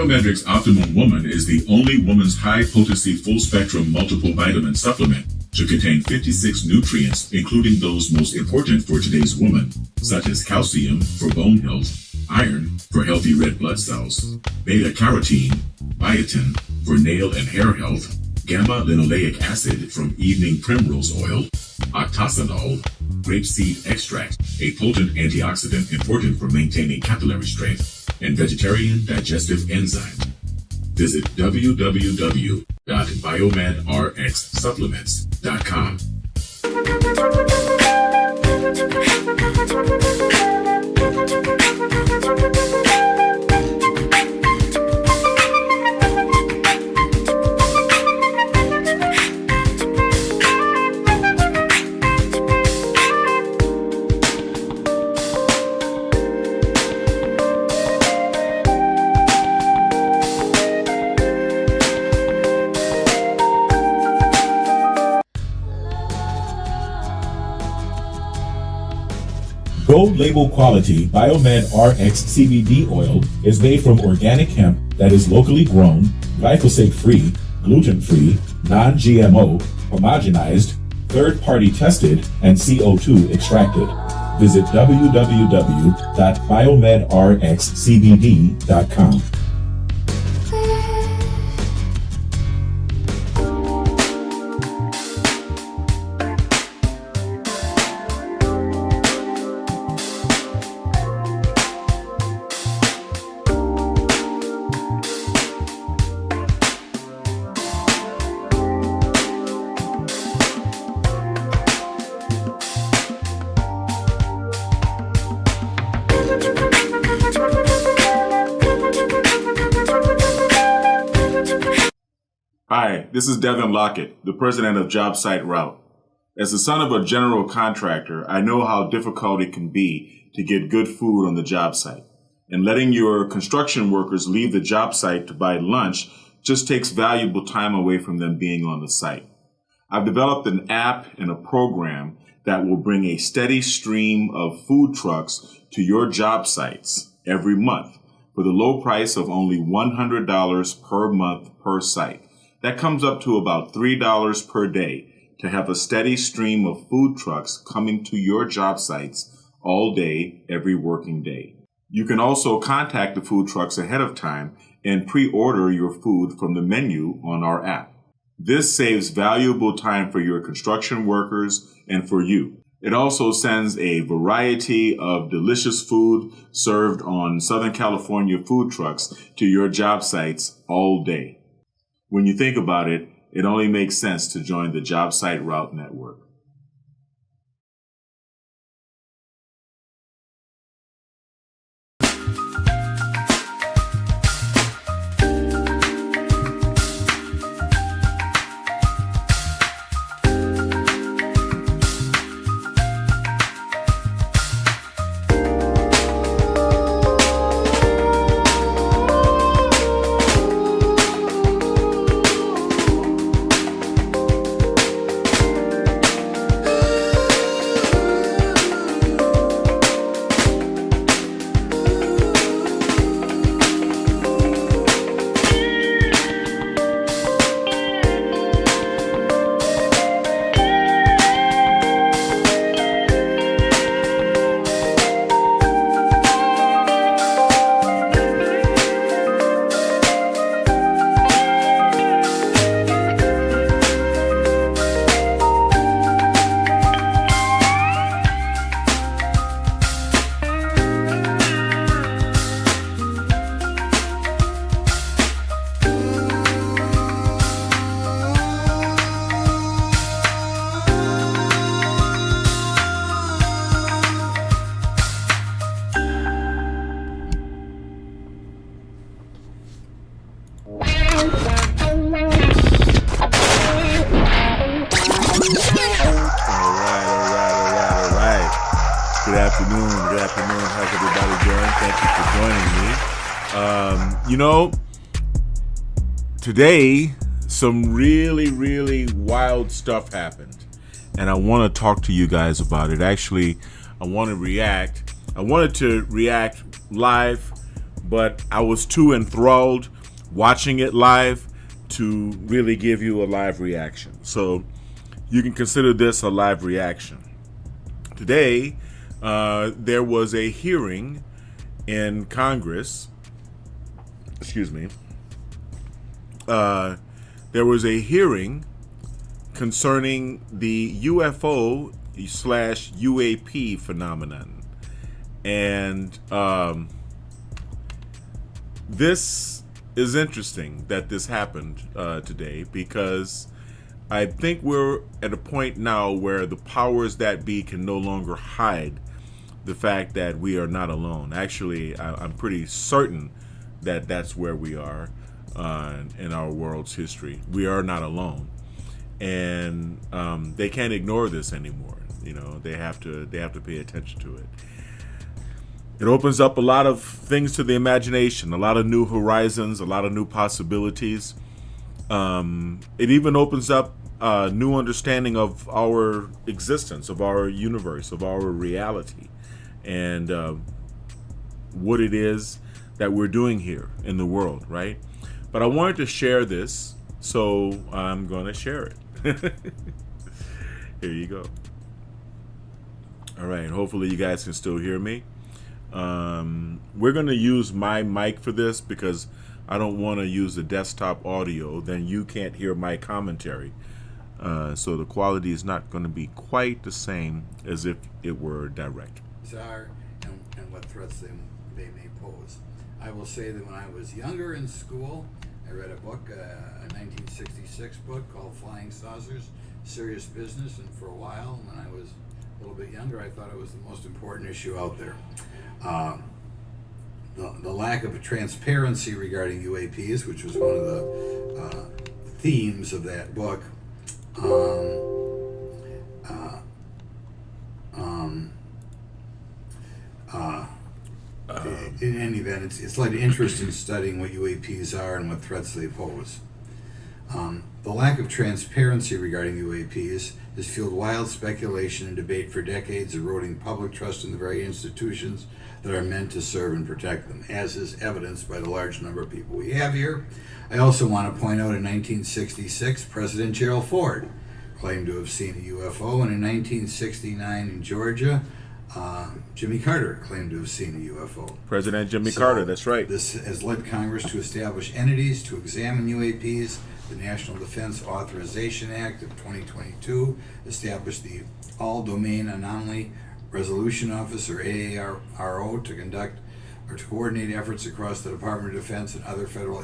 Biomedric's Optimum Woman is the only woman's high-potency full-spectrum multiple vitamin supplement to contain 56 nutrients, including those most important for today's woman, such as calcium for bone health, iron for healthy red blood cells, beta-carotene, biotin for nail and hair health, gamma-linoleic acid from evening primrose oil, octasanol, grapeseed extract, a potent antioxidant important for maintaining capillary strength, and vegetarian digestive enzymes. Visit www.biomedrxsupplements.com. Gold label quality Biomed RX CBD oil is made from organic hemp that is locally grown, glyphosate-free, gluten-free, non-GMO, homogenized, third-party tested, and CO2 extracted. Visit www.biomedrxcbd.com. Hi, this is Devin Lockett, the president of JobSite Route. As the son of a general contractor, I know how difficult it can be to get good food on the job site. And letting your construction workers leave the job site to buy lunch just takes valuable time away from them being on the site. I've developed an app and a program that will bring a steady stream of food trucks to your job sites every month for the low price of only $100 per month per site. That comes up to about $3 per day to have a steady stream of food trucks coming to your job sites all day, every working day. You can also contact the food trucks ahead of time and pre-order your food from the menu on our app. This saves valuable time for your construction workers and for you. It also sends a variety of delicious food served on Southern California food trucks to your job sites all day. When you think about it, it only makes sense to join the JobSite Route Network. Good afternoon. How's everybody doing? Thank you for joining me. Today, some really wild stuff happened, and I want to talk to you guys about it. Actually, I wanted to react live, but I was too enthralled watching it live to really give you a live reaction. So you can consider this a live reaction. Today, there was a hearing in Congress. Excuse me. There was a hearing concerning the UFO / UAP phenomenon. And this is interesting that this happened today, because I think we're at a point now where the powers that be can no longer hide the fact that we are not alone. Actually, I'm pretty certain that that's where we are in our world's history. We are not alone, and they can't ignore this anymore. You know, they have to pay attention to it. It opens up a lot of things to the imagination, a lot of new horizons, a lot of new possibilities. It even opens up a new understanding of our existence, of our universe, of our reality, and what it is that we're doing here in the world, right? But I wanted to share this, so I'm going to share it. Here you go. All right, hopefully you guys can still hear me. We're going to use my mic for this because I don't want to use the desktop audio. Then you can't hear my commentary. So the quality is not going to be quite the same as if it were direct. Are and what threats they may pose. I will say that when I was younger in school, I read a book, a 1966 book called Flying Saucers, Serious Business, and for a while, when I was a little bit younger, I thought it was the most important issue out there. The lack of transparency regarding UAPs, which was one of the themes of that book, in any event, it's led to interest in studying what UAPs are and what threats they pose. The lack of transparency regarding UAPs has fueled wild speculation and debate for decades, eroding public trust in the very institutions that are meant to serve and protect them, as is evidenced by the large number of people we have here. I also want to point out in 1966, President Gerald Ford claimed to have seen a UFO, and in 1969 in Georgia, Jimmy Carter claimed to have seen a UFO. President Jimmy Carter, that's right. This has led Congress to establish entities to examine UAPs. The National Defense Authorization Act of 2022 established the All-Domain Anomaly Resolution Office, or AARO, to conduct or to coordinate efforts across the Department of Defense and other federal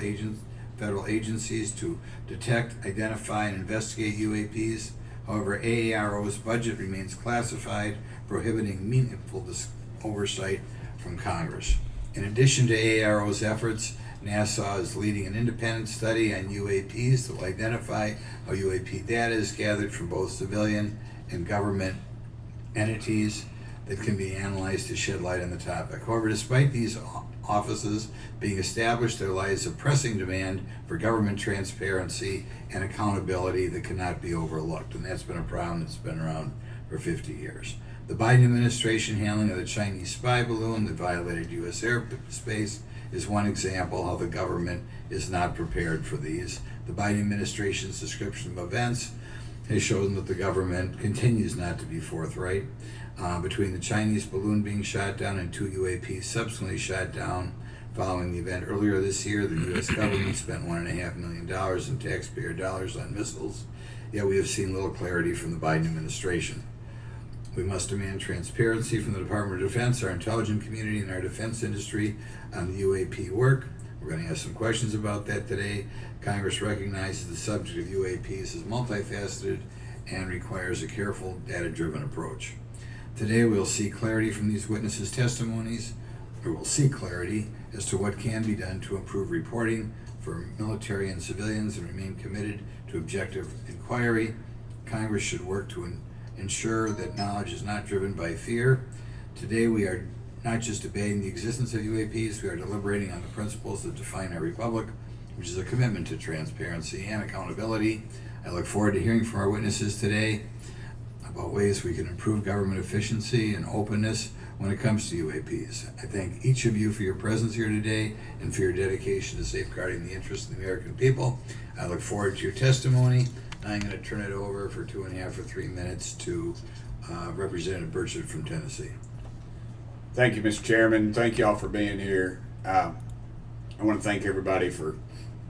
agencies to detect, identify, and investigate UAPs. However, AARO's budget remains classified, prohibiting meaningful oversight from Congress. In addition to AARO's efforts, NASA is leading an independent study on UAPs that will identify how UAP data is gathered from both civilian and government entities that can be analyzed to shed light on the topic. However, despite these offices being established, there lies a pressing demand for government transparency and accountability that cannot be overlooked, and that's been a problem that's been around for 50 years. The Biden administration handling of the Chinese spy balloon that violated U.S. airspace is one example how the government is not prepared for these. The Biden administration's description of events has shown that the government continues not to be forthright. Between the Chinese balloon being shot down and 2 UAPs subsequently shot down following the event earlier this year, the U.S. government spent $1.5 million in taxpayer dollars on missiles, yet we have seen little clarity from the Biden administration. We must demand transparency from the Department of Defense, our intelligence community, and our defense industry on the UAP work. We're going to ask some questions about that today. Congress recognizes the subject of UAPs is multifaceted and requires a careful, data-driven approach. Today we'll see clarity from these witnesses' testimonies, or we'll seek clarity as to what can be done to improve reporting for military and civilians and remain committed to objective inquiry. Congress should work to ensure that knowledge is not driven by fear. Today we are not just debating the existence of UAPs, we are deliberating on the principles that define our republic, which is a commitment to transparency and accountability. I look forward to hearing from our witnesses today about ways we can improve government efficiency and openness when it comes to UAPs. I thank each of you for your presence here today and for your dedication to safeguarding the interests of the American people. I look forward to your testimony. I'm going to turn it over for 2.5 or 3 minutes to Representative Burchett from Tennessee. Thank you, Mr. Chairman. Thank you all for being here. I want to thank everybody for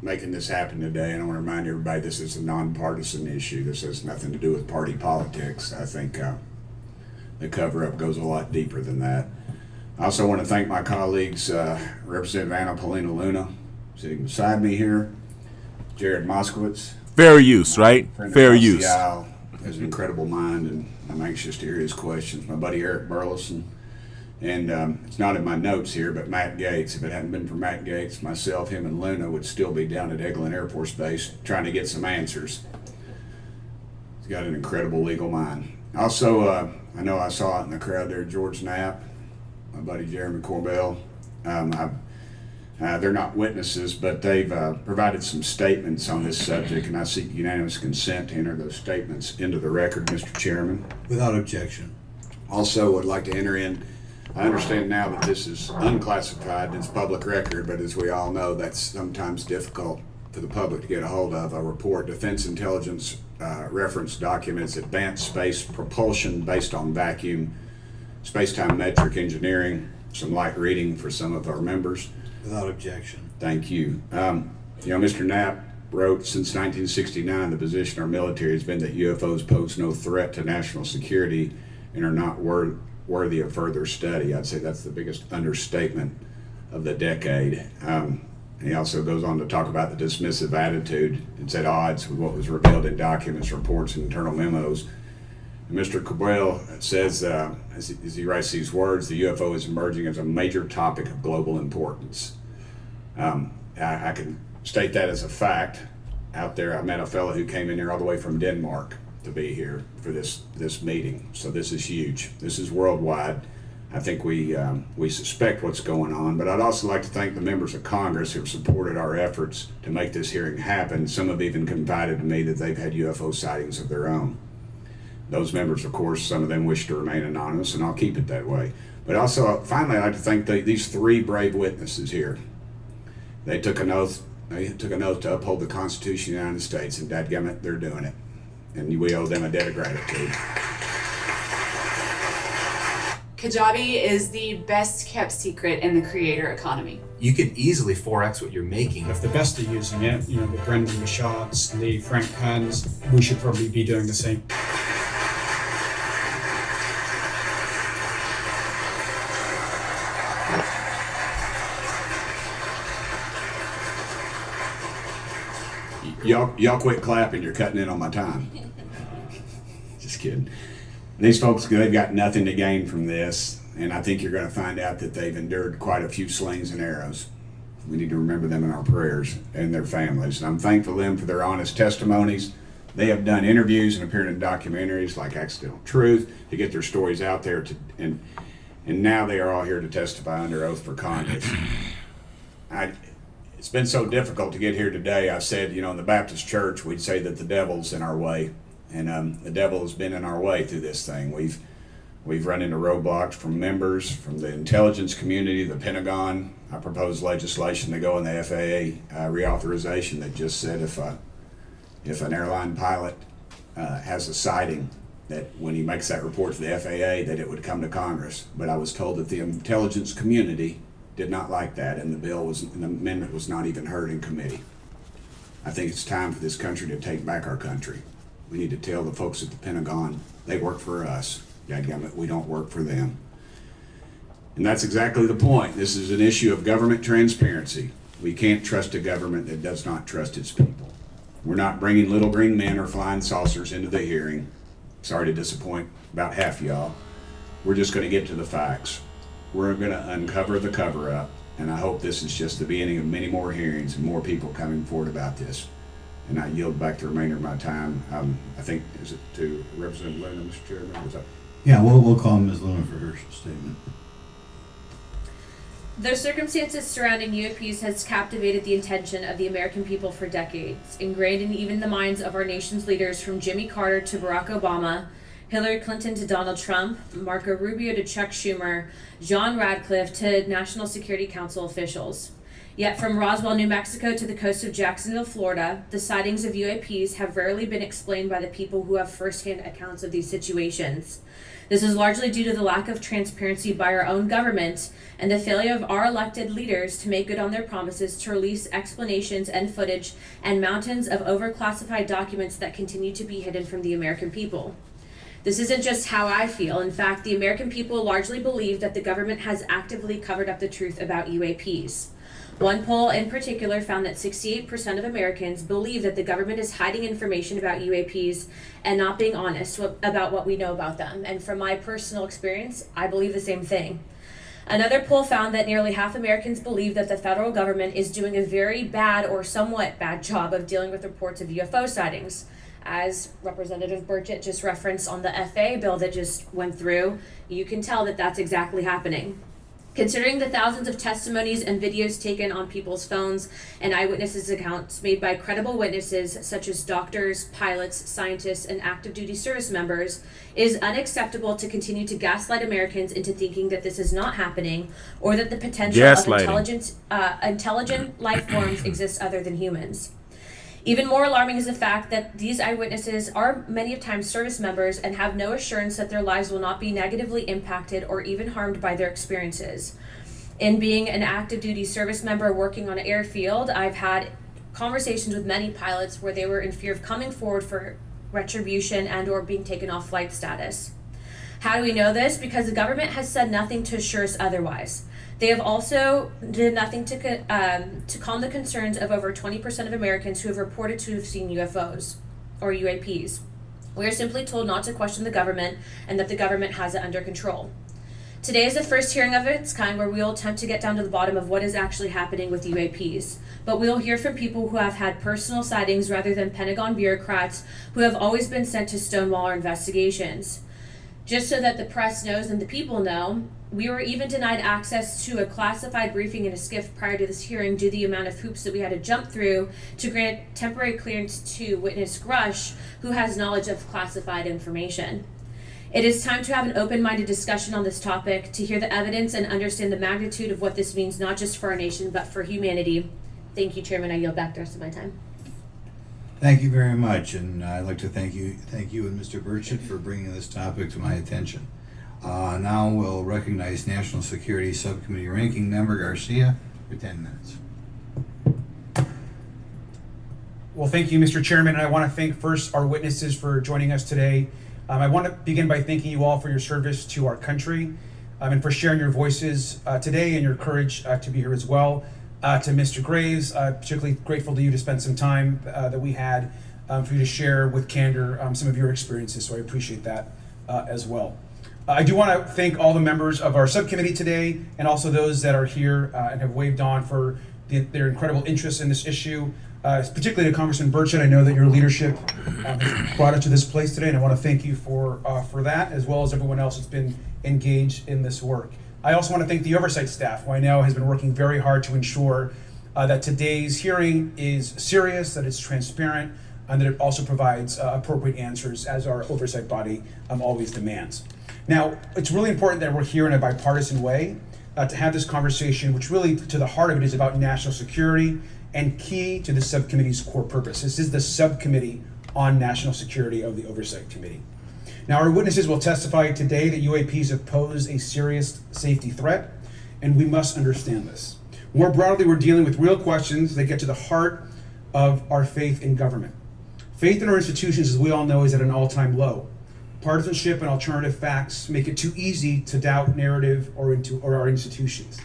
making this happen today, and I want to remind everybody this is a nonpartisan issue. This has nothing to do with party politics. I think the cover-up goes a lot deeper than that. I also want to thank my colleagues, Representative Anna Paulina Luna, sitting beside me here, Jared Moskowitz. Fair use, right? Fair use. Has an incredible mind, and I'm anxious to hear his questions. My buddy Eric Burleson, and it's not in my notes here, but Matt Gates. If it hadn't been for Matt Gates, myself, him, and Luna would still be down at Eglin Air Force Base trying to get some answers. He's got an incredible legal mind. Also, I know I saw it in the crowd there, George Knapp, my buddy Jeremy Corbell. They're not witnesses, but they've provided some statements on this subject, and I seek unanimous consent to enter those statements into the record, Mr. Chairman. Without objection. Also, would like to enter in, I understand now that this is unclassified and it's public record, but as we all know, that's sometimes difficult for the public to get a hold of. I report Defense Intelligence reference documents, advanced space propulsion based on vacuum, space-time metric engineering, some light reading for some of our members. Without objection. Thank you. Mr. Knapp wrote, since 1969, the position our military has been that UFOs pose no threat to national security and are not worthy of further study. I'd say that's the biggest understatement of the decade. He also goes on to talk about the dismissive attitude. It's at odds with what was revealed in documents, reports, and internal memos. And Mr. Cabral says, as he writes these words, the UFO is emerging as a major topic of global importance. I can state that as a fact. Out there, I met a fellow who came in here all the way from Denmark to be here for this meeting. So this is huge. This is worldwide. I think we suspect what's going on, but I'd also like to thank the members of Congress who have supported our efforts to make this hearing happen. Some have even confided to me that they've had UFO sightings of their own. Those members, of course, some of them wish to remain anonymous, and I'll keep it that way. But also, finally, I'd like to thank these 3 brave witnesses here. They took an oath. They took an oath to uphold the Constitution of the United States, and dadgummit, they're doing it. And we owe them a debt of gratitude. Kajabi is the best kept secret in the creator economy. You could easily 4x what you're making. If the best are using it, the Brendan Richards, the Frank Kerns, we should probably be doing the same. Y'all quit clapping, you're cutting in on my time. Just kidding. These folks, they've got nothing to gain from this, and I think you're going to find out that they've endured quite a few slings and arrows. We need to remember them in our prayers and their families. And I'm thankful to them for their honest testimonies. They have done interviews and appeared in documentaries like Accidental Truth to get their stories out there, and now they are all here to testify under oath for Congress. It's been so difficult to get here today. I said, in the Baptist church, we'd say that the devil's in our way. And the devil has been in our way through this thing. We've run into roadblocks from members, from the intelligence community, the Pentagon. I proposed legislation to go in the FAA reauthorization that just said if an airline pilot has a sighting, that when he makes that report to the FAA, that it would come to Congress. But I was told that the intelligence community did not like that, and the amendment was not even heard in committee. I think it's time for this country to take back our country. We need to tell the folks at the Pentagon, they work for us. Dadgummit, we don't work for them. And that's exactly the point. This is an issue of government transparency. We can't trust a government that does not trust its people. We're not bringing little green men or flying saucers into the hearing. Sorry to disappoint about half y'all. We're just going to get to the facts. We're going to uncover the cover-up, and I hope this is just the beginning of many more hearings and more people coming forward about this. And I yield back the remainder of my time. I think, is it to Representative Luna, Mr. Chairman? Yeah, we'll call Ms. Luna for her statement. The circumstances surrounding UAPs has captivated the attention of the American people for decades, ingrained in even the minds of our nation's leaders from Jimmy Carter to Barack Obama. Hillary Clinton to Donald Trump, Marco Rubio to Chuck Schumer, John Radcliffe to National Security Council officials. Yet from Roswell, New Mexico to the coast of Jacksonville, Florida, the sightings of UAPs have rarely been explained by the people who have firsthand accounts of these situations. This is largely due to the lack of transparency by our own government and the failure of our elected leaders to make good on their promises to release explanations and footage and mountains of overclassified documents that continue to be hidden from the American people. This isn't just how I feel. In fact, the American people largely believe that the government has actively covered up the truth about UAPs. One poll in particular found that 68% of Americans believe that the government is hiding information about UAPs and not being honest about what we know about them. And from my personal experience, I believe the same thing. Another poll found that nearly half Americans believe that the federal government is doing a very bad or somewhat bad job of dealing with reports of UFO sightings. As Representative Burchett just referenced on the FAA bill that just went through, you can tell that that's exactly happening. Considering the thousands of testimonies and videos taken on people's phones and eyewitnesses' accounts made by credible witnesses such as doctors, pilots, scientists, and active duty service members, it is unacceptable to continue to gaslight Americans into thinking that this is not happening or that the potential of intelligent life forms exist other than humans. Even more alarming is the fact that these eyewitnesses are many of times service members and have no assurance that their lives will not be negatively impacted or even harmed by their experiences. In being an active duty service member working on an airfield, I've had conversations with many pilots where they were in fear of coming forward for retribution and or being taken off flight status. How do we know this? Because the government has said nothing to assure us otherwise. They have also did nothing to calm the concerns of over 20% of Americans who have reported to have seen UFOs or UAPs. We are simply told not to question the government and that the government has it under control. Today is the first hearing of its kind where we will attempt to get down to the bottom of what is actually happening with UAPs. But we will hear from people who have had personal sightings rather than Pentagon bureaucrats who have always been sent to stonewall our investigations. Just so that the press knows and the people know, we were even denied access to a classified briefing in a SCIF prior to this hearing due to the amount of hoops that we had to jump through to grant temporary clearance to witness Grush, who has knowledge of classified information. It is time to have an open-minded discussion on this topic, to hear the evidence and understand the magnitude of what this means not just for our nation, but for humanity. Thank you, Chairman. I yield back the rest of my time. Thank you very much, and I'd like to thank you and Mr. Burchett for bringing this topic to my attention. Now we'll recognize National Security Subcommittee Ranking Member Garcia for 10 minutes. Well, thank you, Mr. Chairman, and I want to thank first our witnesses for joining us today. I want to begin by thanking you all for your service to our country and for sharing your voices today and your courage to be here as well. To Mr. Graves, particularly grateful to you to spend some time that we had for you to share with candor some of your experiences, so I appreciate that as well. I do want to thank all the members of our subcommittee today and also those that are here and have waved on for their incredible interest in this issue. Particularly to Congressman Burchett, I know that your leadership has brought us to this place today, and I want to thank you for that, as well as everyone else that's been engaged in this work. I also want to thank the oversight staff, who I know has been working very hard to ensure that today's hearing is serious, that it's transparent, and that it also provides appropriate answers, as our oversight body always demands. Now, it's really important that we're here in a bipartisan way to have this conversation, which really, to the heart of it, is about national security and key to the subcommittee's core purpose. This is the subcommittee on national security of the Oversight Committee. Now, our witnesses will testify today that UAPs have posed a serious safety threat, and we must understand this. More broadly, we're dealing with real questions that get to the heart of our faith in government. Faith in our institutions, as we all know, is at an all-time low. Partisanship and alternative facts make it too easy to doubt narrative or our institutions.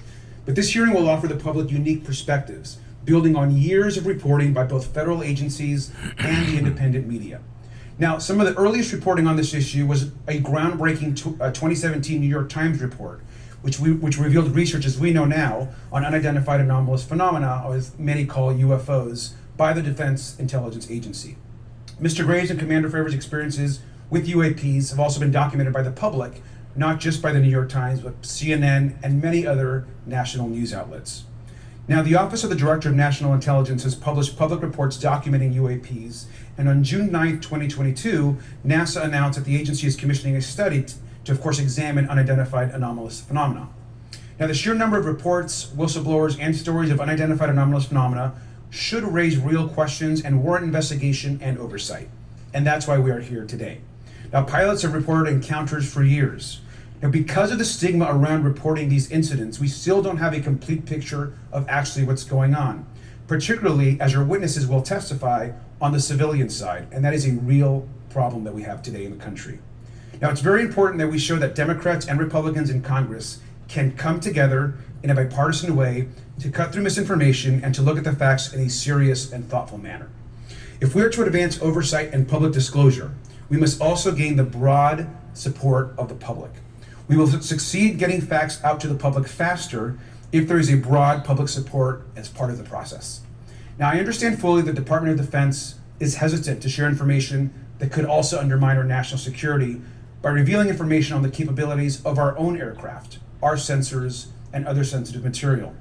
But this hearing will offer the public unique perspectives, building on years of reporting by both federal agencies and the independent media. Now, some of the earliest reporting on this issue was a groundbreaking 2017 New York Times report, which revealed research, as we know now, on unidentified anomalous phenomena, as many call UFOs, by the Defense Intelligence Agency. Mr. Graves and Commander Fravors' experiences with UAPs have also been documented by the public, not just by the New York Times, but CNN and many other national news outlets. Now, the Office of the Director of National Intelligence has published public reports documenting UAPs, and on June 9, 2022, NASA announced that the agency is commissioning a study to, of course, examine unidentified anomalous phenomena. Now, the sheer number of reports, whistleblowers, and stories of unidentified anomalous phenomena should raise real questions and warrant investigation and oversight. And that's why we are here today. Now, pilots have reported encounters for years. Now, because of the stigma around reporting these incidents, we still don't have a complete picture of actually what's going on, particularly as our witnesses will testify on the civilian side, and that is a real problem that we have today in the country. Now, it's very important that we show that Democrats and Republicans in Congress can come together in a bipartisan way to cut through misinformation and to look at the facts in a serious and thoughtful manner. If we are to advance oversight and public disclosure, we must also gain the broad support of the public. We will succeed getting facts out to the public faster if there is a broad public support as part of the process. Now, I understand fully the Department of Defense is hesitant to share information that could also undermine our national security by revealing information on the capabilities of our own aircraft, our sensors, and other sensitive material.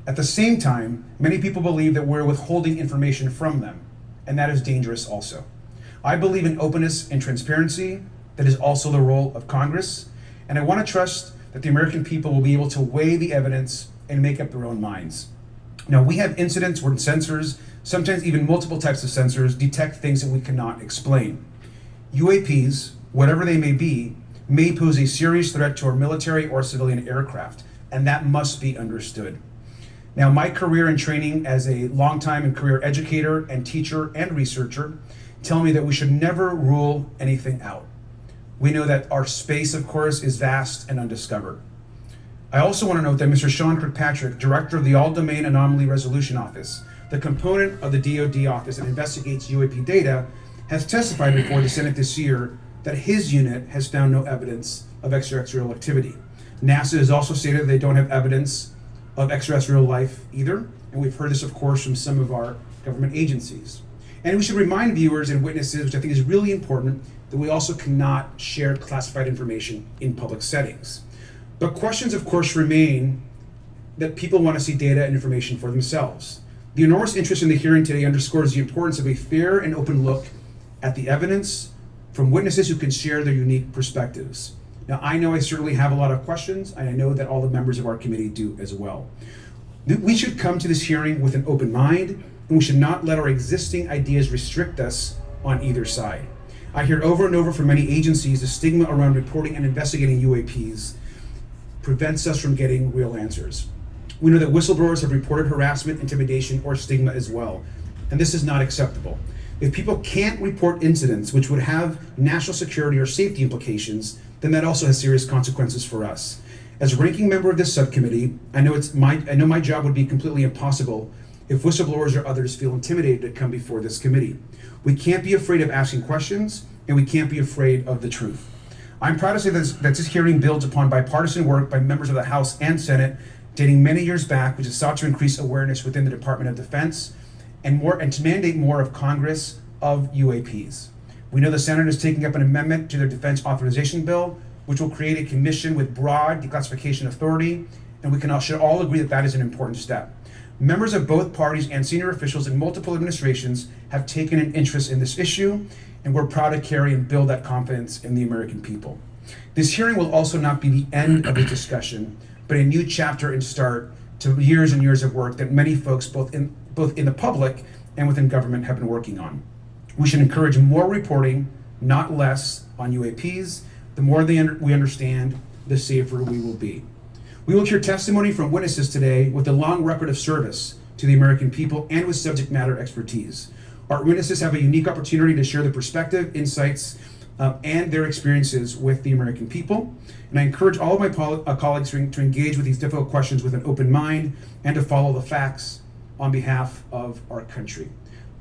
At the same time, many people believe that we're withholding information from them, and that is dangerous also. I believe in openness and transparency. That is also the role of Congress. And I want to trust that the American people will be able to weigh the evidence and make up their own minds. Now, we have incidents where sensors, sometimes even multiple types of sensors, detect things that we cannot explain. UAPs, whatever they may be, may pose a serious threat to our military or civilian aircraft, and that must be understood. Now, my career and training as a longtime and career educator and teacher and researcher tell me that we should never rule anything out. We know that our space, of course, is vast and undiscovered. I also want to note that Mr. Sean Kirkpatrick, director of the All-Domain Anomaly Resolution Office, the component of the DoD office that investigates UAP data, has testified before the Senate this year that his unit has found no evidence of extraterrestrial activity. NASA has also stated they don't have evidence of extraterrestrial life either, and we've heard this, of course, from some of our government agencies. And we should remind viewers and witnesses, which I think is really important, that we also cannot share classified information in public settings. But questions, of course, remain that people want to see data and information for themselves. The enormous interest in the hearing today underscores the importance of a fair and open look at the evidence from witnesses who can share their unique perspectives. Now, I know I certainly have a lot of questions, and I know that all the members of our committee do as well. We should come to this hearing with an open mind, and we should not let our existing ideas restrict us on either side. I hear over and over from many agencies the stigma around reporting and investigating UAPs prevents us from getting real answers. We know that whistleblowers have reported harassment, intimidation, or stigma as well, and this is not acceptable. If people can't report incidents which would have national security or safety implications, then that also has serious consequences for us. As ranking member of this subcommittee, I know my job would be completely impossible if whistleblowers or others feel intimidated to come before this committee. We can't be afraid of asking questions, and we can't be afraid of the truth. I'm proud to say that this hearing builds upon bipartisan work by members of the House and Senate dating many years back, which is sought to increase awareness within the Department of Defense and to mandate more of Congress of UAPs. We know the Senate is taking up an amendment to their defense authorization bill, which will create a commission with broad declassification authority, and we should all agree that that is an important step. Members of both parties and senior officials in multiple administrations have taken an interest in this issue, and we're proud to carry and build that confidence in the American people. This hearing will also not be the end of the discussion, but a new chapter and start to years and years of work that many folks, both in the public and within government, have been working on. We should encourage more reporting, not less, on UAPs. The more we understand, the safer we will be. We will hear testimony from witnesses today with a long record of service to the American people and with subject matter expertise. Our witnesses have a unique opportunity to share their perspective, insights, and their experiences with the American people. And I encourage all of my colleagues to engage with these difficult questions with an open mind and to follow the facts on behalf of our country.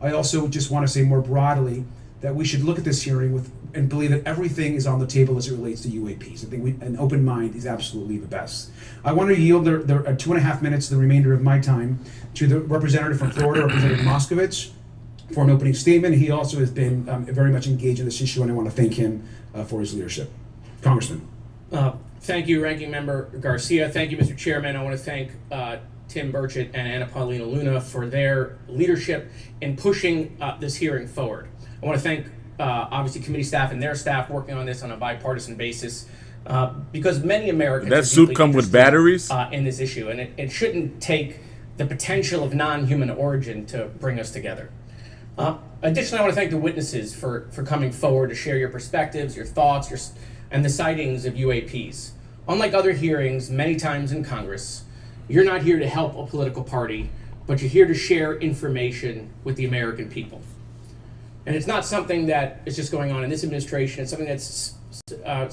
I also just want to say more broadly that we should look at this hearing and believe that everything is on the table as it relates to UAPs. I think an open mind is absolutely the best. I want to yield the 2.5 minutes, the remainder of my time, to the representative from Florida, Representative Moskovich, for an opening statement. He also has been very much engaged in this issue, and I want to thank him for his leadership. Congressman. Thank you, Ranking Member Garcia. Thank you, Mr. Chairman. I want to thank Tim Burchett and Anna Paulina Luna for their leadership in pushing this hearing forward. I want to thank obviously committee staff and their staff working on this on a bipartisan basis because many Americans that suit come with batteries in this issue, and it shouldn't take the potential of non-human origin to bring us together. Additionally, I want to thank the witnesses for coming forward to share your perspectives, your thoughts, and the sightings of UAPs. Unlike other hearings many times in Congress, you're not here to help a political party, but you're here to share information with the American people. And it's not something that is just going on in this administration. It's something that's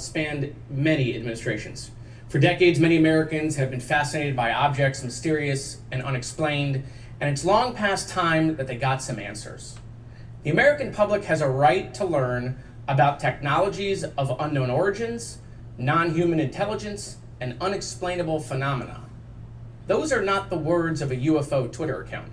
spanned many administrations. For decades, many Americans have been fascinated by objects mysterious and unexplained, and it's long past time that they got some answers. The American public has a right to learn about technologies of unknown origins, non-human intelligence, and unexplainable phenomena. Those are not the words of a UFO Twitter account.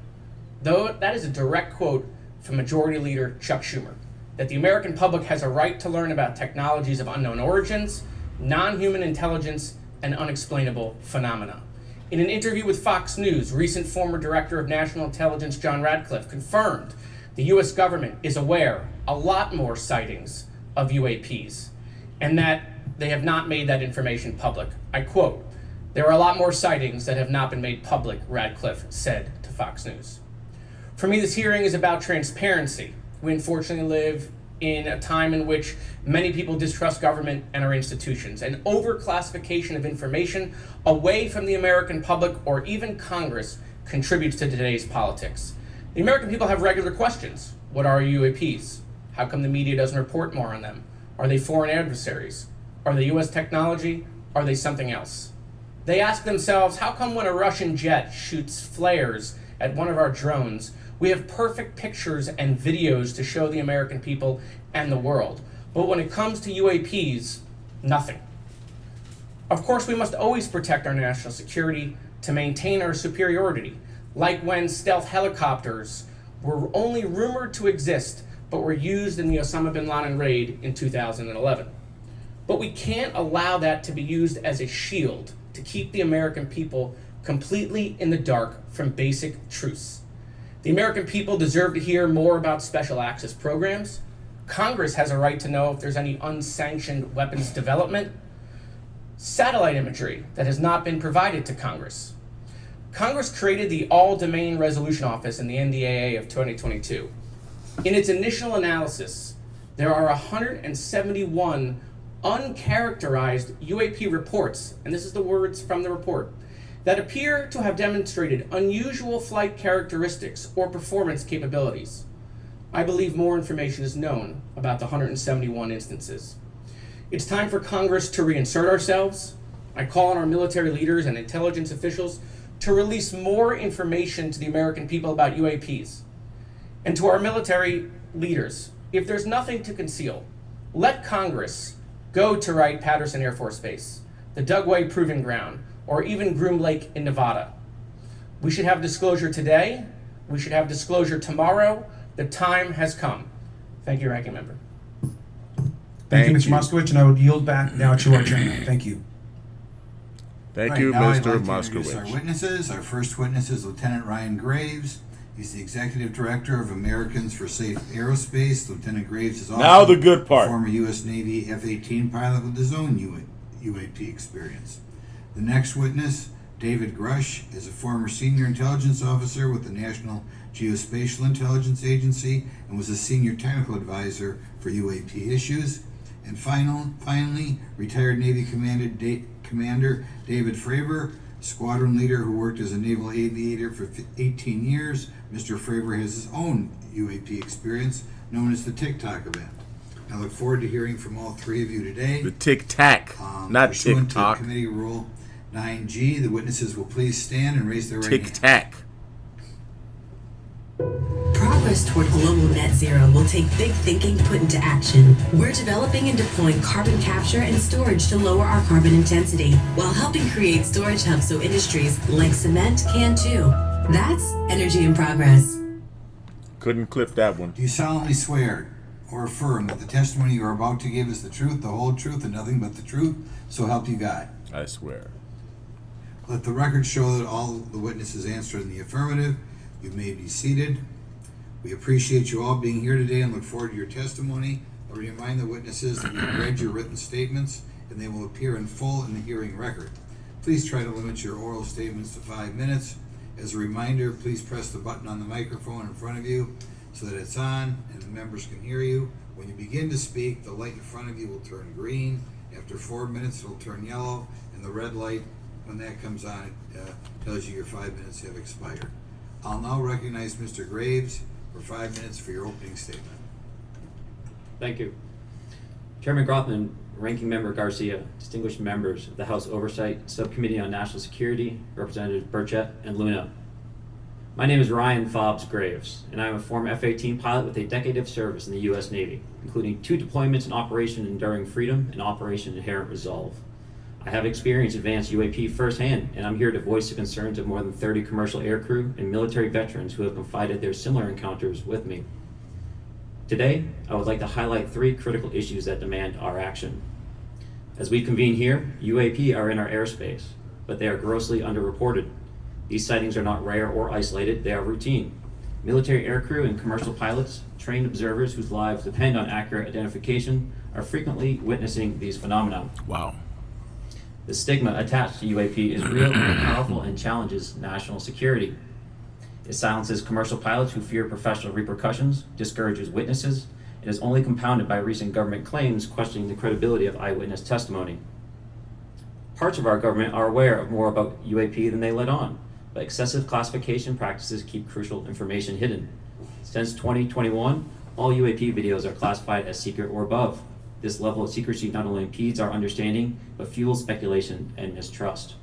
Though that is a direct quote from Majority Leader Chuck Schumer, that the American public has a right to learn about technologies of unknown origins, non-human intelligence, and unexplainable phenomena. In an interview with Fox News, recent former Director of National Intelligence John Radcliffe confirmed the U.S. government is aware a lot more sightings of UAPs, and that they have not made that information public. I quote, "There are a lot more sightings that have not been made public," Radcliffe said to Fox News. For me, this hearing is about transparency. We unfortunately live in a time in which many people distrust government and our institutions, and overclassification of information away from the American public or even Congress contributes to today's politics. The American people have regular questions. What are UAPs? How come the media doesn't report more on them? Are they foreign adversaries? Are they U.S. technology? Are they something else? They ask themselves, how come when a Russian jet shoots flares at one of our drones, we have perfect pictures and videos to show the American people and the world, but when it comes to UAPs, nothing? Of course, we must always protect our national security to maintain our superiority, like when stealth helicopters were only rumored to exist, but were used in the Osama bin Laden raid in 2011. But we can't allow that to be used as a shield to keep the American people completely in the dark from basic truths. The American people deserve to hear more about special access programs. Congress has a right to know if there's any unsanctioned weapons development. Satellite imagery that has not been provided to Congress. Congress created the All-Domain Resolution Office in the NDAA of 2022. In its initial analysis, there are 171 uncharacterized UAP reports, and this is the words from the report, that appear to have demonstrated unusual flight characteristics or performance capabilities. I believe more information is known about the 171 instances. It's time for Congress to reinsert ourselves. I call on our military leaders and intelligence officials to release more information to the American people about UAPs. And to our military leaders, if there's nothing to conceal, let Congress go to Wright-Patterson Air Force Base, the Dugway Proving Ground, or even Groom Lake in Nevada. We should have disclosure today. We should have disclosure tomorrow. The time has come. Thank you, Ranking Member. Thank you, Mr. Moskowitz, and I would yield back now to our chairman. Thank you. Thank you, now Mr. I'd like to Moskowitz. introduce our witnesses. Our first witness is Lieutenant Ryan Graves. He's the Executive Director of Americans for Safe Aerospace. Lieutenant Graves is also Now the good part. a former U.S. Navy F-18 pilot with his own UAP experience. The next witness, David Grush, is a former Senior Intelligence Officer with the National Geospatial Intelligence Agency and was a Senior Technical Advisor for UAP issues. And finally, retired Navy Commander David Fravor, squadron leader who worked as a naval aviator for 18 years. Mr. Fravor has his own UAP experience, known as the Tic Tac event. I look forward to hearing from all three of you today. The Tic Tac, not Pursuant TikTok. to Committee Rule 9G, the witnesses will please stand and raise their right hand. Tic Tac. Progress toward global net zero will take big thinking put into action. We're developing and deploying carbon capture and storage to lower our carbon intensity, while helping create storage hubs so industries like cement can too. That's energy in progress. Couldn't clip that one. Do you solemnly swear or affirm that the testimony you are about to give is the truth, the whole truth, and nothing but the truth, so help you God? I swear. Let the record show that all the witnesses answered in the affirmative. You may be seated. We appreciate you all being here today and look forward to your testimony. I remind the witnesses that you've read your written statements and they will appear in full in the hearing record. Please try to limit your oral statements to 5 minutes. As a reminder, please press the button on the microphone in front of you so that it's on and the members can hear you. When you begin to speak, the light in front of you will turn green. After 4 minutes, it will turn yellow, and the red light, when that comes on, it tells you your 5 minutes have expired. I'll now recognize Mr. Graves for 5 minutes for your opening statement. Thank you. Chairman Grothman, Ranking Member Garcia, distinguished members of the House Oversight Subcommittee on National Security, Representatives Burchett and Luna. My name is Ryan Fobbs Graves, and I am a former F-18 pilot with a decade of service in the U.S. Navy, including 2 deployments in Operation Enduring Freedom and Operation Inherent Resolve. I have experienced advanced UAP firsthand, and I'm here to voice the concerns of more than 30 commercial aircrew and military veterans who have confided their similar encounters with me. Today, I would like to highlight 3 critical issues that demand our action. As we convene here, UAP are in our airspace, but they are grossly underreported. These sightings are not rare or isolated, they are routine. Military aircrew and commercial pilots, trained observers whose lives depend on accurate identification, are frequently witnessing these phenomena. Wow. The stigma attached to UAP is real and powerful and challenges national security. It silences commercial pilots who fear professional repercussions, discourages witnesses, and is only compounded by recent government claims questioning the credibility of eyewitness testimony. Parts of our government are aware of more about UAP than they let on, but excessive classification practices keep crucial information hidden. Since 2021, all UAP videos are classified as secret or above. This level of secrecy not only impedes our understanding, but fuels speculation and mistrust.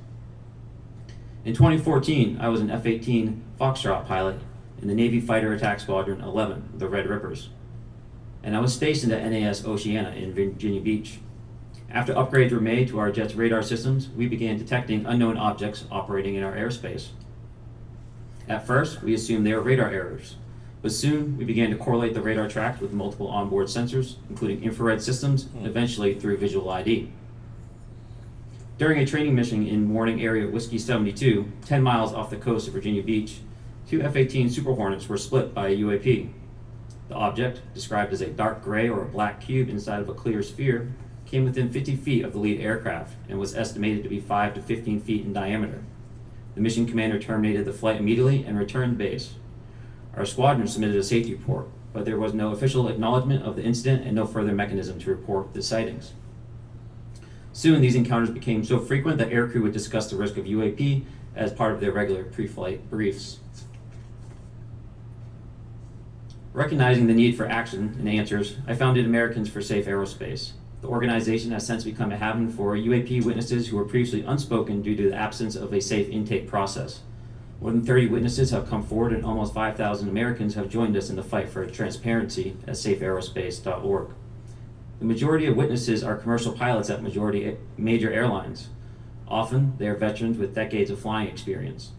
In 2014, I was an F-18 Foxtrot pilot in the Navy Fighter Attack Squadron 11, the Red Rippers. And I was stationed at NAS Oceana in Virginia Beach. After upgrades were made to our jet's radar systems, we began detecting unknown objects operating in our airspace. At first, we assumed they were radar errors, but soon we began to correlate the radar tracks with multiple onboard sensors, including infrared systems, and eventually through visual ID. During a training mission in Warning Area Whiskey 72, 10 miles off the coast of Virginia Beach, 2 F-18 Super Hornets were split by a UAP. The object, described as a dark gray or a black cube inside of a clear sphere, came within 50 feet of the lead aircraft and was estimated to be 5 to 15 feet in diameter. The mission commander terminated the flight immediately and returned base. Our squadron submitted a safety report, but there was no official acknowledgement of the incident and no further mechanism to report the sightings. Soon, these encounters became so frequent that aircrew would discuss the risk of UAP as part of their regular pre-flight briefs. Recognizing the need for action and answers, I founded Americans for Safe Aerospace. The organization has since become a haven for UAP witnesses who were previously unspoken due to the absence of a safe intake process. More than 30 witnesses have come forward and almost 5,000 Americans have joined us in the fight for transparency at safeaerospace.org. The majority of witnesses are commercial pilots at major airlines. Often, they are veterans with decades of flying experience.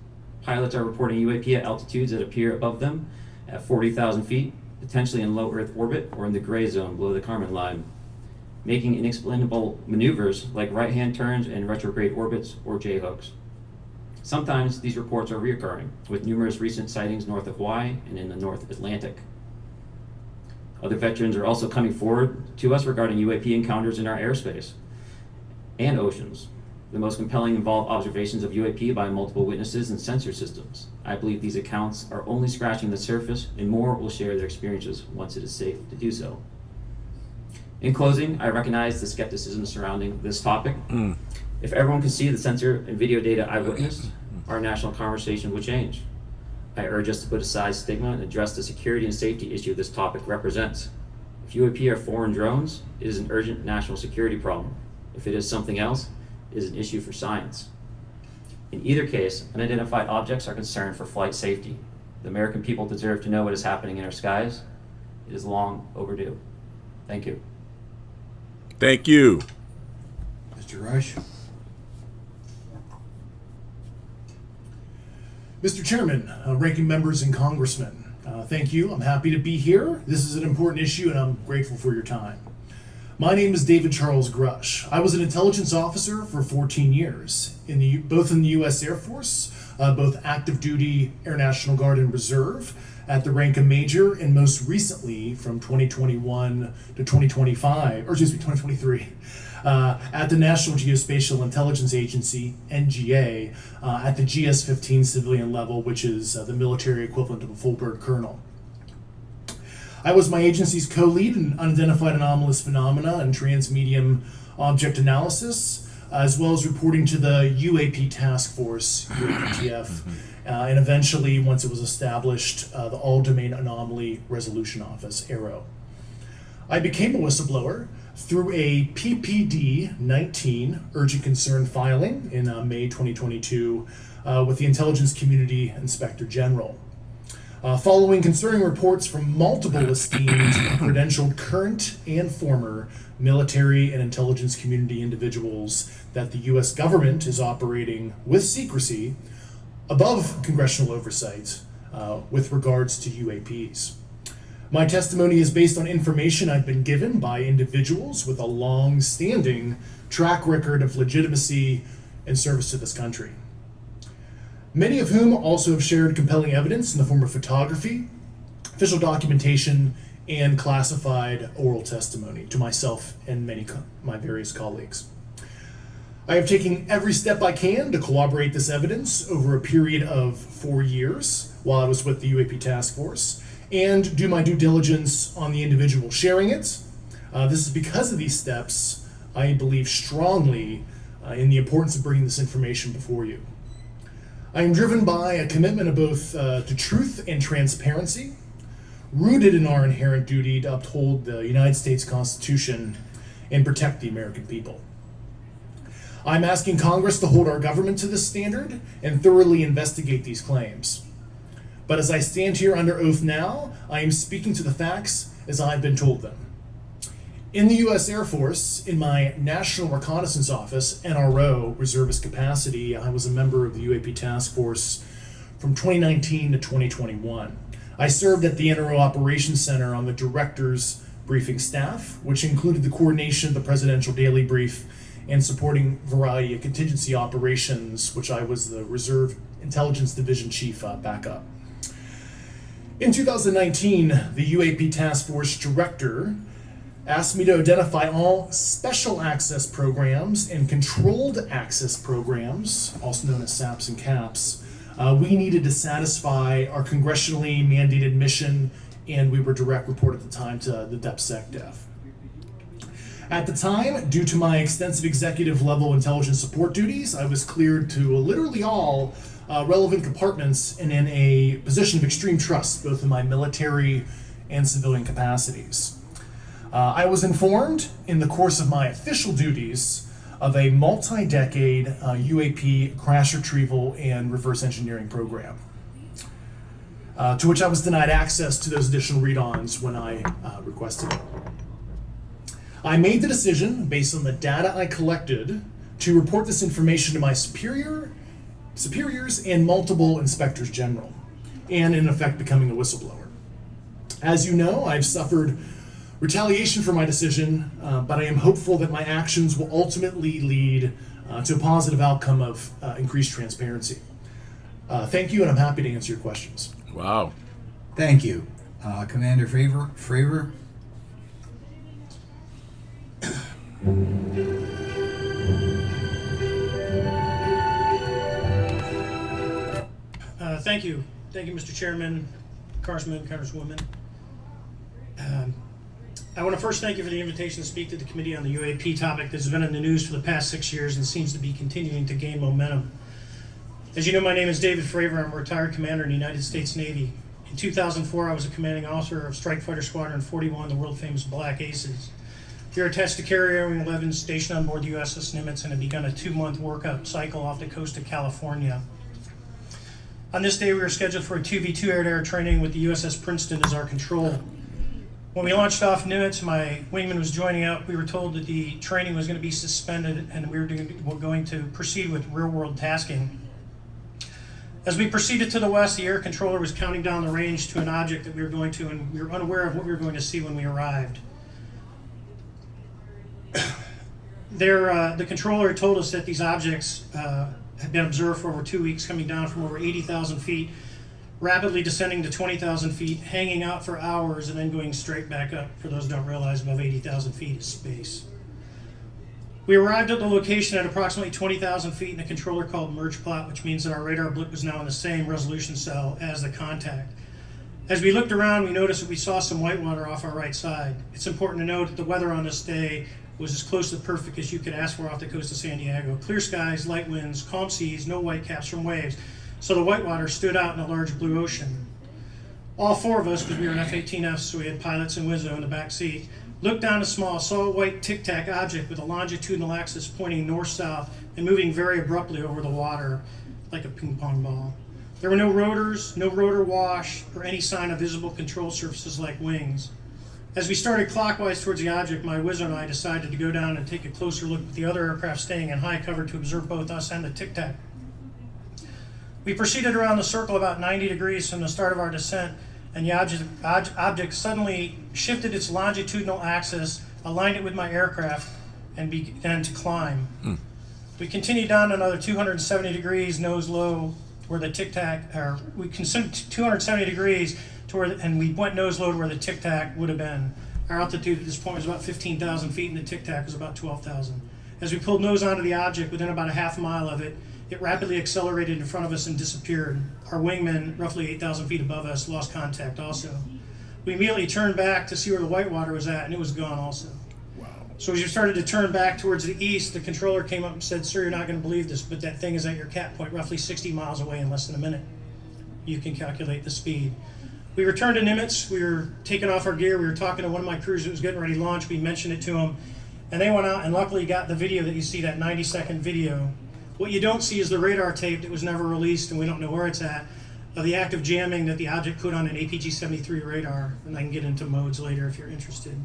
Pilots are reporting UAP at altitudes that appear above them at 40,000 feet, potentially in low Earth orbit or in the gray zone below the Kármán line, making inexplainable maneuvers like right-hand turns and retrograde orbits or J-hooks. Sometimes these reports are reoccurring, with numerous recent sightings north of Hawaii and in the North Atlantic. Other veterans are also coming forward to us regarding UAP encounters in our airspace and oceans. The most compelling involve observations of UAP by multiple witnesses and sensor systems. I believe these accounts are only scratching the surface, and more will share their experiences once it is safe to do so. In closing, I recognize the skepticism surrounding this topic. If everyone could see the sensor and video data I witnessed, our national conversation would change. I urge us to put aside stigma and address the security and safety issue this topic represents. If UAP are foreign drones, it is an urgent national security problem. If it is something else, it is an issue for science. In either case, unidentified objects are concerned for flight safety. The American people deserve to know what is happening in our skies. It is long overdue. Thank you. Thank you. Mr. Rush. Mr. Chairman, ranking members and congressmen, thank you. I'm happy to be here. This is an important issue and I'm grateful for your time. My name is David Charles Grush. I was an intelligence officer for 14 years, both in the U.S. Air Force, both active duty, Air National Guard, and Reserve, at the rank of major, and most recently from 2021 to 2023, at the National Geospatial Intelligence Agency, NGA, at the GS-15 civilian level, which is the military equivalent of a full bird colonel. I was my agency's co-lead in unidentified anomalous phenomena and transmedium object analysis, as well as reporting to the UAP task force, UAPTF, and eventually, once it was established, the All-Domain Anomaly Resolution Office, ARROW. I became a whistleblower through a PPD-19 urgent concern filing in May 2022 with the Intelligence Community Inspector General. Following concerning reports from multiple esteemed, credentialed current and former military and intelligence community individuals that the U.S. government is operating with secrecy above congressional oversight with regards to UAPs. My testimony is based on information I've been given by individuals with a long-standing track record of legitimacy and service to this country, many of whom also have shared compelling evidence in the form of photography, official documentation, and classified oral testimony to myself and my various colleagues. I have taken every step I can to corroborate this evidence over a period of 4 years while I was with the UAP Task Force, and do my due diligence on the individual sharing it. This is because of these steps, I believe strongly in the importance of bringing this information before you. I am driven by a commitment of both to truth and transparency, rooted in our inherent duty to uphold the United States Constitution and protect the American people. I'm asking Congress to hold our government to this standard and thoroughly investigate these claims. But as I stand here under oath now, I am speaking to the facts as I've been told them. In the U.S. Air Force, in my National Reconnaissance Office, NRO, reservist capacity, I was a member of the UAP Task Force from 2019 to 2021. I served at the NRO Operations Center on the Director's Briefing Staff, which included the coordination of the Presidential Daily Brief and supporting variety of contingency operations, which I was the Reserve Intelligence Division Chief backup. In 2019, the UAP Task Force Director asked me to identify all special access programs and controlled access programs, also known as SAPs and CAPs, we needed to satisfy our congressionally mandated mission, and we were direct report at the time to the DepSecDef. At the time, due to my extensive executive level intelligence support duties, I was cleared to literally all relevant compartments and in a position of extreme trust, both in my military and civilian capacities. I was informed in the course of my official duties of a multi-decade UAP crash retrieval and reverse engineering program, to which I was denied access to those additional read-ons when I requested it. I made the decision, based on the data I collected, to report this information to my superiors and multiple inspectors general, and in effect becoming a whistleblower. As you know, I've suffered retaliation for my decision, but I am hopeful that my actions will ultimately lead to a positive outcome of increased transparency. Thank you, and I'm happy to answer your questions. Wow. Thank you. Commander Fravor? Thank you. Thank you, Mr. Chairman, Congressman, Congresswoman. I want to first thank you for the invitation to speak to the committee on the UAP topic that's been in the news for the past 6 years and seems to be continuing to gain momentum. As you know, my name is David Fravor. I'm a retired commander in the United States Navy. In 2004, I was a commanding officer of Strike Fighter Squadron 41, the world-famous Black Aces. We were attached to Carrier 11, stationed on board the USS Nimitz, and had begun a 2-month workup cycle off the coast of California. On this day, we were scheduled for a 2v2 air-to-air training with the USS Princeton as our control. When we launched off Nimitz, my wingman was joining up. We were told that the training was going to be suspended and we were going to proceed with real-world tasking. As we proceeded to the west, the air controller was counting down the range to an object that we were going to, and we were unaware of what we were going to see when we arrived. The controller told us that these objects had been observed for over 2 weeks, coming down from over 80,000 feet, rapidly descending to 20,000 feet, hanging out for hours, and then going straight back up. For those who don't realize, above 80,000 feet is space. We arrived at the location at approximately 20,000 feet, and the controller called merge plot, which means that our radar blip was now in the same resolution cell as the contact. As we looked around, we noticed that we saw some whitewater off our right side. It's important to note that the weather on this day was as close to perfect as you could ask for off the coast of San Diego. Clear skies, light winds, calm seas, no whitecaps from waves. So the whitewater stood out in a large blue ocean. All four of us, because we were in F-18Fs, so we had pilots and Wizzo in the back seat, looked down a small, saw a white tic-tac object with a longitudinal axis pointing north-south and moving very abruptly over the water like a ping-pong ball. There were no rotors, no rotor wash, or any sign of visible control surfaces like wings. As we started clockwise towards the object, my Wizzo and I decided to go down and take a closer look with the other aircraft staying in high cover to observe both us and the tic-tac. We proceeded around the circle about 90 degrees from the start of our descent, and the object suddenly shifted its longitudinal axis, aligned it with my aircraft, and began to climb. We continued down another 270 degrees, nose low, where the tic-tac, or we considered 270 degrees to where, and we went nose low to where the tic-tac would have been. Our altitude at this point was about 15,000 feet, and the tic-tac was about 12,000. As we pulled nose onto the object, within about a half mile of it, it rapidly accelerated in front of us and disappeared. Our wingmen, roughly 8,000 feet above us, lost contact also. We immediately turned back to see where the whitewater was at, and it was gone also. Wow. So as we started to turn back towards the east, the controller came up and said, "Sir, you're not going to believe this, but that thing is at your cap point, roughly 60 miles away in less than a minute. You can calculate the speed." We returned to Nimitz. We were taking off our gear. We were talking to one of my crews that was getting ready to launch. We mentioned it to them, and they went out and luckily got the video that you see, that 90-second video. What you don't see is the radar tape that was never released, and we don't know where it's at, of the active jamming that the object put on an APG-73 radar, and I can get into modes later if you're interested.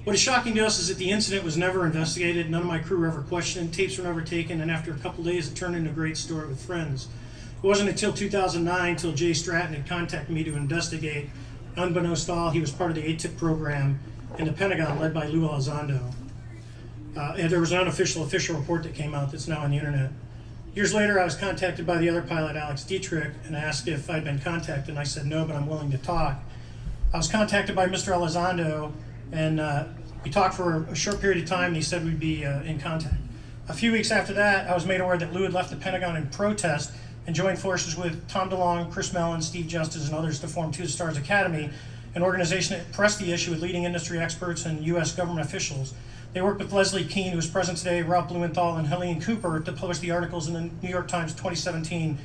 What is shocking to us is that the incident was never investigated, none of my crew were ever questioned, tapes were never taken, and after a couple days it turned into a great story with friends. It wasn't until 2009 until Jay Stratton had contacted me to investigate. Unbeknownst to all, he was part of the ATIP program in the Pentagon led by Lou Elizondo. And there was an official report that came out that's now on the internet. Years later, I was contacted by the other pilot, Alex Dietrich, and asked if I'd been contacted, and I said no, but I'm willing to talk. I was contacted by Mr. Elizondo, and we talked for a short period of time, and he said we'd be in contact. A few weeks after that, I was made aware that Lou had left the Pentagon in protest and joined forces with Tom DeLonge, Chris Mellon, Steve Justice, and others to form Two Stars Academy, an organization that pressed the issue with leading industry experts and U.S. government officials. They worked with Leslie Keene, who is present today, Ralph Blumenthal, and Helene Cooper to publish the articles in the New York Times 2017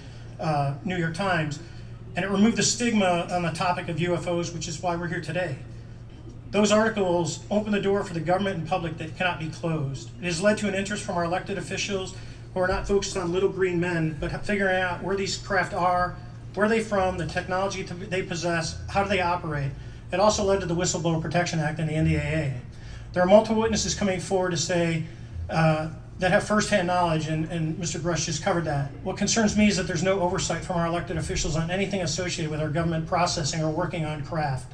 New York Times, and it removed the stigma on the topic of UFOs, which is why we're here today. Those articles open the door for the government and public that cannot be closed. It has led to an interest from our elected officials who are not focused on little green men, but figuring out where these craft are, where are they from, the technology they possess, how do they operate. It also led to the Whistleblower Protection Act and the NDAA. There are multiple witnesses coming forward to say that have firsthand knowledge, and Mr. Grush just covered that. What concerns me is that there's no oversight from our elected officials on anything associated with our government processing or working on craft.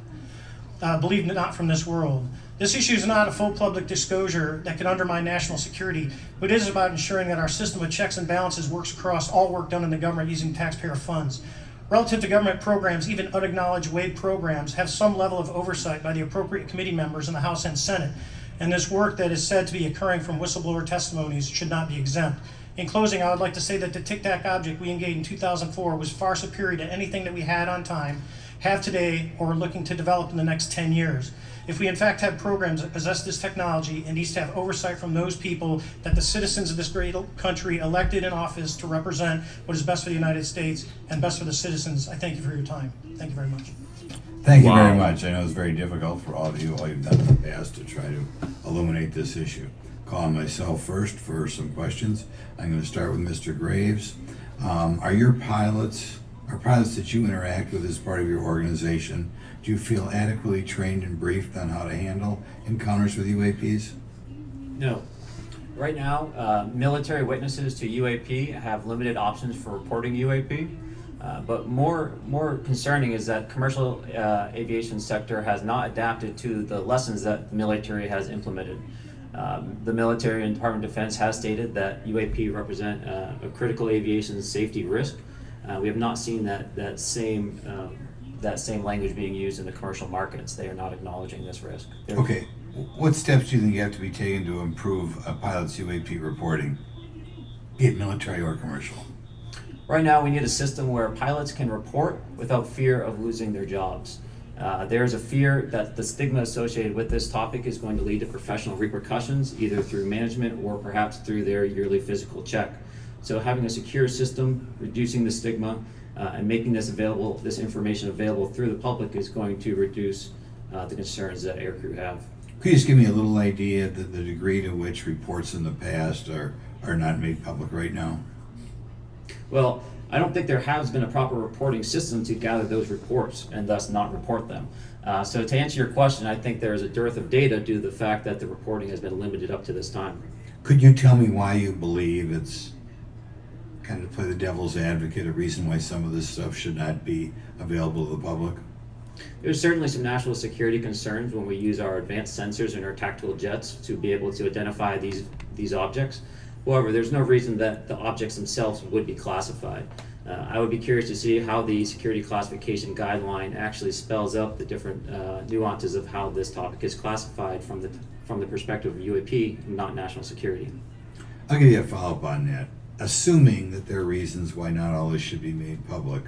Believe it, not from this world. This issue is not a full public disclosure that can undermine national security, but it is about ensuring that our system of checks and balances works across all work done in the government using taxpayer funds. Relative to government programs, even unacknowledged WAVE programs have some level of oversight by the appropriate committee members in the House and Senate, and this work that is said to be occurring from whistleblower testimonies should not be exempt. In closing, I would like to say that the tic-tac object we engaged in 2004 was far superior to anything that we had on time, have today, or are looking to develop in the next 10 years. If we in fact have programs that possess this technology, it needs to have oversight from those people that the citizens of this great country elected in office to represent what is best for the United States and best for the citizens. I thank you for your time. Thank you very much. Thank you very much. I know it's very difficult for all of you, all you've done in the past to try to illuminate this issue. Calling myself first for some questions. I'm going to start with Mr. Graves. Are pilots that you interact with as part of your organization, do you feel adequately trained and briefed on how to handle encounters with UAPs? No. Right now, military witnesses to UAP have limited options for reporting UAP, but more concerning is that commercial aviation sector has not adapted to the lessons that the military has implemented. The military and Department of Defense has stated that UAP represent a critical aviation safety risk. We have not seen that same language being used in the commercial markets. They are not acknowledging this risk. Okay, what steps do you think have to be taken to improve a pilot's UAP reporting, be it military or commercial? Right now, we need a system where pilots can report without fear of losing their jobs. There's a fear that the stigma associated with this topic is going to lead to professional repercussions, either through management or perhaps through their yearly physical check. So having a secure system, reducing the stigma, and making this information available through the public is going to reduce the concerns that aircrew have. Could you just give me a little idea of the degree to which reports in the past are not made public right now? Well, I don't think there has been a proper reporting system to gather those reports and thus not report them. So to answer your question, I think there is a dearth of data due to the fact that the reporting has been limited up to this time. Could you tell me why you believe it's, kind of play the devil's advocate, a reason why some of this stuff should not be available to the public? There's certainly some national security concerns when we use our advanced sensors in our tactical jets to be able to identify these objects. However, there's no reason that the objects themselves would be classified. I would be curious to see how the security classification guideline actually spells out the different nuances of how this topic is classified from the perspective of UAP, not national security. I'll give you a follow-up on that. Assuming that there are reasons why not all this should be made public,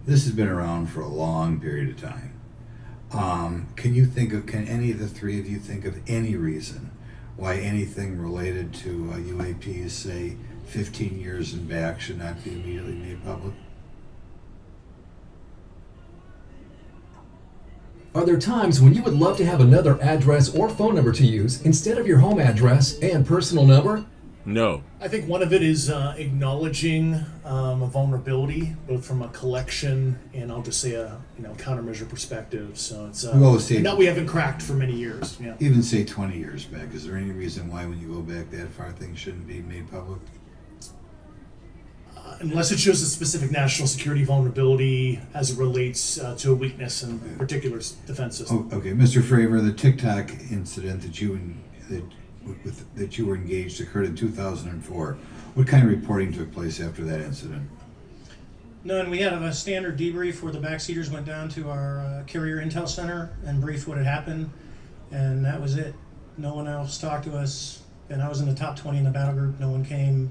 this has been around for a long period of time. Can any of the three of you think of any reason why anything related to UAPs, say 15 years and back, should not be immediately made public? Are there times when you would love to have another address or phone number to use instead of your home address and personal number? No. I think one of it is acknowledging a vulnerability, both from a collection and I'll just say a countermeasure perspective. So it's that we haven't cracked for many years. Yeah. Even say 20 years back. Is there any reason why, when you go back that far, things shouldn't be made public? Unless it shows a specific national security vulnerability as it relates to a weakness in a particular defense system. Okay, Mr. Fravor, the TikTok incident that you were engaged occurred in 2004. What kind of reporting took place after that incident? None. We had a standard debrief where the backseaters went down to our carrier intel center and briefed what had happened, and that was it. No one else talked to us, and I was in the top 20 in the battle group. No one came.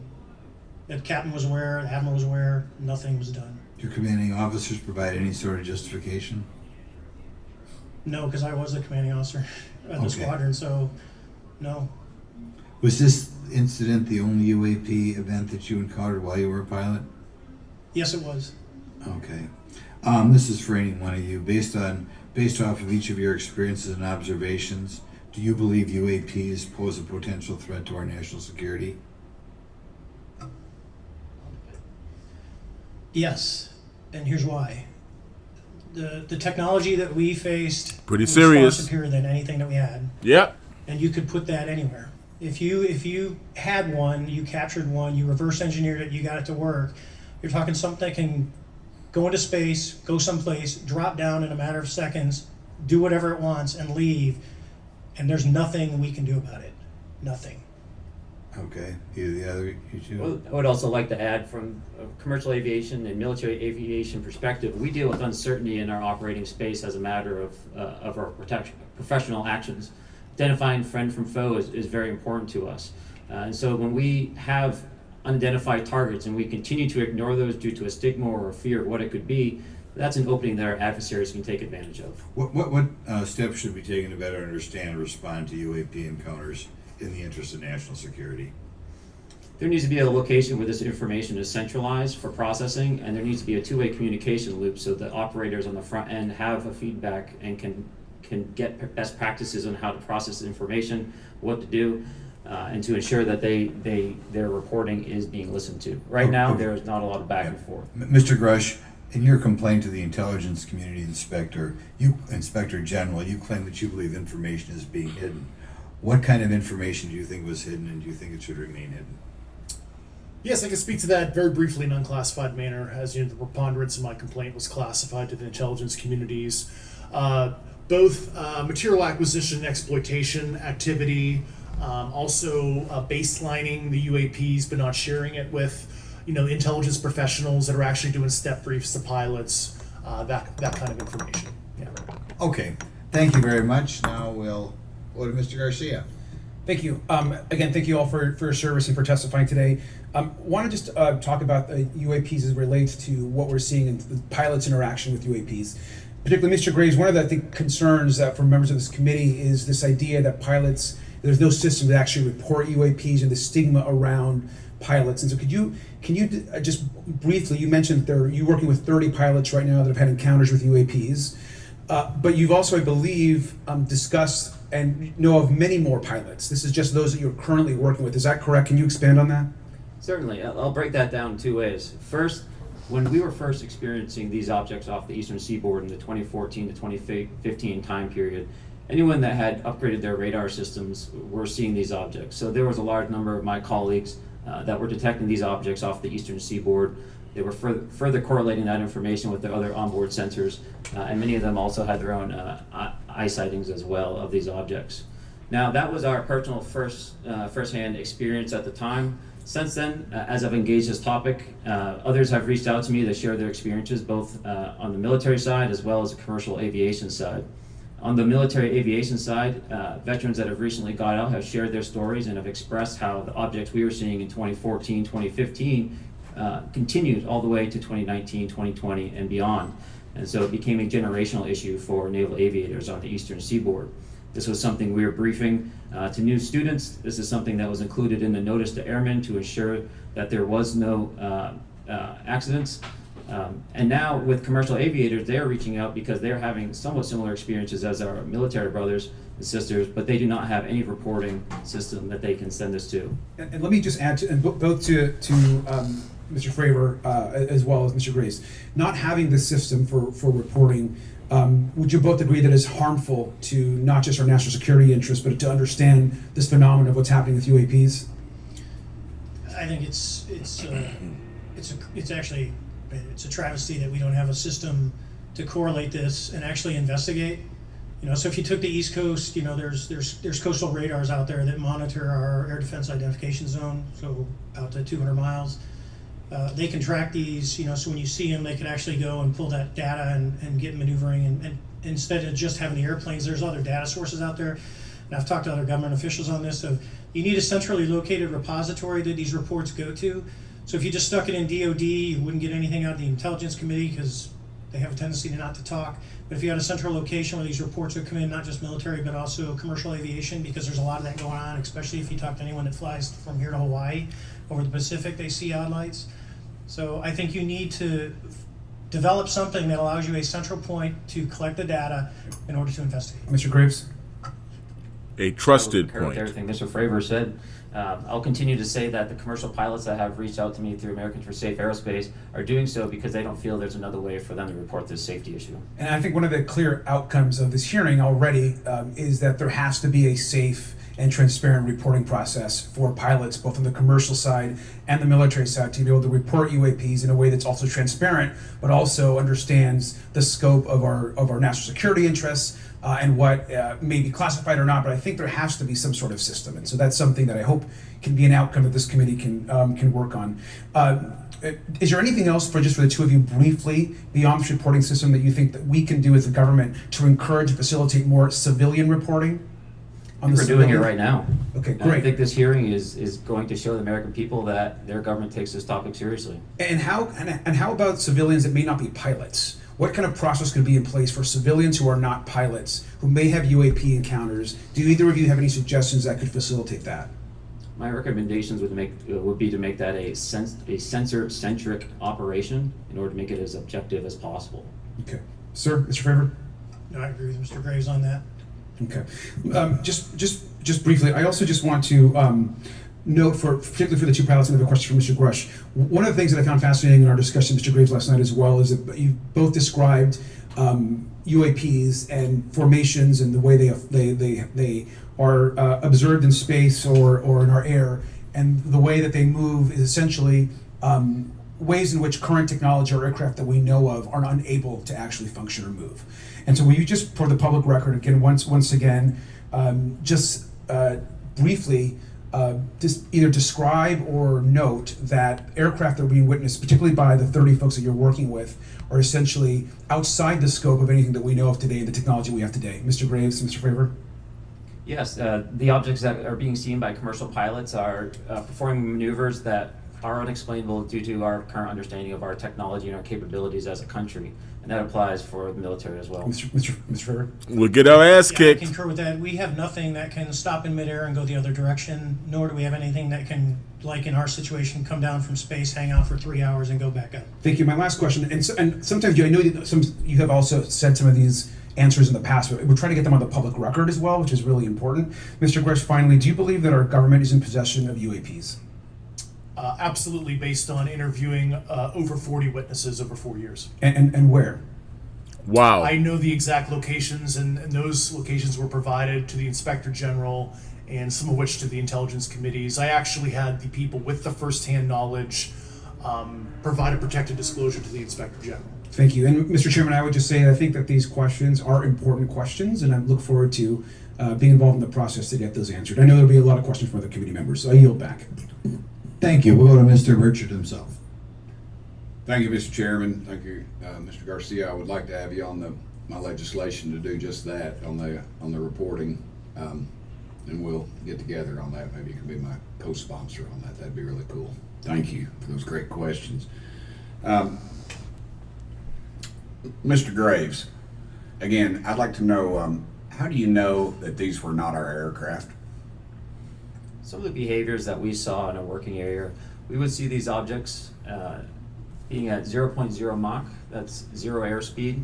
The captain was aware, the admiral was aware, nothing was done. Did your commanding officers provide any sort of justification? No, because I was the commanding officer of the squadron, so no. Was this incident the only UAP event that you encountered while you were a pilot? Yes, it was. Okay. This is for any one of you. Based off of each of your experiences and observations, do you believe UAPs pose a potential threat to our national security? Yes, and here's why. The technology that we faced pretty was serious, far superior than anything that we had. Yep. And you could put that anywhere. If you had one, you captured one, you reverse engineered it, you got it to work. You're talking something that can go into space, go someplace, drop down in a matter of seconds, do whatever it wants, and leave. And there's nothing we can do about it. Nothing. Okay. You two? Well, I would also like to add, from a commercial aviation and military aviation perspective, we deal with uncertainty in our operating space as a matter of our professional actions. Identifying friend from foe is very important to us. And so when we have unidentified targets and we continue to ignore those due to a stigma or a fear of what it could be, that's an opening that our adversaries can take advantage of. What steps should be taken to better understand and respond to UAP encounters in the interest of national security? There needs to be a location where this information is centralized for processing, and there needs to be a two-way communication loop so that operators on the front end have a feedback and can get best practices on how to process the information, what to do, and to ensure that their reporting is being listened to. Right now, there is not a lot of back and forth. Mr. Grush, in your complaint to the Intelligence Community Inspector General, you claim that you believe information is being hidden. What kind of information do you think was hidden, and do you think it should remain hidden? Yes, I can speak to that very briefly in an unclassified manner. As you know, the preponderance of my complaint was classified to the intelligence communities. Both material acquisition and exploitation activity, Also baselining the UAPs, but not sharing it with, intelligence professionals that are actually doing step briefs to pilots, that kind of information. Yeah. Okay, thank you very much. Now we'll go to Mr. Garcia. Thank you. Again, thank you all for your service and for testifying today. Want to just talk about the UAPs as it relates to what we're seeing in the pilots' interaction with UAPs. Particularly, Mr. Graves, one of the, I think, concerns from members of this committee is this idea that pilots, there's no system to actually report UAPs and the stigma around pilots. And so can you just briefly, you mentioned you're working with 30 pilots right now that have had encounters with UAPs, but you've also, I believe, discussed and know of many more pilots. This is just those that you're currently working with. Is that correct? Can you expand on that? Certainly. I'll break that down in two ways. First, when we were first experiencing these objects off the eastern seaboard in the 2014 to 2015 time period, anyone that had upgraded their radar systems were seeing these objects. So there was a large number of my colleagues that were detecting these objects off the eastern seaboard. They were further correlating that information with their other onboard sensors, and many of them also had their own eye sightings as well of these objects. Now, that was our personal first-hand experience at the time. Since then, as I've engaged this topic, others have reached out to me to share their experiences, both on the military side as well as the commercial aviation side. On the military aviation side, veterans that have recently got out have shared their stories and have expressed how the objects we were seeing in 2014, 2015 continued all the way to 2019, 2020, and beyond. And so it became a generational issue for naval aviators on the eastern seaboard. This was something we were briefing to new students. This is something that was included in the notice to airmen to ensure that there was no accidents. And now with commercial aviators, they're reaching out because they're having somewhat similar experiences as our military brothers and sisters, but they do not have any reporting system that they can send us to. And let me just add to, and both to Mr. Fravor as well as Mr. Grace, not having this system for reporting, would you both agree that it's harmful to not just our national security interests, but to understand this phenomenon of what's happening with UAPs? I think it's actually a travesty that we don't have a system to correlate this and actually investigate. So if you took the East Coast, there's coastal radars out there that monitor our air defense identification zone, so out to 200 miles. They can track these, so when you see them, they can actually go and pull that data and get maneuvering. And instead of just having the airplanes, there's other data sources out there. And I've talked to other government officials on this. You need a centrally located repository that these reports go to. So if you just stuck it in DOD, you wouldn't get anything out of the Intelligence Committee because they have a tendency not to talk. But if you had a central location where these reports would come in, not just military, but also commercial aviation, because there's a lot of that going on, especially if you talk to anyone that flies from here to Hawaii, over the Pacific, they see odd lights. So I think you need to develop something that allows you a central point to collect the data in order to investigate. Mr. Graves? A trusted point. With everything Mr. Fravor said. I'll continue to say that the commercial pilots that have reached out to me through Americans for Safe Aerospace are doing so because they don't feel there's another way for them to report this safety issue. And I think one of the clear outcomes of this hearing already is that there has to be a safe and transparent reporting process for pilots, both on the commercial side and the military side, to be able to report UAPs in a way that's also transparent, but also understands the scope of our national security interests and what may be classified or not. But I think there has to be some sort of system, and so that's something that I hope can be an outcome that this committee can work on. Is there anything else for the two of you briefly beyond this reporting system that you think that we can do as a government to encourage and facilitate more civilian reporting? We're doing it right now. Okay, great. great. I think this hearing is going to show the American people that their government takes this topic seriously. And how about civilians that may not be pilots? What kind of process could be in place for civilians who are not pilots, who may have UAP encounters? Do either of you have any suggestions that could facilitate that? My recommendations would be to make that a sensor-centric operation in order to make it as objective as possible. Okay. Sir, Mr. Fravor? No, I agree with Mr. Graves on that. Okay. Just briefly, I also just want to note, particularly for the two pilots, and I have a question for Mr. Grush. One of the things that I found fascinating in our discussion, Mr. Graves, last night as well, is that you both described UAPs and formations and the way they are observed in space or in our air, and the way that they move is essentially ways in which current technology or aircraft that we know of are unable to actually function or move. And so will you just, for the public record, again, once again, briefly just either describe or note that aircraft that are being witnessed, particularly by the 30 folks that you're working with, are essentially outside the scope of anything that we know of today, the technology we have today. Mr. Graves, Mr. Fravor? Yes, the objects that are being seen by commercial pilots are performing maneuvers that are unexplainable due to our current understanding of our technology and our capabilities as a country. And that applies for the military as well. Mr. Fravor? We'll get our ass Yeah, I kicked. concur with that. We have nothing that can stop in midair and go the other direction, nor do we have anything that can, like in our situation, come down from space, hang out for 3 hours, and go back up. Thank you. My last question, and sometimes I know you have also said some of these answers in the past, but we're trying to get them on the public record as well, which is really important. Mr. Grish, finally, do you believe that our government is in possession of UAPs? Absolutely, based on interviewing over 40 witnesses over 4 years. And where? Wow. I know the exact locations, and those locations were provided to the Inspector General, and some of which to the intelligence committees. I actually had the people with the first-hand knowledge provide a protected disclosure to the Inspector General. Thank you. And Mr. Chairman, I would just say that I think that these questions are important questions, and I look forward to being involved in the process to get those answered. I know there'll be a lot of questions from other committee members, so I yield back. Thank you. We'll go to Mr. Richard himself. Thank you, Mr. Chairman. Thank you, Mr. Garcia. I would like to have you on my legislation to do just that on the reporting, and we'll get together on that. Maybe you can be my co-sponsor on that. That'd be really cool. Thank you for those great questions. Mr. Graves, again, I'd like to know, how do you know that these were not our aircraft? Some of the behaviors that we saw in a working area, we would see these objects being at 0.0 Mach, that's zero airspeed,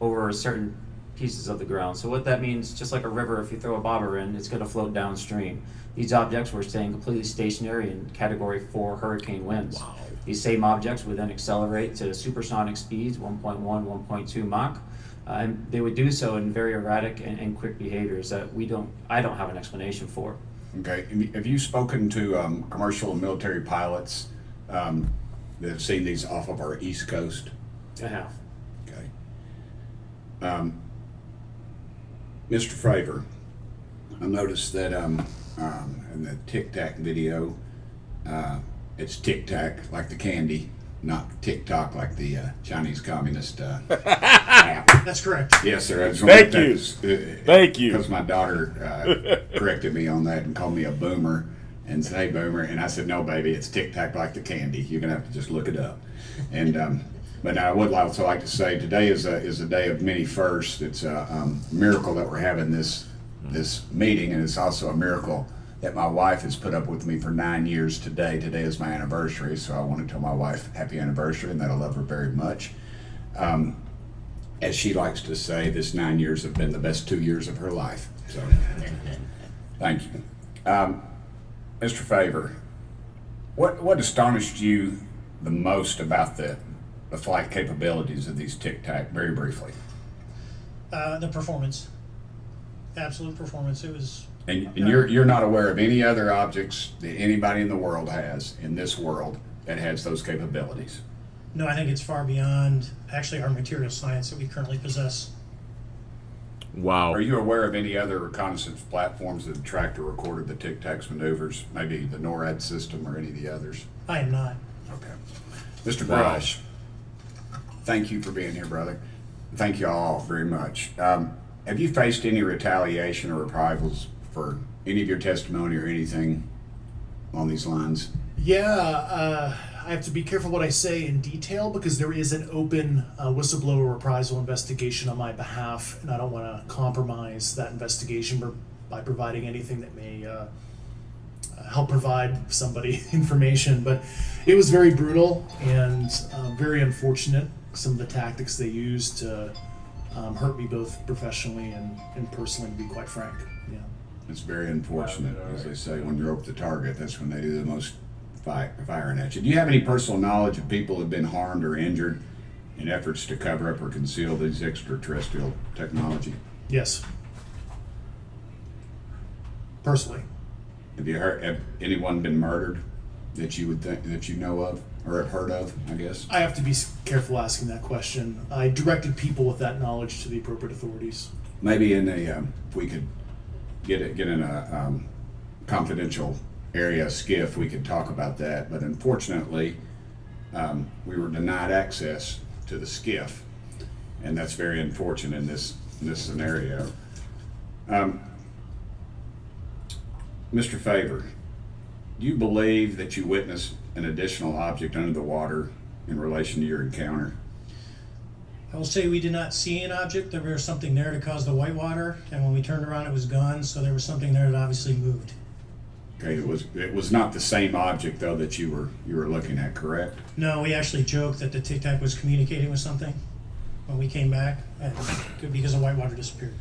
over certain pieces of the ground. So what that means, just like a river, if you throw a bobber in, it's going to float downstream. These objects were staying completely stationary in Category 4 hurricane winds. Wow. These same objects would then accelerate to supersonic speeds, 1.1, 1.2 Mach, and they would do so in very erratic and quick behaviors that I don't have an explanation for. Okay, have you spoken to commercial and military pilots that have seen these off of our East Coast? I have. Okay. Mr. Fravor, I noticed that in the Tic Tac video, it's Tic Tac like the candy, not TikTok like the Chinese communist app. That's correct. Yes, sir. I just Thank you. Thank you. Because my daughter corrected me on that and called me a boomer and said, "Hey, boomer," and I said, "No, baby, it's Tic Tac like the candy. You're gonna have to just look it up." And but I would also like to say today is a day of many firsts. It's a miracle that we're having this meeting, and it's also a miracle that my wife has put up with me for 9 years today. Today is my anniversary, so I want to tell my wife happy anniversary and that I love her very much. As she likes to say, this 9 years have been the best 2 years of her life. So, thank you. Mr. Favor, what astonished you the most about the flight capabilities of these Tic Tac, very briefly? The performance. Absolute performance. It was... And you're not aware of any other objects that anybody in the world has, in this world, that has those capabilities? No, I think it's far beyond actually our material science that we currently possess. Wow. Are you aware of any other reconnaissance platforms that have tracked or recorded the Tic Tac's maneuvers, maybe the NORAD system or any of the others? I am not. Okay. Mr. Brush, thank you for being here, brother. Thank you all very much. Have you faced any retaliation or reprisals for any of your testimony or anything on these lines? Yeah, I have to be careful what I say in detail because there is an open whistleblower reprisal investigation on my behalf, and I don't want to compromise that investigation by providing anything that may help provide somebody information. But it was very brutal and very unfortunate, some of the tactics they used to hurt me both professionally and personally, to be quite frank. Yeah. It's very unfortunate, as they say, when you're over the target, that's when they do the most firing at you. Do you have any personal knowledge of people who have been harmed or injured in efforts to cover up or conceal these extraterrestrial technology? Yes. Personally. Have anyone been murdered that you would think that you know of or have heard of, I guess? I have to be careful asking that question. I directed people with that knowledge to the appropriate authorities. Maybe in a if we could get in a confidential area skiff, we could talk about that. But unfortunately, we were denied access to the skiff, and that's very unfortunate in this scenario. Mr. Favor, do you believe that you witnessed an additional object under the water in relation to your encounter? I will say we did not see an object. There was something there to cause the whitewater, and when we turned around, it was gone. So there was something there that obviously moved. Okay, it was not the same object though that you were looking at, correct? No, we actually joked that the Tic Tac was communicating with something when we came back, and because the whitewater disappeared.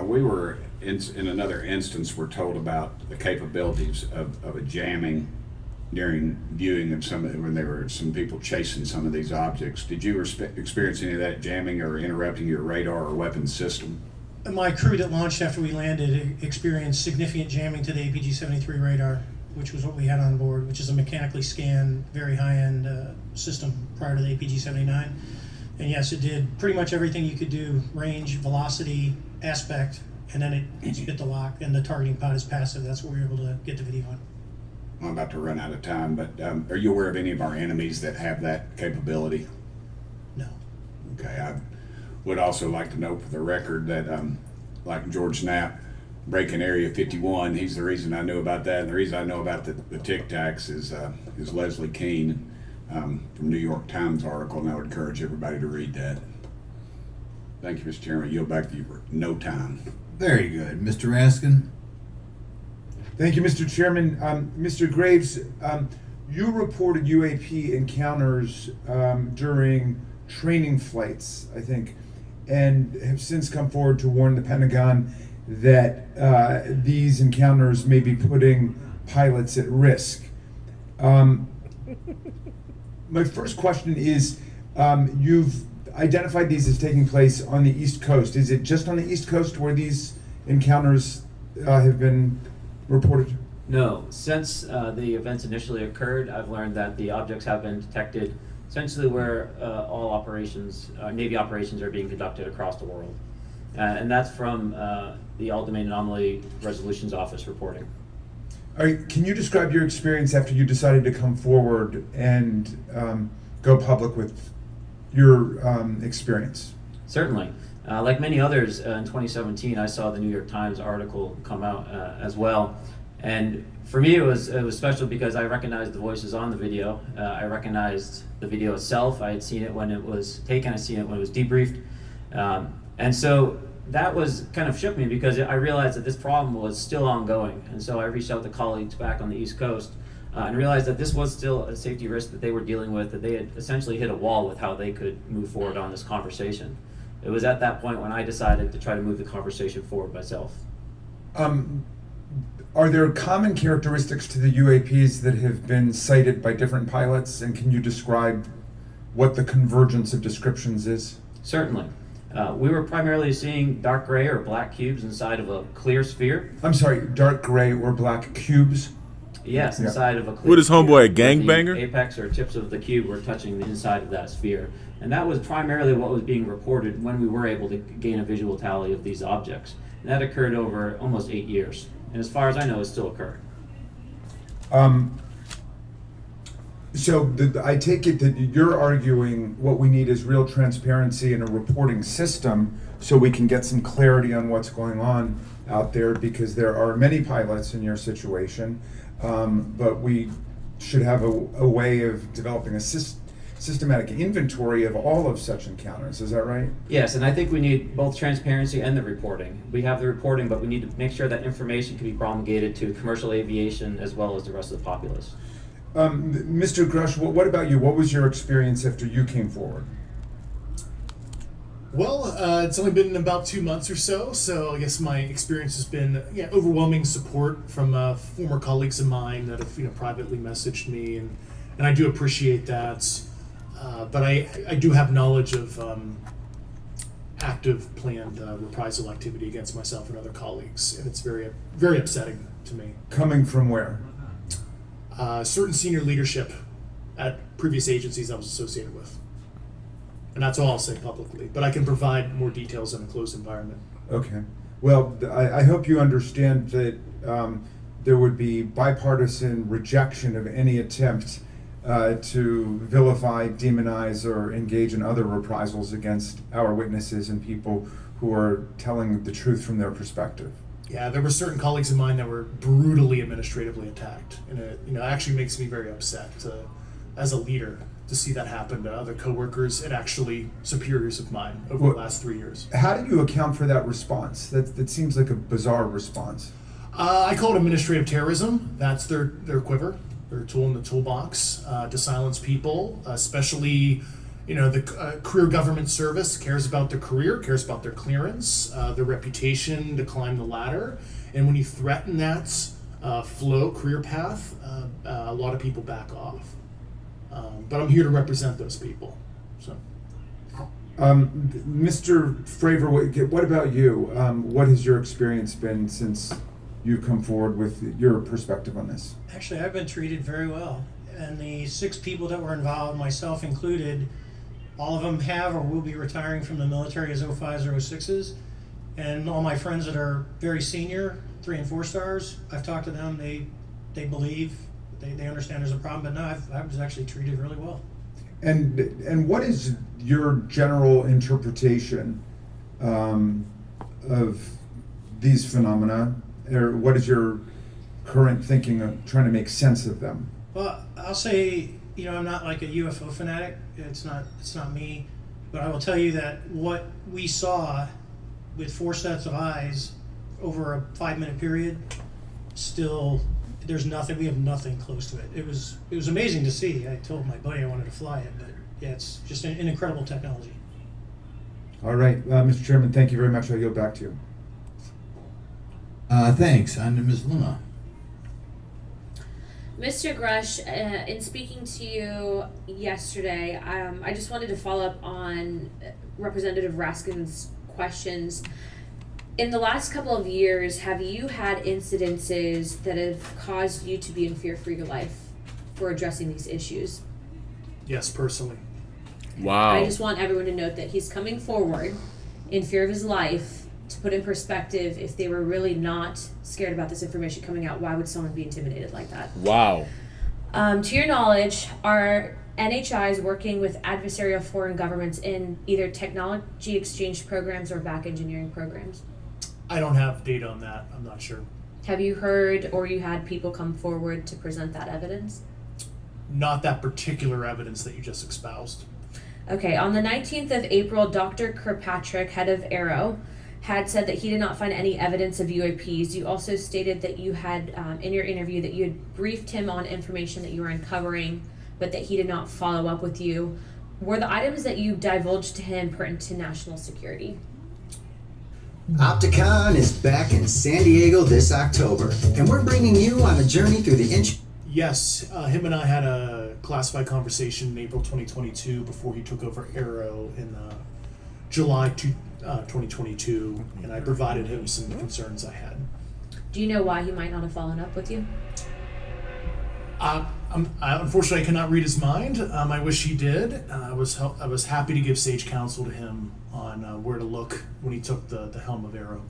We were in another instance. We're told about the capabilities of a jamming during viewing of when there were some people chasing some of these objects. Did you experience any of that jamming or interrupting your radar or weapons system? My crew that launched after we landed experienced significant jamming to the APG-73 radar, which was what we had on board, which is a mechanically scanned, very high-end system prior to the APG-79. And yes, it did pretty much everything you could do: range, velocity, aspect, and then it spit the lock, and the targeting pod is passive. That's what we were able to get the video on. I'm about to run out of time, but are you aware of any of our enemies that have that capability? No. Okay, I would also like to note for the record that, like George Knapp breaking Area 51, he's the reason I knew about that, and the reason I know about the Tic Tacs is Leslie Keene from New York Times article, and I would encourage everybody to read that. Thank you, Mr. Chairman. Yield back to you for no time. Very good. Mr. Raskin? Thank you, Mr. Chairman. Mr. Graves, you reported UAP encounters during training flights, I think, and have since come forward to warn the Pentagon that these encounters may be putting pilots at risk. My first question is, you've identified these as taking place on the East Coast. Is it just on the East Coast where these encounters have been reported? No. Since the events initially occurred, I've learned that the objects have been detected essentially where all operations, Navy operations, are being conducted across the world. And that's from the All-Domain Anomaly Resolutions Office reporting. All right, can you describe your experience after you decided to come forward and go public with your experience? Certainly. Like many others, in 2017, I saw the New York Times article come out as well. And for me, it was special because I recognized the voices on the video. I recognized the video itself. I had seen it when it was taken. I seen it when it was debriefed. And so that was kind of shook me because I realized that this problem was still ongoing. And so I reached out to colleagues back on the East Coast and realized that this was still a safety risk that they were dealing with, that they had essentially hit a wall with how they could move forward on this conversation. It was at that point when I decided to try to move the conversation forward myself. Are there common characteristics to the UAPs that have been cited by different pilots, and can you describe what the convergence of descriptions is? Certainly. We were primarily seeing dark gray or black cubes inside of a clear sphere. I'm sorry, dark gray or black cubes? Yes, inside of a clear What is homeboy, a sphere. gangbanger? The apex or tips of the cube were touching the inside of that sphere. And that was primarily what was being reported when we were able to gain a visual tally of these objects. And that occurred over almost 8 years. And as far as I know, it's still occurring. So I take it that you're arguing what we need is real transparency in a reporting system so we can get some clarity on what's going on out there, because there are many pilots in your situation, but we should have a way of developing a systematic inventory of all of such encounters. Is that right? Yes, and I think we need both transparency and the reporting. We have the reporting, but we need to make sure that information can be promulgated to commercial aviation as well as the rest of the populace. Mr. Grush, what about you? What was your experience after you came forward? Well, it's only been about 2 months or so I guess my experience has been overwhelming support from former colleagues of mine that have privately messaged me, and I do appreciate that. But I do have knowledge of active planned reprisal activity against myself and other colleagues, and it's very, very upsetting to me. Coming from where? Certain senior leadership at previous agencies I was associated with. And that's all I'll say publicly, but I can provide more details in a closed environment. Okay. Well, I hope you understand that there would be bipartisan rejection of any attempt to vilify, demonize, or engage in other reprisals against our witnesses and people who are telling the truth from their perspective. Yeah, there were certain colleagues of mine that were brutally administratively attacked, and it actually makes me very upset as a leader to see that happen to other coworkers and actually superiors of mine over the last 3 years. How do you account for that response? That seems like a bizarre response. I call it administrative terrorism. That's their quiver, their tool in the toolbox to silence people, especially the career government service cares about their career, cares about their clearance, their reputation to climb the ladder. And when you threaten that career path, a lot of people back off. But I'm here to represent those people. So, Mr. Fravor, what about you? What has your experience been since you've come forward with your perspective on this? Actually, I've been treated very well. And the 6 people that were involved, myself included, all of them have or will be retiring from the military as 05s or 06s. And all my friends that are very senior, 3 and 4 stars, I've talked to them, they believe, they understand there's a problem, but no, I was actually treated really well. And what is your general interpretation of these phenomena, or what is your current thinking of trying to make sense of them? Well, I'll say, I'm not like a UFO fanatic. It's not me, but I will tell you that what we saw with 4 sets of eyes over a 5-minute period, still, we have nothing close to it. It was amazing to see. I told my buddy I wanted to fly it, but yeah, it's just an incredible technology. All right, Mr. Chairman, thank you very much. I'll yield back to you. Thanks. On to Ms. Luna. Mr. Grush, in speaking to you yesterday, I just wanted to follow up on Representative Raskin's questions. In the last couple of years, have you had incidences that have caused you to be in fear for your life for addressing these issues? Yes, personally. Wow. I just want everyone to note that he's coming forward in fear of his life. To put in perspective, if they were really not scared about this information coming out, why would someone be intimidated like that? Wow. To your knowledge, are NHIs working with adversarial foreign governments in either technology exchange programs or back engineering programs? I don't have data on that. I'm not sure. Have you heard or you had people come forward to present that evidence? Not that particular evidence that you just espoused. Okay, on the 19th of April, Dr. Kirkpatrick, head of Aero, had said that he did not find any evidence of UAPs. You also stated that you had, in your interview, that you had briefed him on information that you were uncovering, but that he did not follow up with you. Were the items that you divulged to him pertinent to national security? Opticon is back in San Diego this October, and we're bringing you on a journey through the Yes, him and I had a classified conversation in April 2022 before he took over Aero in July 2022, and I provided him some concerns I had. Do you know why he might not have followed up with you? Unfortunately, I cannot read his mind. I wish he did. I was happy to give sage counsel to him on where to look when he took the helm of Aero.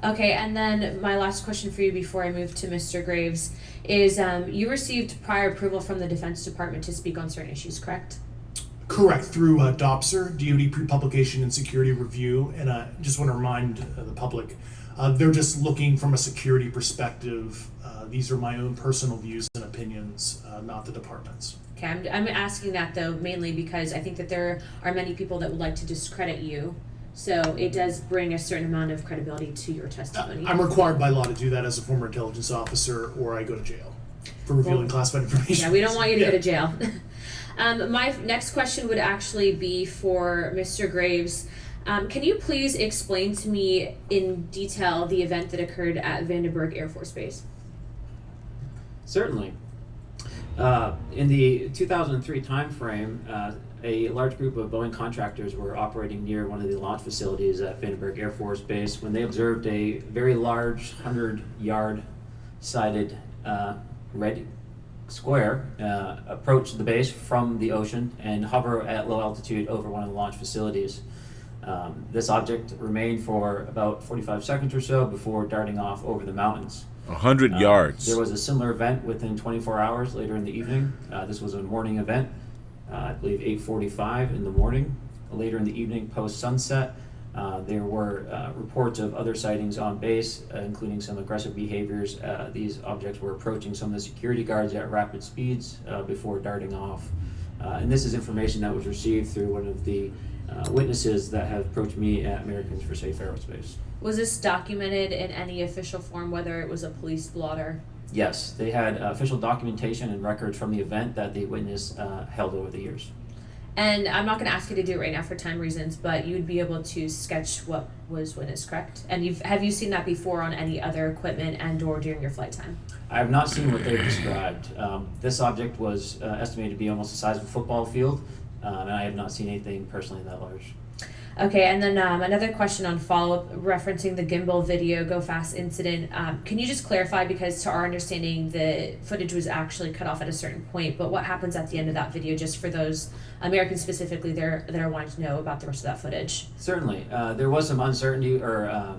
Okay, and then my last question for you before I move to Mr. Graves is you received prior approval from the Defense Department to speak on certain issues, correct? Correct, through DOPSR, DoD Pre-Publication and Security Review, and I just want to remind the public, they're just looking from a security perspective. These are my own personal views and opinions, not the department's. Okay, I'm asking that though mainly because I think that there are many people that would like to discredit you, so it does bring a certain amount of credibility to your testimony. I'm required by law to do that as a former intelligence officer, or I go to jail for revealing classified information. Yeah, we don't want you to go to jail. My next question would actually be for Mr. Graves. Can you please explain to me in detail the event that occurred at Vandenberg Air Force Base? Certainly. In the 2003 timeframe, a large group of Boeing contractors were operating near one of the launch facilities at Vandenberg Air Force Base when they observed a very large 100-yard sided red square approach the base from the ocean and hover at low altitude over one of the launch facilities. This object remained for about 45 seconds or so before darting off over the mountains. 100 yards. There was a similar event within 24 hours later in the evening. This was a morning event, I believe 8:45 in the morning. Later in the evening, post-sunset, there were reports of other sightings on base, including some aggressive behaviors. These objects were approaching some of the security guards at rapid speeds before darting off. And this is information that was received through one of the witnesses that have approached me at Americans for Safe Aerospace. Was this documented in any official form, whether it was a police blotter? Yes, they had official documentation and records from the event that the witness held over the years. And I'm not going to ask you to do it right now for time reasons, but you'd be able to sketch what was witnessed, correct? And have you seen that before on any other equipment and/or during your flight time? I have not seen what they've described. This object was estimated to be almost the size of a football field, and I have not seen anything personally that large. Okay, and then another question on follow-up referencing the gimbal video Go Fast incident. Can you just clarify, because to our understanding the footage was actually cut off at a certain point, but what happens at the end of that video, just for those Americans specifically there that are wanting to know about the rest of that footage? Certainly. There was some uncertainty or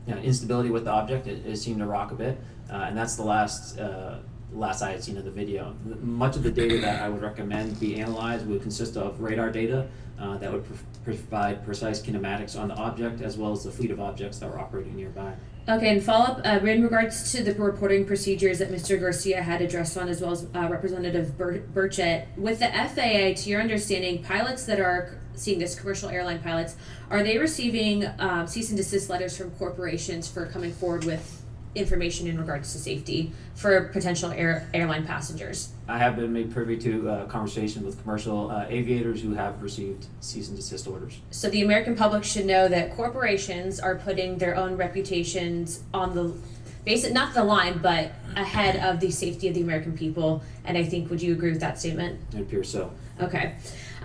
instability with the object. It seemed to rock a bit, and that's the last I had seen of the video. Much of the data that I would recommend be analyzed would consist of radar data that would provide precise kinematics on the object, as well as the fleet of objects that were operating nearby. Okay, and follow-up, in regards to the reporting procedures that Mr. Garcia had addressed on, as well as Representative Burchett, with the FAA, to your understanding, pilots that are seeing this, commercial airline pilots, are they receiving cease and desist letters from corporations for coming forward with information in regards to safety for potential airline passengers? I have been made privy to conversations with commercial aviators who have received cease and desist orders. So the American public should know that corporations are putting their own reputations on the not the line, but ahead of the safety of the American people. And I think, would you agree with that statement? It appears so. Okay.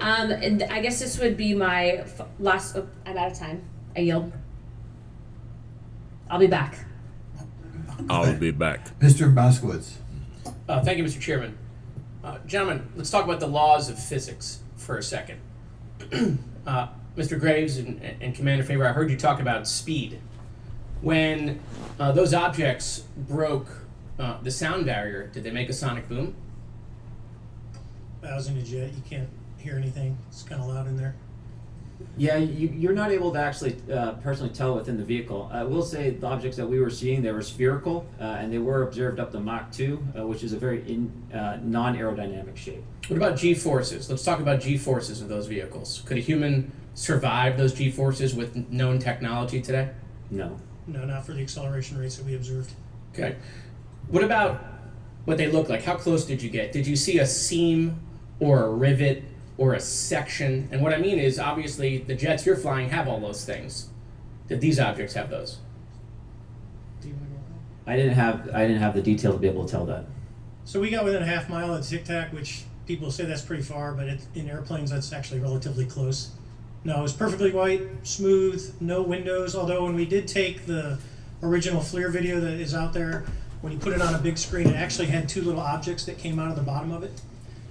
And I guess this would be my last, I'm out of time. I yield. I'll be back. I'll be back. Mr. Moskowitz. Thank you, Mr. Chairman. Gentlemen, let's talk about the laws of physics for a second. Mr. Graves and Commander Favor, I heard you talk about speed. When those objects broke the sound barrier, did they make a sonic boom? I was in a jet. You can't hear anything. It's kind of loud in there. Yeah, you're not able to actually personally tell within the vehicle. I will say the objects that we were seeing, they were spherical, and they were observed up to Mach 2, which is a very non-aerodynamic shape. What about G-forces? Let's talk about G-forces of those vehicles. Could a human survive those G-forces with known technology today? No. No, not for the acceleration rates that we observed. Okay. What about what they look like? How close did you get? Did you see a seam or a rivet or a section? And what I mean is, obviously, the jets you're flying have all those things. Did these objects have those? I didn't have the detail to be able to tell that. So we got within a half mile of Tic Tac, which people say that's pretty far, but in airplanes that's actually relatively close. No, it was perfectly white, smooth, no windows, although when we did take the original FLIR video that is out there, when you put it on a big screen, it actually had two little objects that came out of the bottom of it.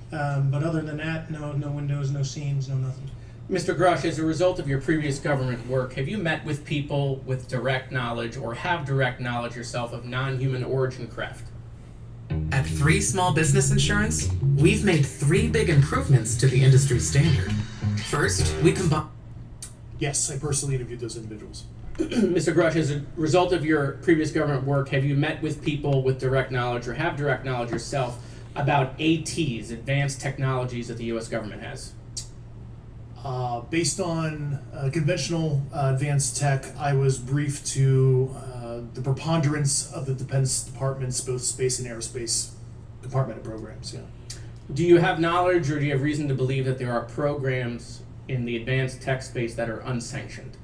But other than that, no windows, no seams, no nothing. Mr. Grush, as a result of your previous government work, have you met with people with direct knowledge or have direct knowledge yourself of non-human origin craft? At 3 Small Business Insurance, we've made 3 big improvements to the industry standard. First, we combine... Yes, I personally interviewed those individuals. Mr. Grush, as a result of your previous government work, have you met with people with direct knowledge or have direct knowledge yourself about ATs, advanced technologies that the U.S. government has? Based on conventional advanced tech, I was briefed to the preponderance of the Defense Department's both space and aerospace departmented programs. Yeah. Do you have knowledge or do you have reason to believe that there are programs in the advanced tech space that are unsanctioned?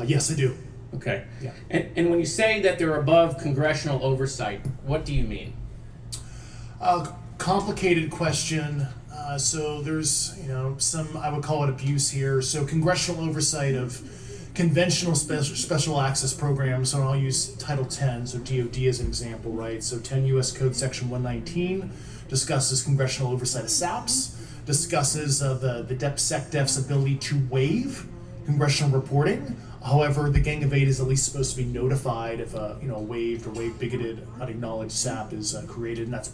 Yes, I do. Okay. Yeah. And when you say that they're above congressional oversight, what do you mean? Complicated question. So there's, some, I would call it abuse here. So congressional oversight of conventional special access programs. So I'll use Title 10, so DOD as an example, right? So 10 U.S. Code Section 119 discusses congressional oversight of SAPs, discusses the DepSecDef's ability to waive congressional reporting However, the Gang of Eight is at least supposed to be notified if a waived or wave bigoted unacknowledged SAP is created, and that's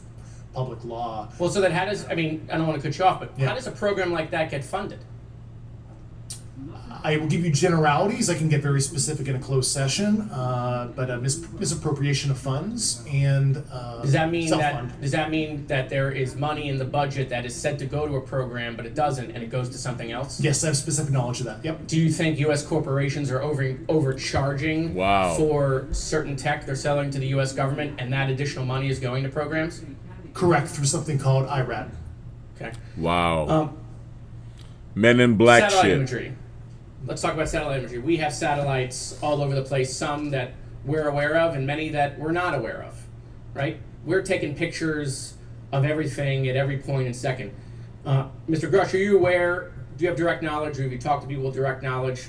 public law. Well, so then how does, I don't want to cut you off, but how does a program like that get funded? I will give you generalities. I can get very specific in a closed session, but misappropriation of funds and Does that mean self-fund. that there is money in the budget that is set to go to a program, but it doesn't, and it goes to something else? Yes, I have specific knowledge of that. Yep. Do you think U.S. corporations are overcharging for certain tech they're selling to the U.S. government, and that additional money is going to programs? Correct, through something called IRAD. Okay. Wow. Men in Black satellite shit. imagery. Let's talk about satellite imagery. We have satellites all over the place, some that we're aware of and many that we're not aware of, right? We're taking pictures of everything at every point and second. Mr. Grush, are you aware, do you have direct knowledge, or have you talked to people with direct knowledge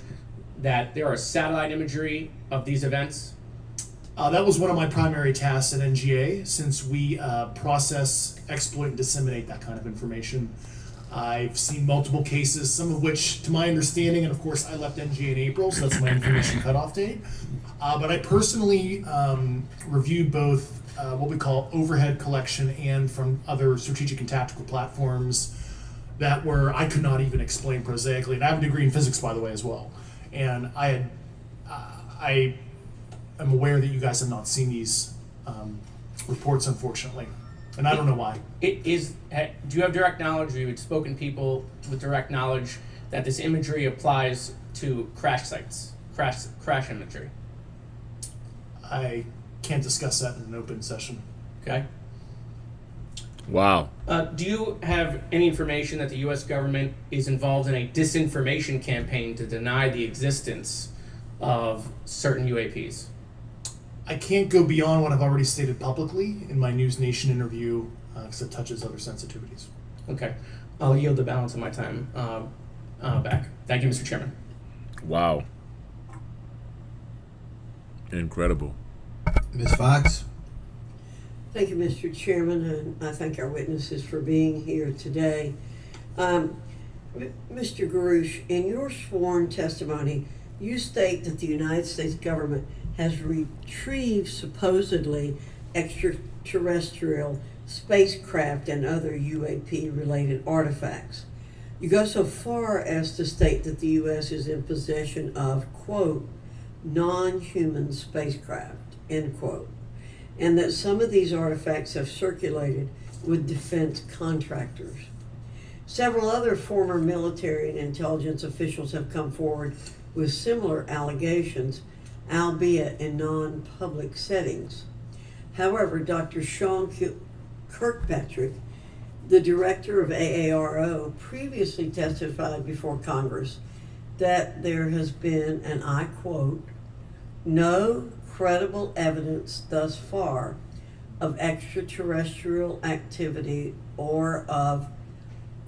that there are satellite imagery of these events? That was one of my primary tasks at NGA, since we process, exploit, and disseminate that kind of information. I've seen multiple cases, some of which, to my understanding, and of course I left NGA in April, so that's my information cutoff date. But I personally reviewed both what we call overhead collection and from other strategic and tactical platforms that I could not even explain prosaically. And I have a degree in physics, by the way, as well. And I am aware that you guys have not seen these reports, unfortunately. And I don't know why. Do you have direct knowledge, or you had spoken to people with direct knowledge that this imagery applies to crash sites, crash imagery? I can't discuss that in an open session. Okay. Wow. Do you have any information that the U.S. government is involved in a disinformation campaign to deny the existence of certain UAPs? I can't go beyond what I've already stated publicly in my News Nation interview because it touches other sensitivities. Okay. I'll yield the balance of my time back. Thank you, Mr. Chairman. Wow. Incredible. Ms. Fox? Thank you, Mr. Chairman, and I thank our witnesses for being here today. Mr. Garouche, in your sworn testimony, you state that the United States government has retrieved supposedly extraterrestrial spacecraft and other UAP-related artifacts. You go so far as to state that the U.S. is in possession of, quote, non-human spacecraft, end quote, and that some of these artifacts have circulated with defense contractors. Several other former military and intelligence officials have come forward with similar allegations, albeit in non-public settings. However, Dr. Sean Kirkpatrick, the director of AARO, previously testified before Congress that there has been, and I quote, no credible evidence thus far of extraterrestrial activity or of,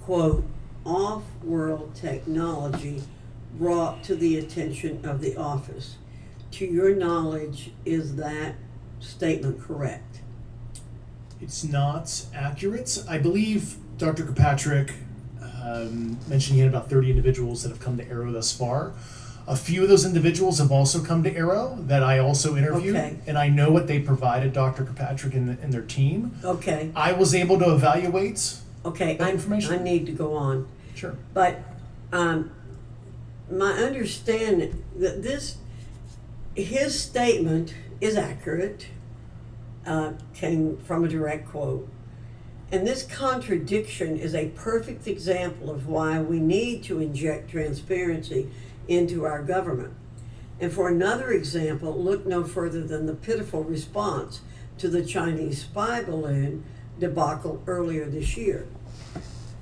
quote, off-world technology brought to the attention of the office. To your knowledge, is that statement correct? It's not accurate. I believe Dr. Kirkpatrick mentioned he had about 30 individuals that have come to Arrow thus far. A few of those individuals have also come to Arrow that I also interviewed, and I know what they provided Dr. Kirkpatrick and their team. Okay. I was able to evaluate that information. I need to go on. Sure. But my understanding that his statement is accurate, came from a direct quote. And this contradiction is a perfect example of why we need to inject transparency into our government. And for another example, look no further than the pitiful response to the Chinese spy balloon debacle earlier this year.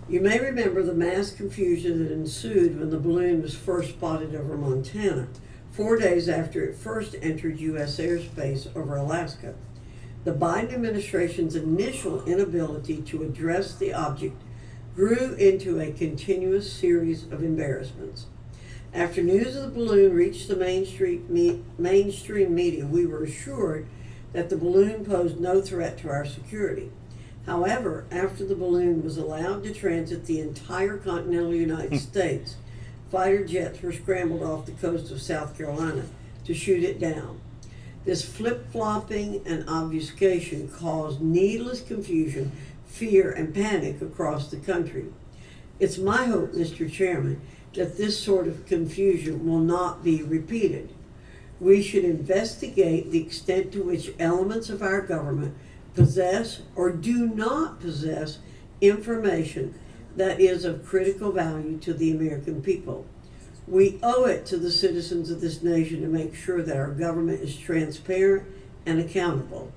You may remember the mass confusion that ensued when the balloon was first spotted over Montana, 4 days after it first entered U.S. airspace over Alaska. The Biden administration's initial inability to address the object grew into a continuous series of embarrassments. After news of the balloon reached the mainstream media, we were assured that the balloon posed no threat to our security. However, after the balloon was allowed to transit the entire continental United States, fighter jets were scrambled off the coast of South Carolina to shoot it down. This flip-flopping and obfuscation caused needless confusion, fear, and panic across the country. It's my hope, Mr. Chairman, that this sort of confusion will not be repeated. We should investigate the extent to which elements of our government possess or do not possess information that is of critical value to the American people. We owe it to the citizens of this nation to make sure that our government is transparent and accountable.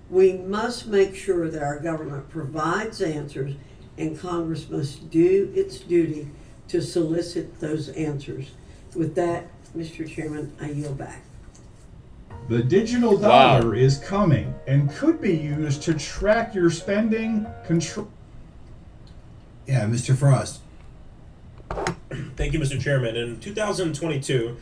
We must make sure that our government provides answers, and Congress must do its duty to solicit those answers. With that, Mr. Chairman, I yield back. The digital dollar is coming and could be used to track your spending, control. Yeah, Mr. Frost. Thank you, Mr. Chairman. In 2022,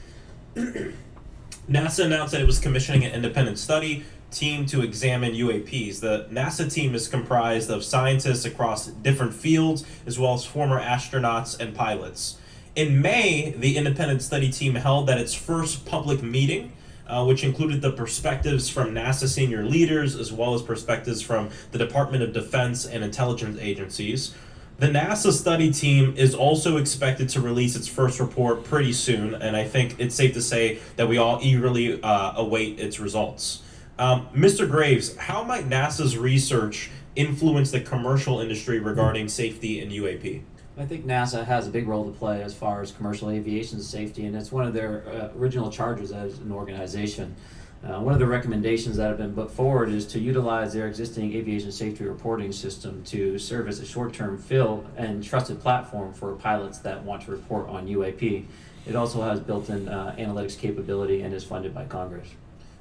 NASA announced that it was commissioning an independent study team to examine UAPs. The NASA team is comprised of scientists across different fields, as well as former astronauts and pilots. In May, the independent study team held its first public meeting, which included the perspectives from NASA senior leaders, as well as perspectives from the Department of Defense and intelligence agencies. The NASA study team is also expected to release its first report pretty soon, and I think it's safe to say that we all eagerly await its results. Mr. Graves, how might NASA's research influence the commercial industry regarding safety in UAP? I think NASA has a big role to play as far as commercial aviation safety, and it's one of their original charges as an organization. One of the recommendations that have been put forward is to utilize their existing aviation safety reporting system to serve as a short-term fill and trusted platform for pilots that want to report on UAP. It also has built-in analytics capability and is funded by Congress.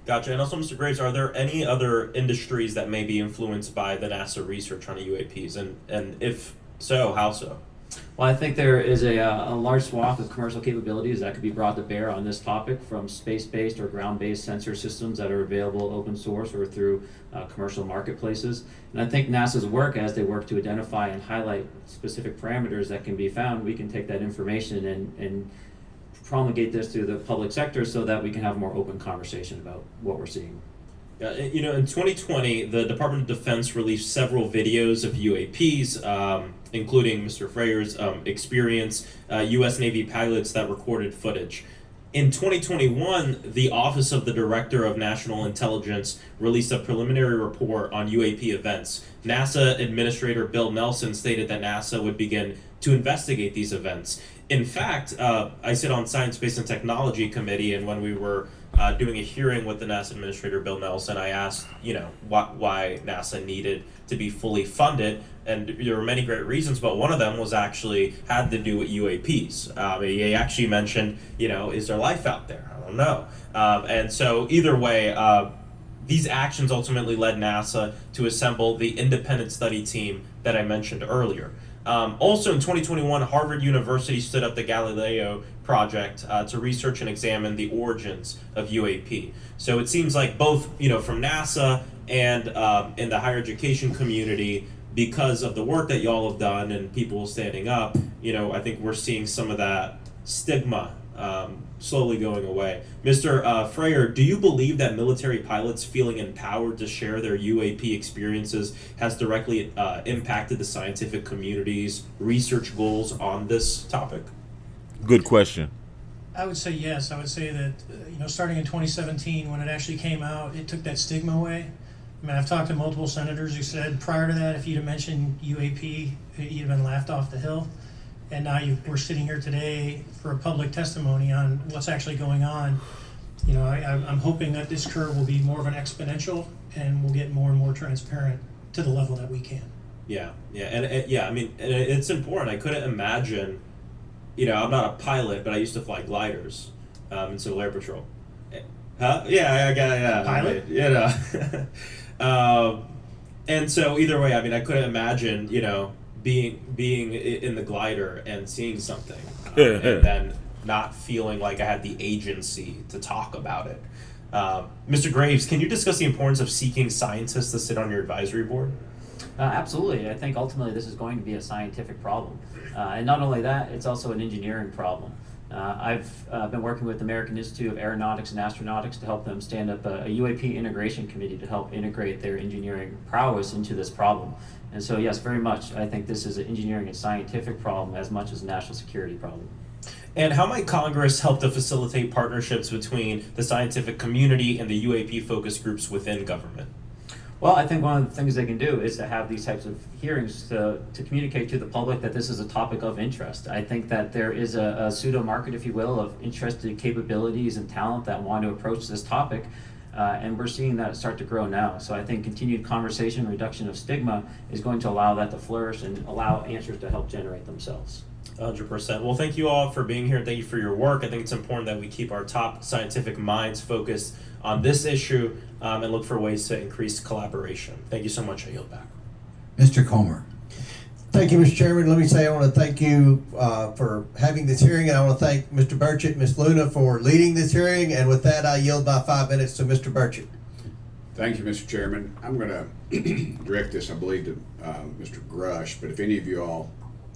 Gotcha. And also, Mr. Graves, are there any other industries that may be influenced by the NASA research on UAPs? And if so, how so? Well, I think there is a large swath of commercial capabilities that could be brought to bear on this topic, from space-based or ground-based sensor systems that are available open source or through commercial marketplaces. And I think NASA's work, as they work to identify and highlight specific parameters that can be found, we can take that information and promulgate this through the public sector so that we can have a more open conversation about what we're seeing. In 2020, the Department of Defense released several videos of UAPs, including Mr. Freyer's experience, U.S. Navy pilots that recorded footage. In 2021, the Office of the Director of National Intelligence released a preliminary report on UAP events. NASA Administrator Bill Nelson stated that NASA would begin to investigate these events. In fact, I sit on Science, Space, and Technology Committee, and when we were doing a hearing with the NASA Administrator Bill Nelson, I asked, why NASA needed to be fully funded, and there were many great reasons, but one of them was actually had to do with UAPs. He actually mentioned, is there life out there? I don't know. And so either way, these actions ultimately led NASA to assemble the independent study team that I mentioned earlier. Also in 2021, Harvard University stood up the Galileo project to research and examine the origins of UAP. So it seems like both, from NASA and in the higher education community, because of the work that y'all have done and people standing up, I think we're seeing some of that stigma slowly going away. Mr. Freyer, do you believe that military pilots feeling empowered to share their UAP experiences has directly impacted the scientific community's research goals on this topic? Good question. I would say yes. I would say that, starting in 2017, when it actually came out, it took that stigma away. I mean, I've talked to multiple senators who said prior to that, if you'd have mentioned UAP, you'd have been laughed off the hill. And now we're sitting here today for a public testimony on what's actually going on. I'm hoping that this curve will be more of an exponential, and we'll get more and more transparent to the level that we can. Yeah, and it's important. I couldn't imagine, I'm not a pilot, but I used to fly gliders in Civil Air Patrol. Huh? Yeah, I got Pilot? And so either way, I couldn't imagine, being in the glider and seeing something and then not feeling like I had the agency to talk about it. Mr. Graves, can you discuss the importance of seeking scientists to sit on your advisory board? Absolutely. I think ultimately this is going to be a scientific problem. And not only that, it's also an engineering problem. I've been working with the American Institute of Aeronautics and Astronautics to help them stand up a UAP integration committee to help integrate their engineering prowess into this problem. And so, yes, very much, I think this is an engineering and scientific problem as much as a national security problem. And how might Congress help to facilitate partnerships between the scientific community and the UAP focus groups within government? Well, I think one of the things they can do is to have these types of hearings to communicate to the public that this is a topic of interest. I think that there is a pseudo market, if you will, of interested capabilities and talent that want to approach this topic. And we're seeing that start to grow now. So I think continued conversation, reduction of stigma is going to allow that to flourish and allow answers to help generate themselves. 100%. Well, thank you all for being here. Thank you for your work. I think it's important that we keep our top scientific minds focused on this issue and look for ways to increase collaboration. Thank you so much. I yield back. Mr. Comer. Thank you, Mr. Chairman. Let me say I want to thank you for having this hearing, and I want to thank Mr. Burchett, Ms. Luna for leading this hearing, and with that, I yield my 5 minutes to Mr. Burchett. Thank you, Mr. Chairman. I'm going to direct this, I believe, to Mr. Grush, but if any of you all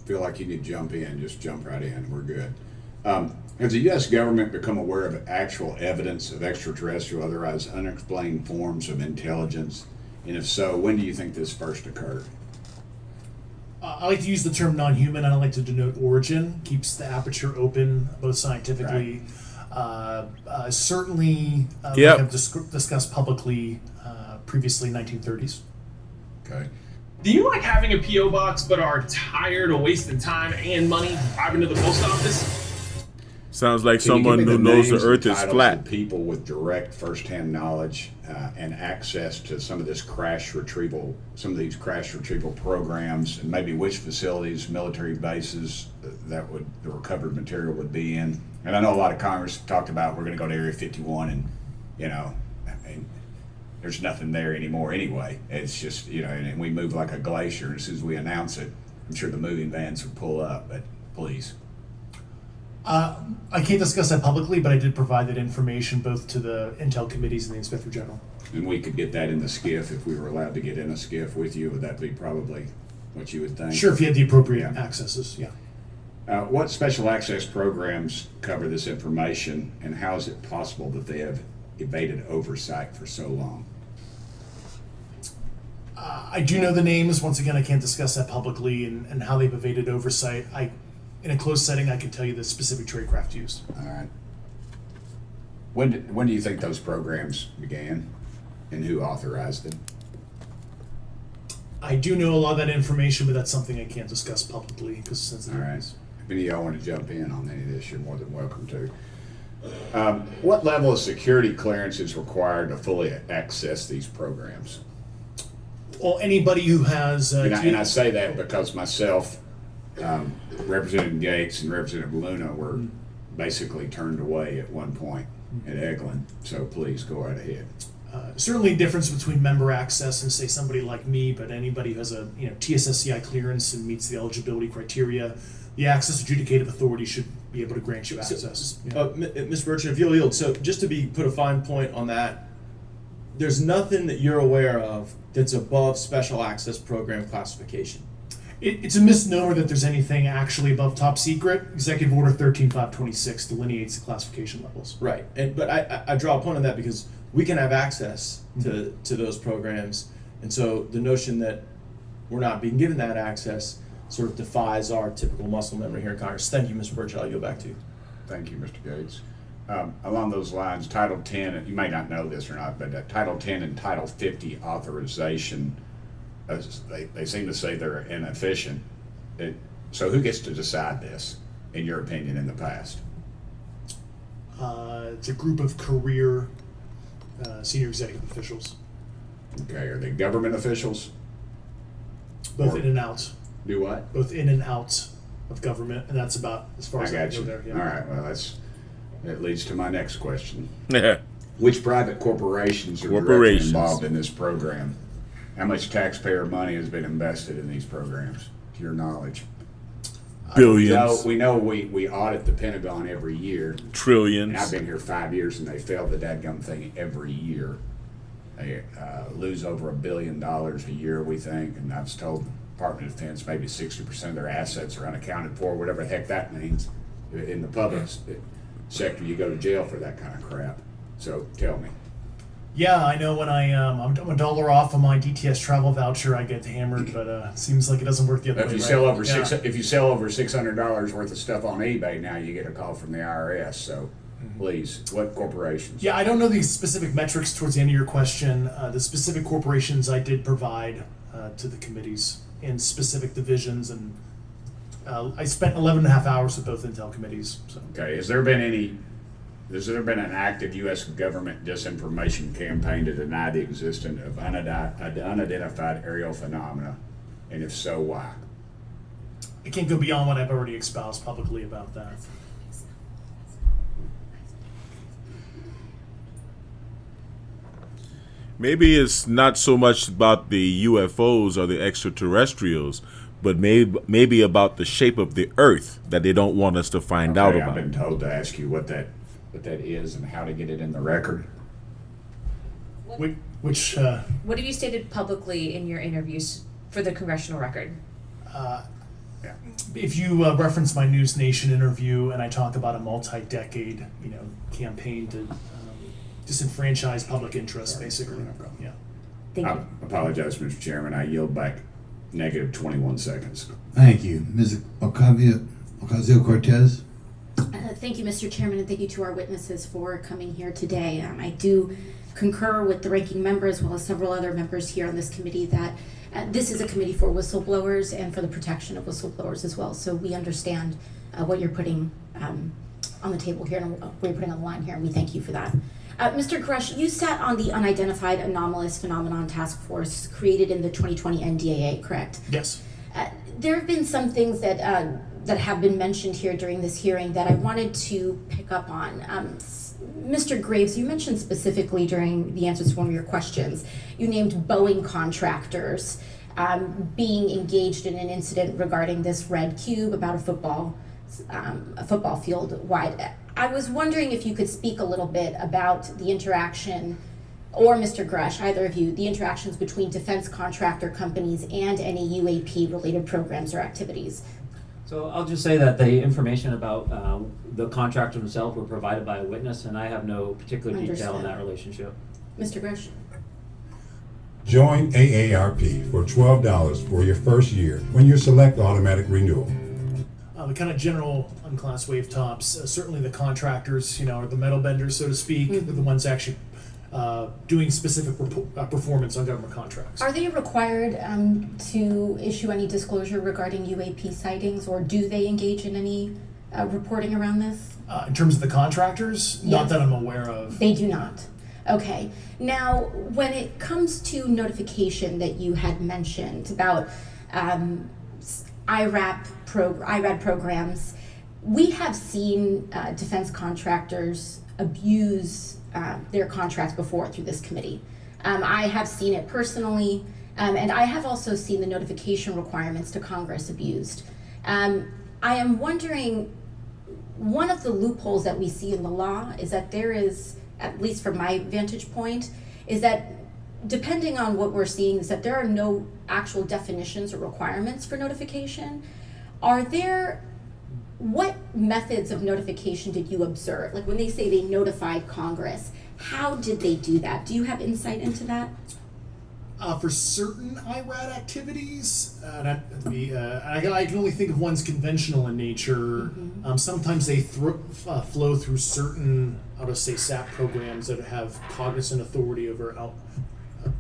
feel like you need to jump in, just jump right in. We're good. Has the U.S. government become aware of actual evidence of extraterrestrial, otherwise unexplained forms of intelligence? And if so, when do you think this first occurred? I like to use the term non-human. I don't like to denote origin. Keeps the aperture open, both scientifically. Right. Certainly, like I've discussed publicly previously, 1930s. Okay. Do you like having a P.O. box but are tired of wasting time and money driving to the post office? Sounds like someone who knows the earth is flat. People with direct first-hand knowledge and access to some of this crash retrieval, some of these crash retrieval programs, and maybe which facilities, military bases that the recovered material would be in. And I know a lot of Congress talked about we're going to go to Area 51, and there's nothing there anymore anyway. It's just and we move like a glacier. And as soon as we announce it, I'm sure the moving vans would pull up. But please. I can't discuss that publicly, but I did provide that information both to the Intel committees and the Inspector General. And we could get that in the SCIF if we were allowed to get in a SCIF with you. Would that be probably what you would think? Sure, if you had the appropriate accesses, yeah. What special access programs cover this information, and how is it possible that they have evaded oversight for so long? I do know the names. Once again, I can't discuss that publicly and how they've evaded oversight. In a closed setting, I can tell you the specific tradecraft used. All right. When do you think those programs began, and who authorized them? I do know a lot of that information, but that's something I can't discuss publicly because since all right. If any of y'all want to jump in on any of this, you're more than welcome to. What level of security clearance is required to fully access these programs? Well, anybody who has... and I say that because myself, Representative Gates and Representative Luna were basically turned away at one point at Eglin. So please go right ahead. Certainly difference between member access and say somebody like me, but anybody who has a TSSCI clearance and meets the eligibility criteria, the access adjudicative authority should be able to grant you access. Mr. Burchett, if you'll yield, so just to put a fine point on that, there's nothing that you're aware of that's above special access program classification. It's a misnomer that there's anything actually above top secret. Executive Order 13526 delineates the classification levels. Right, but I draw a point on that because we can have access to those programs, and so the notion that we're not being given that access sort of defies our typical muscle memory here in Congress. Thank you, Mr. Burchett. I'll go back to you. Thank you, Mr. Gates. Along those lines, Title 10, you may not know this or not, but Title 10 and Title 50 authorization, they seem to say they're inefficient. So who gets to decide this, in your opinion, in the past? It's a group of career senior executive officials. Okay, are they government officials? Both in and out. Do what? Both in and out of government, and that's about as far as I can go there. Yeah. All right, well, that leads to my next question. Which private corporations are directly involved in this program? How much taxpayer money has been invested in these programs, to your knowledge? Billions. We know we audit the Pentagon every year. Trillions. And I've been here 5 years, and they fail the dadgum thing every year. They lose over $1 billion a year, we think, and I was told the Department of Defense maybe 60% of their assets are unaccounted for, whatever the heck that means. In the public sector, you go to jail for that kind of crap. So tell me. Yeah, I know when I'm a dollar off on my DTS travel voucher, I get hammered, but seems like it doesn't work the other way. If you right? sell over Yeah. if you sell over $600 worth of stuff on eBay, now you get a call from the IRS. So, please, what corporations? Yeah, I don't know the specific metrics towards the end of your question. The specific corporations I did provide to the committees in specific divisions, and I spent 11 and a half hours with both Intel committees. So. Okay, has there been an active U.S. government disinformation campaign to deny the existence of unidentified aerial phenomena? And if so, why? I can't go beyond what I've already espoused publicly about that. Maybe it's not so much about the UFOs or the extraterrestrials, but maybe about the shape of the Earth that they don't want us to find out about. I've been told to ask you what that is and how to get it in the record. What have you stated publicly in your interviews for the congressional record? If you reference my News Nation interview, and I talk about a multi-decade, campaign to disenfranchise public interest, basically. Yeah. I apologize, Mr. Chairman. I yield back negative 21 seconds. Thank you. Ms. Ocasio-Cortez? Thank you, Mr. Chairman, and thank you to our witnesses for coming here today. I do concur with the ranking member as well as several other members here on this committee that this is a committee for whistleblowers and for the protection of whistleblowers as well. So we understand what you're putting on the table here and what you're putting on the line here, and we thank you for that. Mr. Grush, you sat on the Unidentified Anomalous Phenomenon Task Force created in the 2020 NDAA, correct? Yes. There have been some things that have been mentioned here during this hearing that I wanted to pick up on. Mr. Graves, you mentioned specifically during the answers to one of your questions, you named Boeing contractors being engaged in an incident regarding this red cube about a football field wide. I was wondering if you could speak a little bit about the interaction, or Mr. Grush, either of you, the interactions between defense contractor companies and any UAP related programs or activities. So I'll just say that the information about the contractor themselves were provided by a witness, and I have no particular detail in that relationship. Mr. Grush. Join AARP for $12 for your first year when you select automatic renewal. The kind of general unclass wave tops, certainly the contractors, are the metal benders, so to speak. They're the ones actually doing specific performance on government contracts. Are they required to issue any disclosure regarding UAP sightings, or do they engage in any reporting around this? In terms of the contractors? Yes. Not that I'm aware of. They do not. Okay. Now, when it comes to notification that you had mentioned about IRAD programs, we have seen defense contractors abuse their contracts before through this committee. I have seen it personally, and I have also seen the notification requirements to Congress abused. I am wondering, one of the loopholes that we see in the law is that there is, at least from my vantage point, is that depending on what we're seeing, is that there are no actual definitions or requirements for notification. What methods of notification did you observe? Like when they say they notified Congress, how did they do that? Do you have insight into that? For certain IRAD activities, I can only think of ones conventional in nature. Sometimes they flow through certain, I'll just say, SAP programs that have cognizant authority over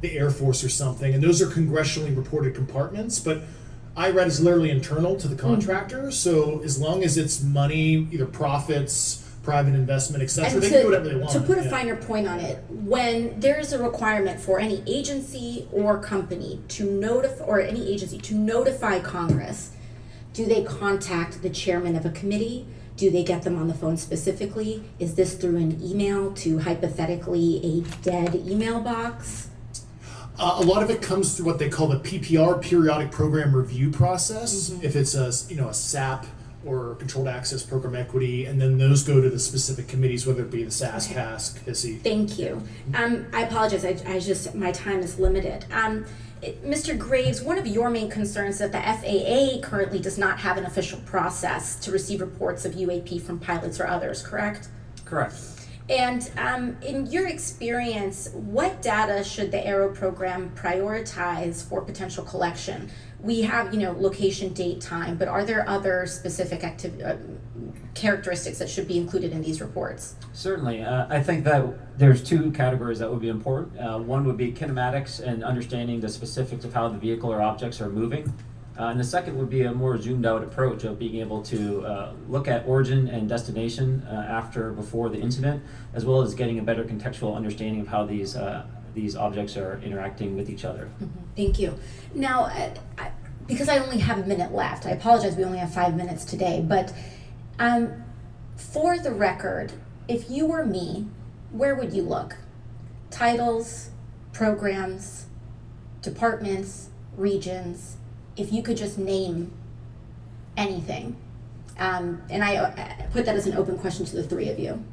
the Air Force or something, and those are congressionally reported compartments, but IRAD is literally internal to the contractor, so as long as it's money, either profits, private investment, etc., they can do whatever they want. To put a finer point on it, when there is a requirement for any agency or company to notify Congress, do they contact the chairman of a committee? Do they get them on the phone specifically? Is this through an email to hypothetically a dead email box? A lot of it comes through what they call the PPR, Periodic Program Review process. If it's a SAP or Controlled Access Program Equity, and then those go to the specific committees, whether it be the SAS, CASC, HISI. Thank you. I apologize. I just, my time is limited. Mr. Graves, one of your main concerns is that the FAA currently does not have an official process to receive reports of UAP from pilots or others, correct? Correct. And in your experience, what data should the Aero program prioritize for potential collection? We have, location, date, time, but are there other specific characteristics that should be included in these reports? Certainly. I think that there's two categories that would be important. One would be kinematics and understanding the specifics of how the vehicle or objects are moving. And the second would be a more zoomed out approach of being able to look at origin and destination before the incident, as well as getting a better contextual understanding of how these objects are interacting with each other. Mm-hmm. Thank you. Now, because I only have a minute left, I apologize, we only have 5 minutes today, but for the record, if you were me, where would you look? Titles, programs, departments, regions, if you could just name anything. And I put that as an open question to the three of you.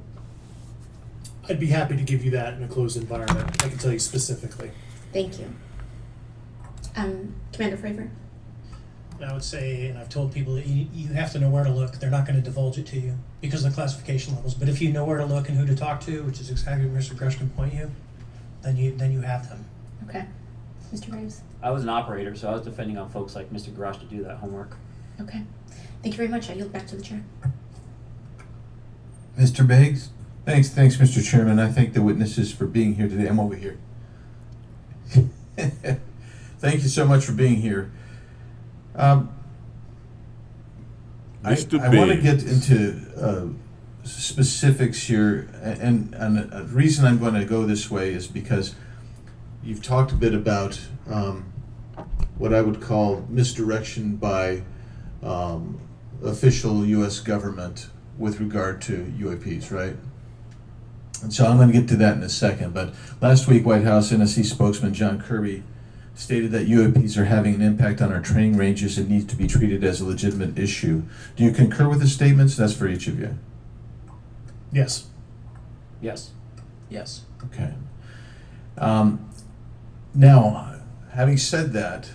I'd be happy to give you that in a closed environment. I can tell you specifically. Thank you. Commander Fravor? I would say, and I've told people that you have to know where to look. They're not going to divulge it to you because of the classification levels. But if you know where to look and who to talk to, which is exactly where Mr. Grush can point you, then you have them. Okay. Mr. Graves? I was an operator, so I was depending on folks like Mr. Grosh to do that homework. Okay. Thank you very much. I yield back to the chair. Mr. Biggs? Thanks, Mr. Chairman. I thank the witnesses for being here today. I'm over here. Thank you so much for being here. I want to get into specifics here, and the reason I'm going to go this way is because you've talked a bit about what I would call misdirection by official U.S. government with regard to UAPs, right? And so I'm going to get to that in a second. But last week, White House NSC spokesman John Kirby stated that UAPs are having an impact on our training ranges and need to be treated as a legitimate issue. Do you concur with the statements? That's for each of you. Yes. Yes. Yes. Okay. Now, having said that,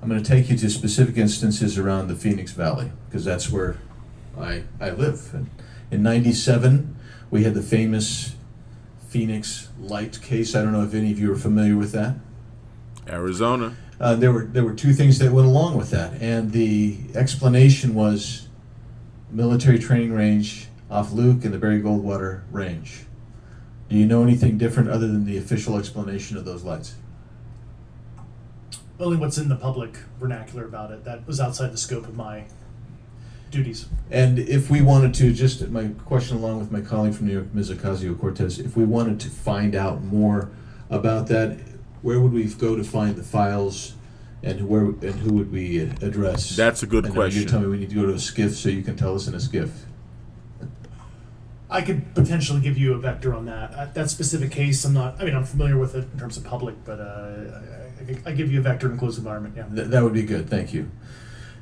I'm going to take you to specific instances around the Phoenix Valley, because that's where I live. And in '97, we had the famous Phoenix Light case. I don't know if any of you are familiar with that. Arizona. There were two things that went along with that, and the explanation was military training range off Luke and the Barry Goldwater Range. Do you know anything different other than the official explanation of those lights? Only what's in the public vernacular about it. That was outside the scope of my duties. And if we wanted to, just my question along with my colleague from New York, Ms. Ocasio-Cortez, if we wanted to find out more about that, where would we go to find the files, and who would we address? That's a good question. You tell me we need to go to a SCIF, so you can tell us in a SCIF. I could potentially give you a vector on that. That specific case, I'm familiar with it in terms of public, but I give you a vector in a closed environment, yeah. That would be good, thank you.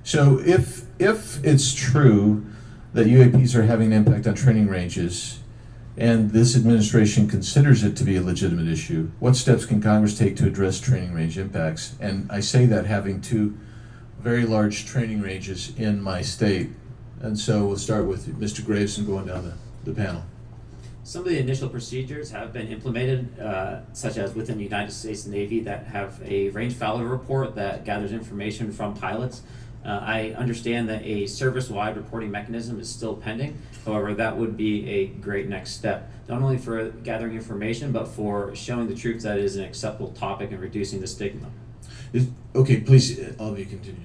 So if it's true that UAPs are having an impact on training ranges, and this administration considers it to be a legitimate issue, what steps can Congress take to address training range impacts? And I say that having two very large training ranges in my state. And so we'll start with Mr. Graves and going down the panel. Some of the initial procedures have been implemented, such as within the United States Navy, that have a range failure report that gathers information from pilots. I understand that a service-wide reporting mechanism is still pending. However, that would be a great next step, not only for gathering information, but for showing the troops that it is an acceptable topic and reducing the stigma. Okay, please, all of you continue.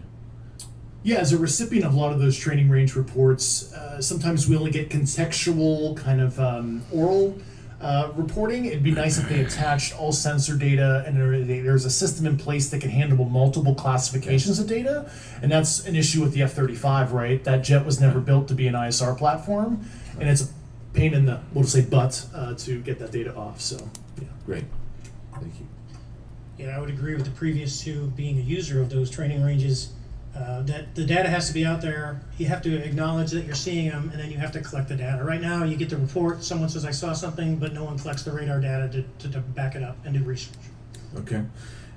Yeah, as a recipient of a lot of those training range reports, sometimes we only get contextual kind of oral reporting. It'd be nice if they attached all sensor data and there's a system in place that can handle multiple classifications of data. And that's an issue with the F-35, right? That jet was never built to be an ISR platform. And it's a pain in the, we'll just say butt, to get that data off, so, yeah. Great, thank you. Yeah, I would agree with the previous two. Being a user of those training ranges, that the data has to be out there. You have to acknowledge that you're seeing them, and then you have to collect the data. Right now, you get the report, someone says, I saw something, but no one collects the radar data to back it up and do research. Okay.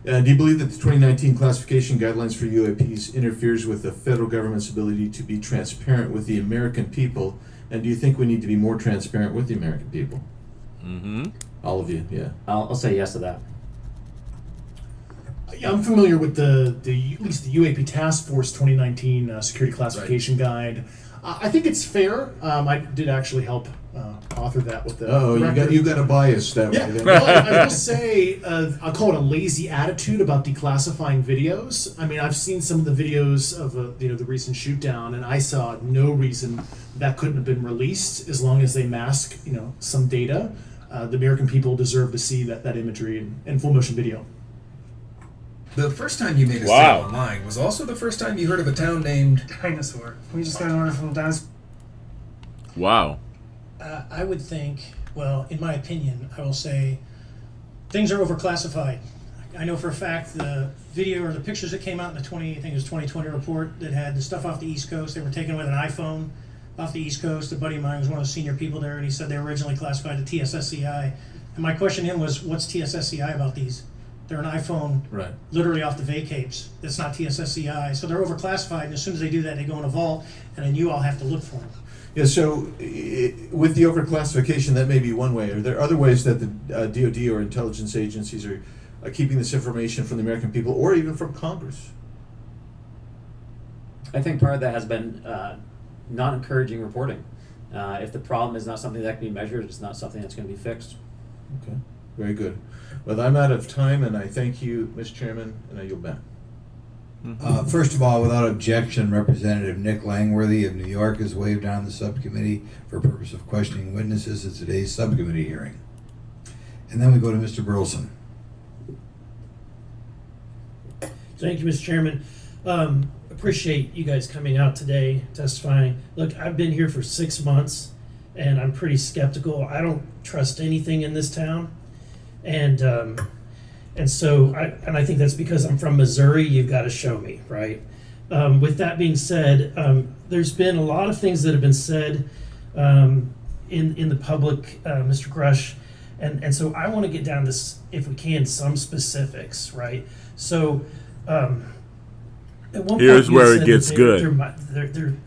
Do you believe that the 2019 classification guidelines for UAPs interferes with the federal government's ability to be transparent with the American people? And do you think we need to be more transparent with the American people? Mm-hmm. All of you, yeah. I'll say yes to that. Yeah, I'm familiar with the at least the UAP Task Force 2019 Security Classification Guide. I think it's fair. I did actually help author that with the. You got a bias that Yeah. way. Then. Well, I will say I'll call it a lazy attitude about declassifying videos. I mean, I've seen some of the videos of the recent shoot down, and I saw no reason that couldn't have been released as long as they mask some data. The American people deserve to see that imagery in full motion video. The first time you made a Wow. sale online was also the first time you heard of a town named Dinosaur. We just got an order from Dinosaur. Wow. I would think, well, in my opinion, I will say things are overclassified. I know for a fact the video or the pictures that came out in the 2020 report that had the stuff off the East Coast, they were taken with an iPhone off the East Coast. A buddy of mine was one of the senior people there, and he said they were originally classified to TSSCI. And my question to him was, what's TSSCI about these? They're an iPhone Right. literally off the vacapes. That's not TSSCI. So they're overclassified, and as soon as they do that, they go in a vault, and then you all have to look for them. Yeah, so with the overclassification, that may be one way. Are there other ways that the DoD or intelligence agencies are keeping this information from the American people or even from Congress? I think part of that has been not encouraging reporting. If the problem is not something that can be measured, it's not something that's going to be fixed. Okay, very good. Well, I'm out of time, and I thank you, Mr. Chairman, and I yield back. First of all, without objection, Representative Nick Langworthy of New York has waived on the subcommittee for purpose of questioning witnesses at today's subcommittee hearing. And then we go to Mr. Burleson. Thank you, Mr. Chairman. Appreciate you guys coming out today, testifying. Look, I've been here for 6 months, and I'm pretty skeptical. I don't trust anything in this town. And so I think that's because I'm from Missouri. You've got to show me, right? With that being said, there's been a lot of things that have been said in the public, Mr. Grush, and so I want to get down to, if we can, some specifics, right? So at one Here's point you where it said gets that good.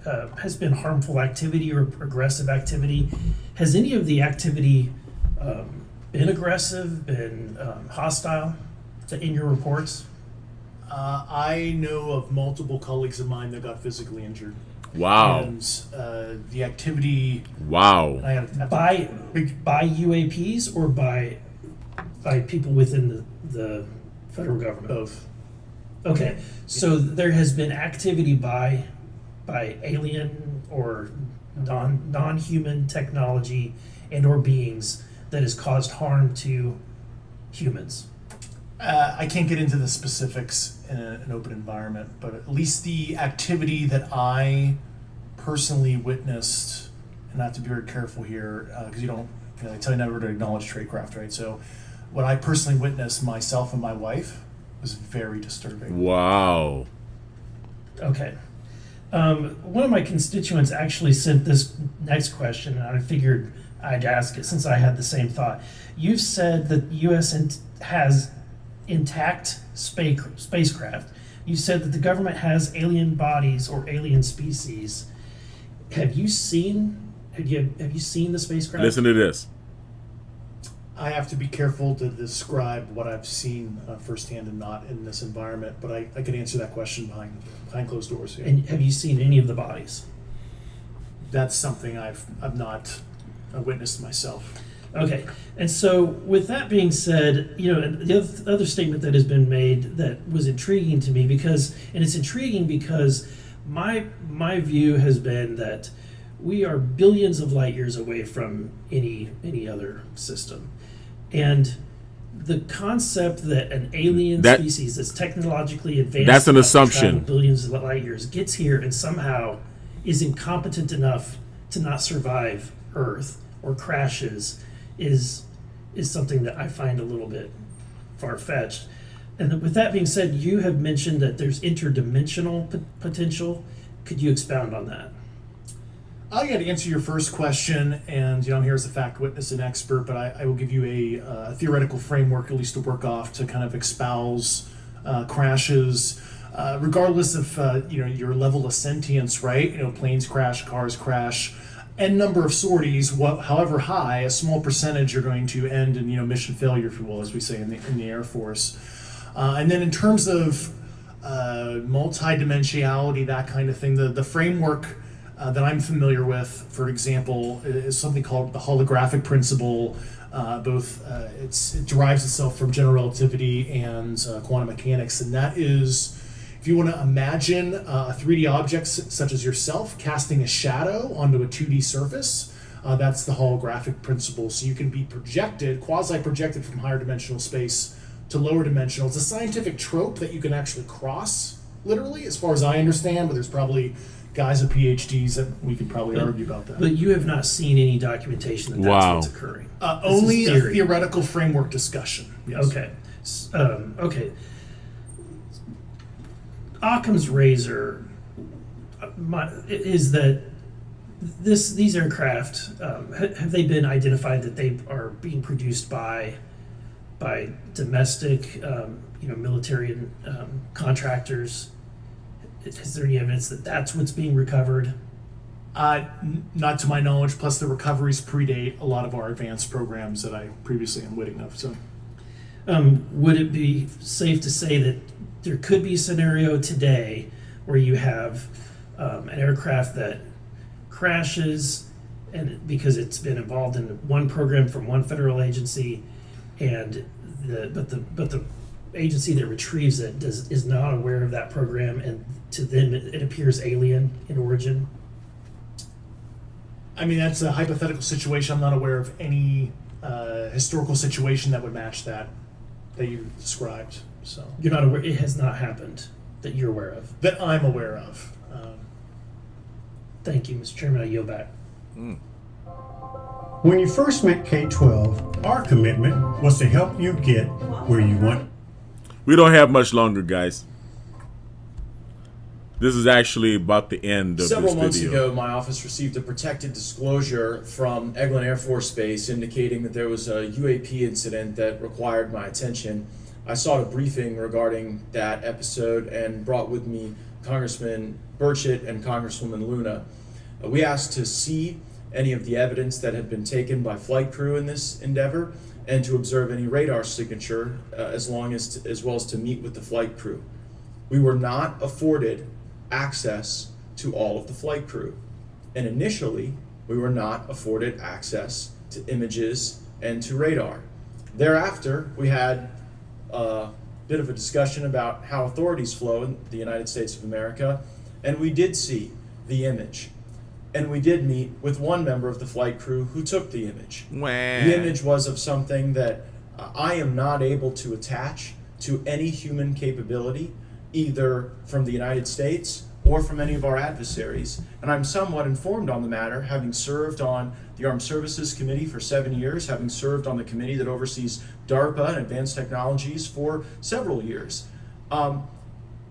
There has been harmful activity or aggressive activity. Has any of the activity been aggressive, been hostile in your reports? I know of multiple colleagues of mine that got physically injured. Wow. And the activity. Wow. By UAPs or by people within the federal government? Both. Okay, so there has been activity by alien or non-human technology and or beings that has caused harm to humans. I can't get into the specifics in an open environment, but at least the activity that I personally witnessed, and I have to be very careful here because they tell you never to acknowledge tradecraft, right? So what I personally witnessed, myself and my wife, was very disturbing. Wow. Okay. One of my constituents actually sent this next question, and I figured I'd ask it since I had the same thought. You've said that the U.S. has intact spacecraft. You said that the government has alien bodies or alien species. Have you seen the spacecraft? Listen to this. I have to be careful to describe what I've seen firsthand and not in this environment, but I can answer that question behind closed doors here. And have you seen any of the bodies? That's something I've not witnessed myself. Okay, and so with that being said, the other statement that has been made that was intriguing to me it's intriguing because my view has been that we are billions of light years away from any other system, and the concept that an alien species that's technologically advanced, that's an enough to assumption, travel billions of light years, gets here and somehow is incompetent enough to not survive Earth or crashes is something that I find a little bit far-fetched. And with that being said, you have mentioned that there's interdimensional potential. Could you expound on that? I got to answer your first question, and I'm here as a fact witness and expert, but I will give you a theoretical framework, at least to work off, to kind of espouse crashes, regardless of your level of sentience, right? Planes crash, cars crash, n number of sorties, however high, a small percentage are going to end in mission failure, if you will, as we say in the Air Force. And then in terms of multidimensionality, that kind of thing, the framework that I'm familiar with, for example, is something called the holographic principle. It derives itself from general relativity and quantum mechanics, and that is, if you want to imagine a 3D object such as yourself casting a shadow onto a 2D surface, that's the holographic principle. So you can be projected, quasi-projected from higher dimensional space to lower dimensional. It's a scientific trope that you can actually cross, literally, as far as I understand, but there's probably guys with PhDs that we could probably argue about that. But you have not seen any documentation that that's what's occurring. Only a theoretical framework discussion. Yes. Okay. Okay. Occam's razor is that these aircraft have they been identified that they are being produced by domestic military and contractors? Is there any evidence that that's what's being recovered? Not to my knowledge, plus the recoveries predate a lot of our advanced programs that I previously am witting of. So, would it be safe to say that there could be a scenario today where you have an aircraft that crashes and because it's been involved in one program from one federal agency, and but the agency that retrieves it is not aware of that program, and to them it appears alien in origin? I mean, that's a hypothetical situation. I'm not aware of any historical situation that would match that you described. So you're not aware. It has not happened that you're aware of. That I'm aware of. Thank you, Mr. Chairman. I yield back. When you first met K-12, our commitment was to help you get where you want. We don't have much longer, guys. This is actually about the end of Several this months video. ago, my office received a protected disclosure from Eglin Air Force Base indicating that there was a UAP incident that required my attention. I sought a briefing regarding that episode and brought with me Congressman Burchett and Congresswoman Luna. We asked to see any of the evidence that had been taken by flight crew in this endeavor and to observe any radar signature as well as to meet with the flight crew. We were not afforded access to all of the flight crew. And initially, we were not afforded access to images and to radar. Thereafter, we had a bit of a discussion about how authorities flow in the United States of America, and we did see the image. And we did meet with one member of the flight crew who took the image. Wow. The image was of something that I am not able to attach to any human capability, either from the United States or from any of our adversaries. And I'm somewhat informed on the matter, having served on the Armed Services Committee for 7 years, having served on the committee that oversees DARPA and advanced technologies for several years.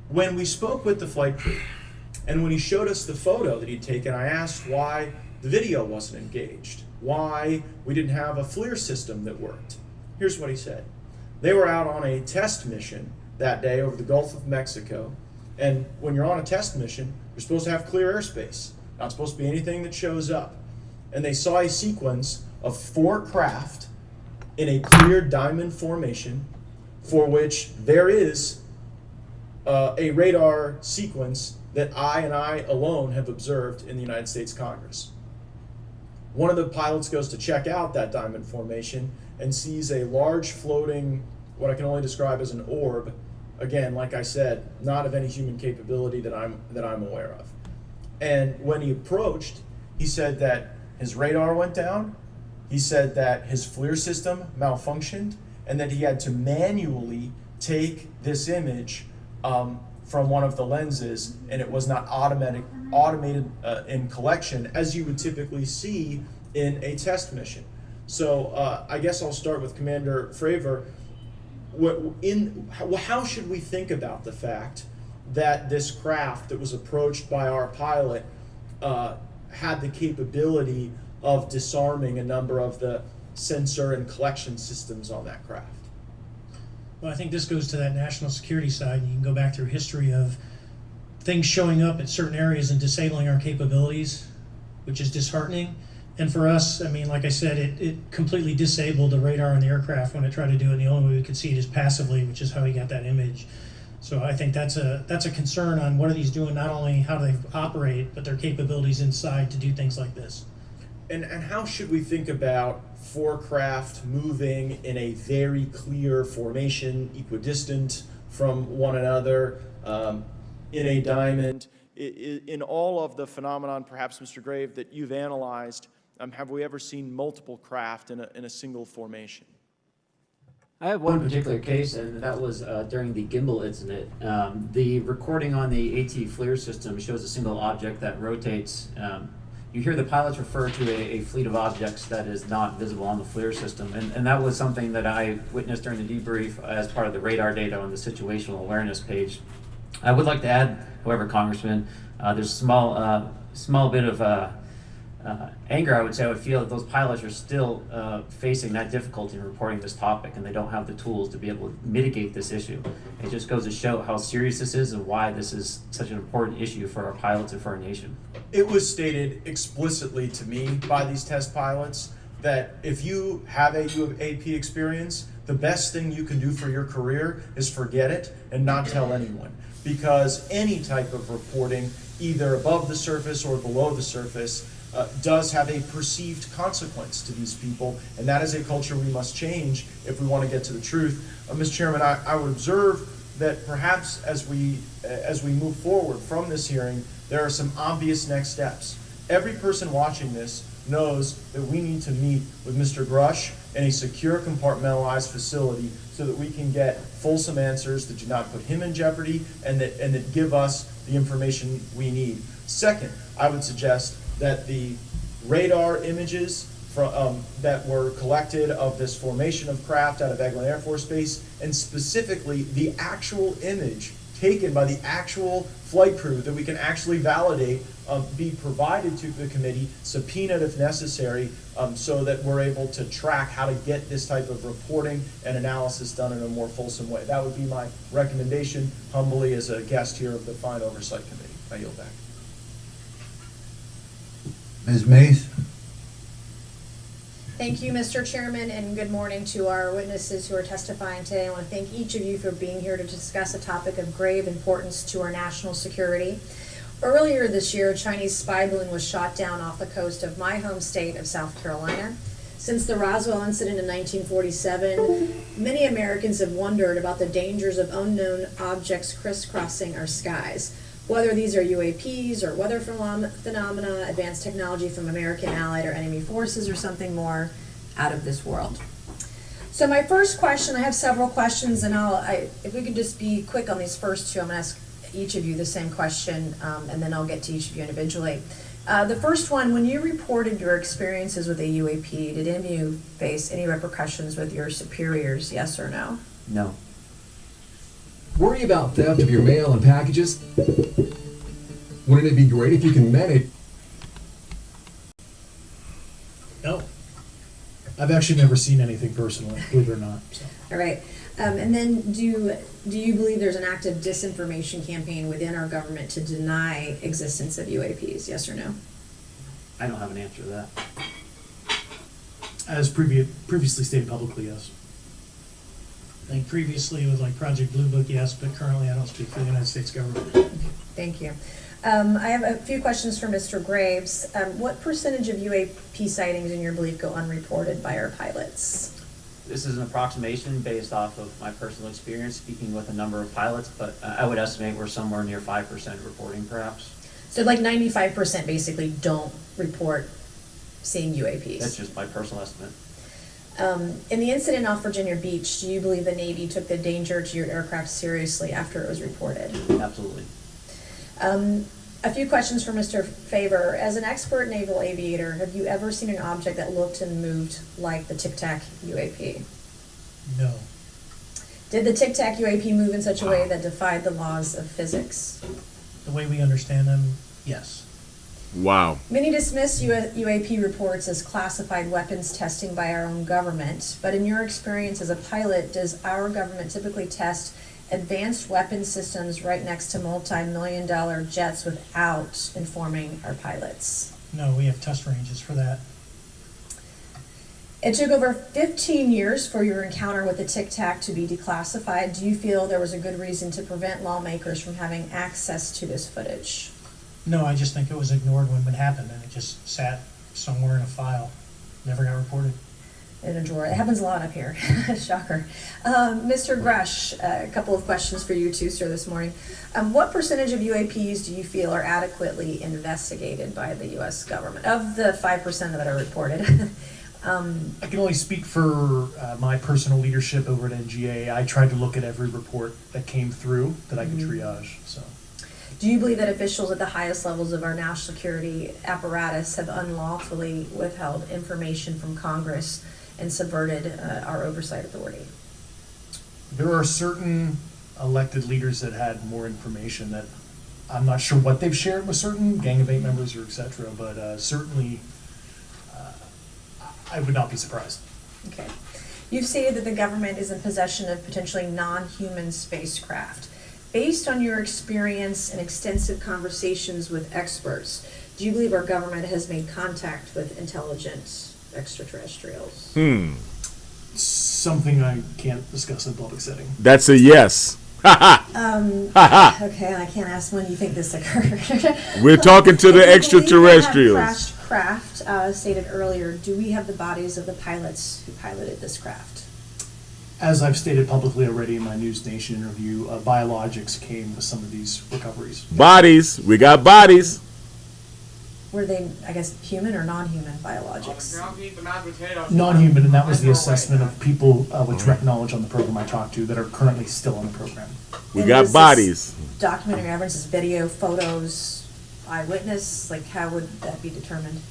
When we spoke with the flight crew, and when he showed us the photo that he'd taken, I asked why the video wasn't engaged, why we didn't have a FLIR system that worked. Here's what he said. They were out on a test mission that day over the Gulf of Mexico, and when you're on a test mission, you're supposed to have clear airspace, not supposed to be anything that shows up. And they saw a sequence of 4 craft in a clear diamond formation for which there is a radar sequence that I alone have observed in the United States Congress. One of the pilots goes to check out that diamond formation and sees a large floating, what I can only describe as an orb. Again, like I said, not of any human capability that I'm aware of. And when he approached, he said that his radar went down, he said that his FLIR system malfunctioned, and that he had to manually take this image from one of the lenses, and it was not automated in collection as you would typically see in a test mission. So I guess I'll start with Commander Fravor. How should we think about the fact that this craft that was approached by our pilot had the capability of disarming a number of the sensor and collection systems on that craft. Well, I think this goes to that national security side. You can go back through history of things showing up at certain areas and disabling our capabilities, which is disheartening. And for us, I mean, like I said, it completely disabled the radar on the aircraft when it tried to do it. And the only way we could see it is passively, which is how we got that image. So I think that's a concern on what are these doing, not only how they operate, but their capabilities inside to do things like this. And how should we think about four craft moving in a very clear formation, equidistant from one another, in a diamond? In all of the phenomenon, perhaps, Mr. Grave, that you've analyzed, have we ever seen multiple craft in a single formation? I have one particular case, and that was during the gimbal incident. The recording on the AT FLIR system shows a single object that rotates. You hear the pilots refer to a fleet of objects that is not visible on the FLIR system, and that was something that I witnessed during the debrief as part of the radar data on the situational awareness page. I would like to add, however, Congressman, there's a small bit of anger, I would say. I would feel that those pilots are still facing that difficulty in reporting this topic, and they don't have the tools to be able to mitigate this issue. It just goes to show how serious this is and why this is such an important issue for our pilots and for our nation. It was stated explicitly to me by these test pilots that if you have a UAP experience, the best thing you can do for your career is forget it and not tell anyone. Because any type of reporting, either above the surface or below the surface, does have a perceived consequence to these people, and that is a culture we must change if we want to get to the truth. Mr. Chairman, I would observe that perhaps as we move forward from this hearing, there are some obvious next steps. Every person watching this knows that we need to meet with Mr. Grush in a secure, compartmentalized facility so that we can get fulsome answers that do not put him in jeopardy and that give us the information we need. Second, I would suggest that the radar images that were collected of this formation of craft out of Eglin Air Force Base, and specifically the actual image taken by the actual flight crew that we can actually validate, be provided to the committee, subpoenaed if necessary, so that we're able to track how to get this type of reporting and analysis done in a more fulsome way. That would be my recommendation, humbly, as a guest here of the Fine Oversight Committee. I yield back. Ms. Mays? Thank you, Mr. Chairman, and good morning to our witnesses who are testifying today. I want to thank each of you for being here to discuss a topic of grave importance to our national security. Earlier this year, a Chinese spy balloon was shot down off the coast of my home state of South Carolina. Since the Roswell incident in 1947, many Americans have wondered about the dangers of unknown objects crisscrossing our skies. Whether these are UAPs or weather phenomena, advanced technology from American allied or enemy forces, or something more out of this world. So my first question, I have several questions, and if we could just be quick on these first two, I'm going to ask each of you the same question, and then I'll get to each of you individually. The first one, when you reported your experiences with a UAP, did any of you face any repercussions with your superiors, yes or no? No. Worry about theft of your mail and packages? Wouldn't it be great if you can manage? No. I've actually never seen anything personally, believe it or not. So. All right. And then do you believe there's an active disinformation campaign within our government to deny existence of UAPs, yes or no? I don't have an answer to that. As previously stated publicly, yes. I think previously with like Project Blue Book, yes, but currently I don't speak for the United States government. Thank you. I have a few questions for Mr. Graves. What percentage of UAP sightings, in your belief, go unreported by our pilots? This is an approximation based off of my personal experience speaking with a number of pilots, but I would estimate we're somewhere near 5% reporting, perhaps. So like 95% basically don't report seeing UAPs? That's just my personal estimate. In the incident off Virginia Beach, do you believe the Navy took the danger to your aircraft seriously after it was reported? Absolutely. A few questions for Mr. Favor. As an expert naval aviator, have you ever seen an object that looked and moved like the Tic Tac UAP? No. Did the Tic Tac UAP move in such a way that defied the laws of physics? The way we understand them, yes. Wow. Many dismiss UAP reports as classified weapons testing by our own government, but in your experience as a pilot, does our government typically test advanced weapon systems right next to multi-million-dollar jets without informing our pilots? No, we have test ranges for that. It took over 15 years for your encounter with the Tic Tac to be declassified. Do you feel there was a good reason to prevent lawmakers from having access to this footage? No, I just think it was ignored when it happened, and it just sat somewhere in a file, never got reported. In a drawer. It happens a lot up here. Shocker. Mr. Grush, a couple of questions for you too, sir, this morning. What percentage of UAPs do you feel are adequately investigated by the U.S. government, of the 5% that are reported? I can only speak for my personal leadership over at NGA. I tried to look at every report that came through that I could triage. So, do you believe that officials at the highest levels of our national security apparatus have unlawfully withheld information from Congress and subverted our oversight authority? there are certain elected leaders that had more information that I'm not sure what they've shared with certain Gang of Eight members or et cetera, but certainly I would not be surprised. Okay. You've stated that the government is in possession of potentially non-human spacecraft. Based on your experience and extensive conversations with experts, do you believe our government has made contact with intelligent extraterrestrials? Something I can't discuss in public setting. That's a yes. Okay, I can't ask when you think this occurred. We're talking to the extraterrestrials. Crashed craft, stated earlier. Do we have the bodies of the pilots who piloted this craft? As I've stated publicly already in my News Nation interview, biologics came with some of these recoveries. Bodies. We got bodies. Were they, I guess, human or non-human biologics? Non-human, and that was the assessment of people with direct knowledge on the program I talked to that are currently still on the program. We got bodies. Documentary evidence is video, photos, eyewitness. Like, how would that be determined?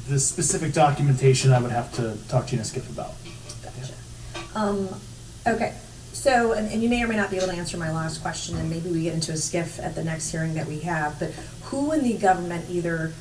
The specific documentation I would have to talk to you and Skip about. Okay, so, and you may or may not be able to answer my last question, and maybe we get into a skiff at the next hearing that we have, but who in the government, either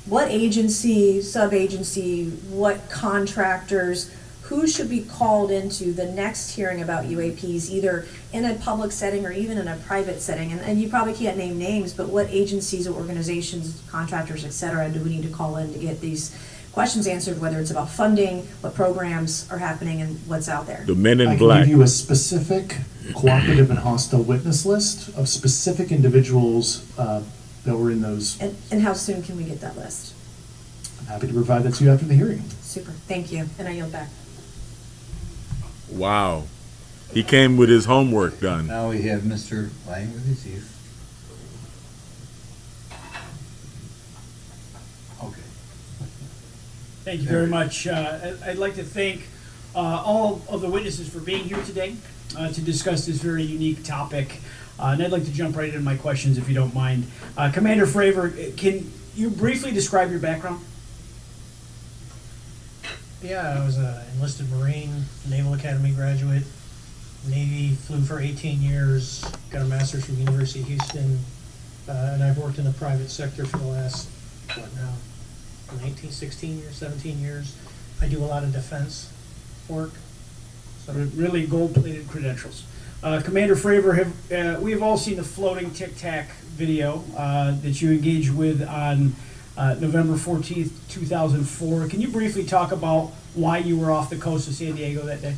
what agency, sub-agency, what contractors, who should be called into the next hearing about UAPs, either in a public setting or even in a private setting? And you probably can't name names, but what agencies or organizations, contractors, et cetera, do we need to call in to get these questions answered, whether it's about funding, what programs are happening, and what's out there? The men in I black. can give you a specific cooperative and hostile witness list of specific individuals that were in those. And how soon can we get that list? I'm happy to provide that to you after the hearing. Super, thank you, and I yield back. Wow. He came with his homework done. Now we have Mr. Lang with his youth. Okay. Thank you very much. I'd like to thank all of the witnesses for being here today to discuss this very unique topic. And I'd like to jump right into my questions if you don't mind. Commander Fravor, can you briefly describe your background? Yeah, I was an enlisted Marine, Naval Academy graduate, Navy, flew for 18 years, got a master's from the University of Houston, and I've worked in the private sector for the last, 16 years, 17 years. I do a lot of defense work. So really gold-plated credentials. Commander Fravor, we have all seen the floating Tic Tac video that you engaged with on November 14th, 2004. Can you briefly talk about why you were off the coast of San Diego that day?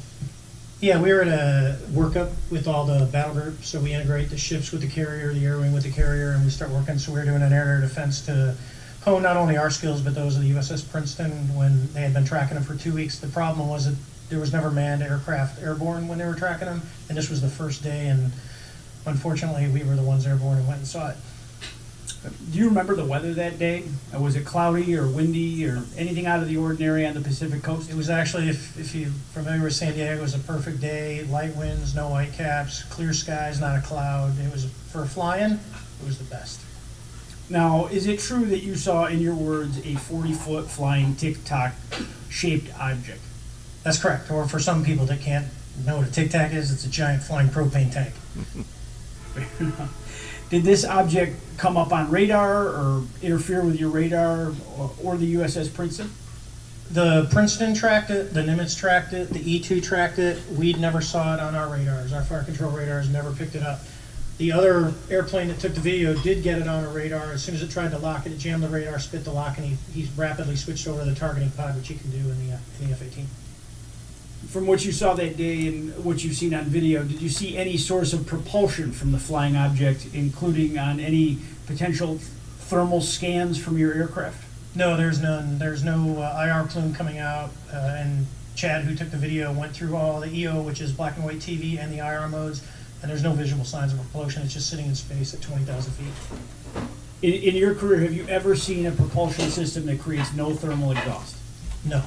Yeah, we were at a workup with all the battle groups, so we integrate the ships with the carrier, the air wing with the carrier, and we start working. So we were doing an air-to-air defense to hone not only our skills, but those of the USS Princeton when they had been tracking them for 2 weeks. The problem was that there was never manned aircraft airborne when they were tracking them, and this was the first day, and unfortunately we were the ones airborne and went and saw it. Do you remember the weather that day? Was it cloudy or windy or anything out of the ordinary on the Pacific coast? It was actually, if you're familiar with San Diego, it was a perfect day, light winds, no white caps, clear skies, not a cloud. It was, for flying, it was the best. Now, is it true that you saw, in your words, a 40-foot flying Tic-Tac shaped object? That's correct. Or for some people that can't know what a Tic Tac is, it's a giant flying propane tank. Fair enough. Did this object come up on radar or interfere with your radar or the USS Princeton? The Princeton tracked it, the Nimitz tracked it, the E2 tracked it. We never saw it on our radars. Our fire control radars never picked it up. The other airplane that took the video did get it on a radar. As soon as it tried to lock it jammed the radar, spit the lock, and he rapidly switched over to the targeting pod, which he can do in the F-18. From what you saw that day and what you've seen on video, did you see any source of propulsion from the flying object, including on any potential thermal scans from your aircraft? No, there's none. There's no IR plume coming out. And Chad, who took the video, went through all the EO, which is black and white TV, and the IR modes, and there's no visual signs of propulsion. It's just sitting in space at 20,000 feet. In your career, have you ever seen a propulsion system that creates no thermal exhaust? No.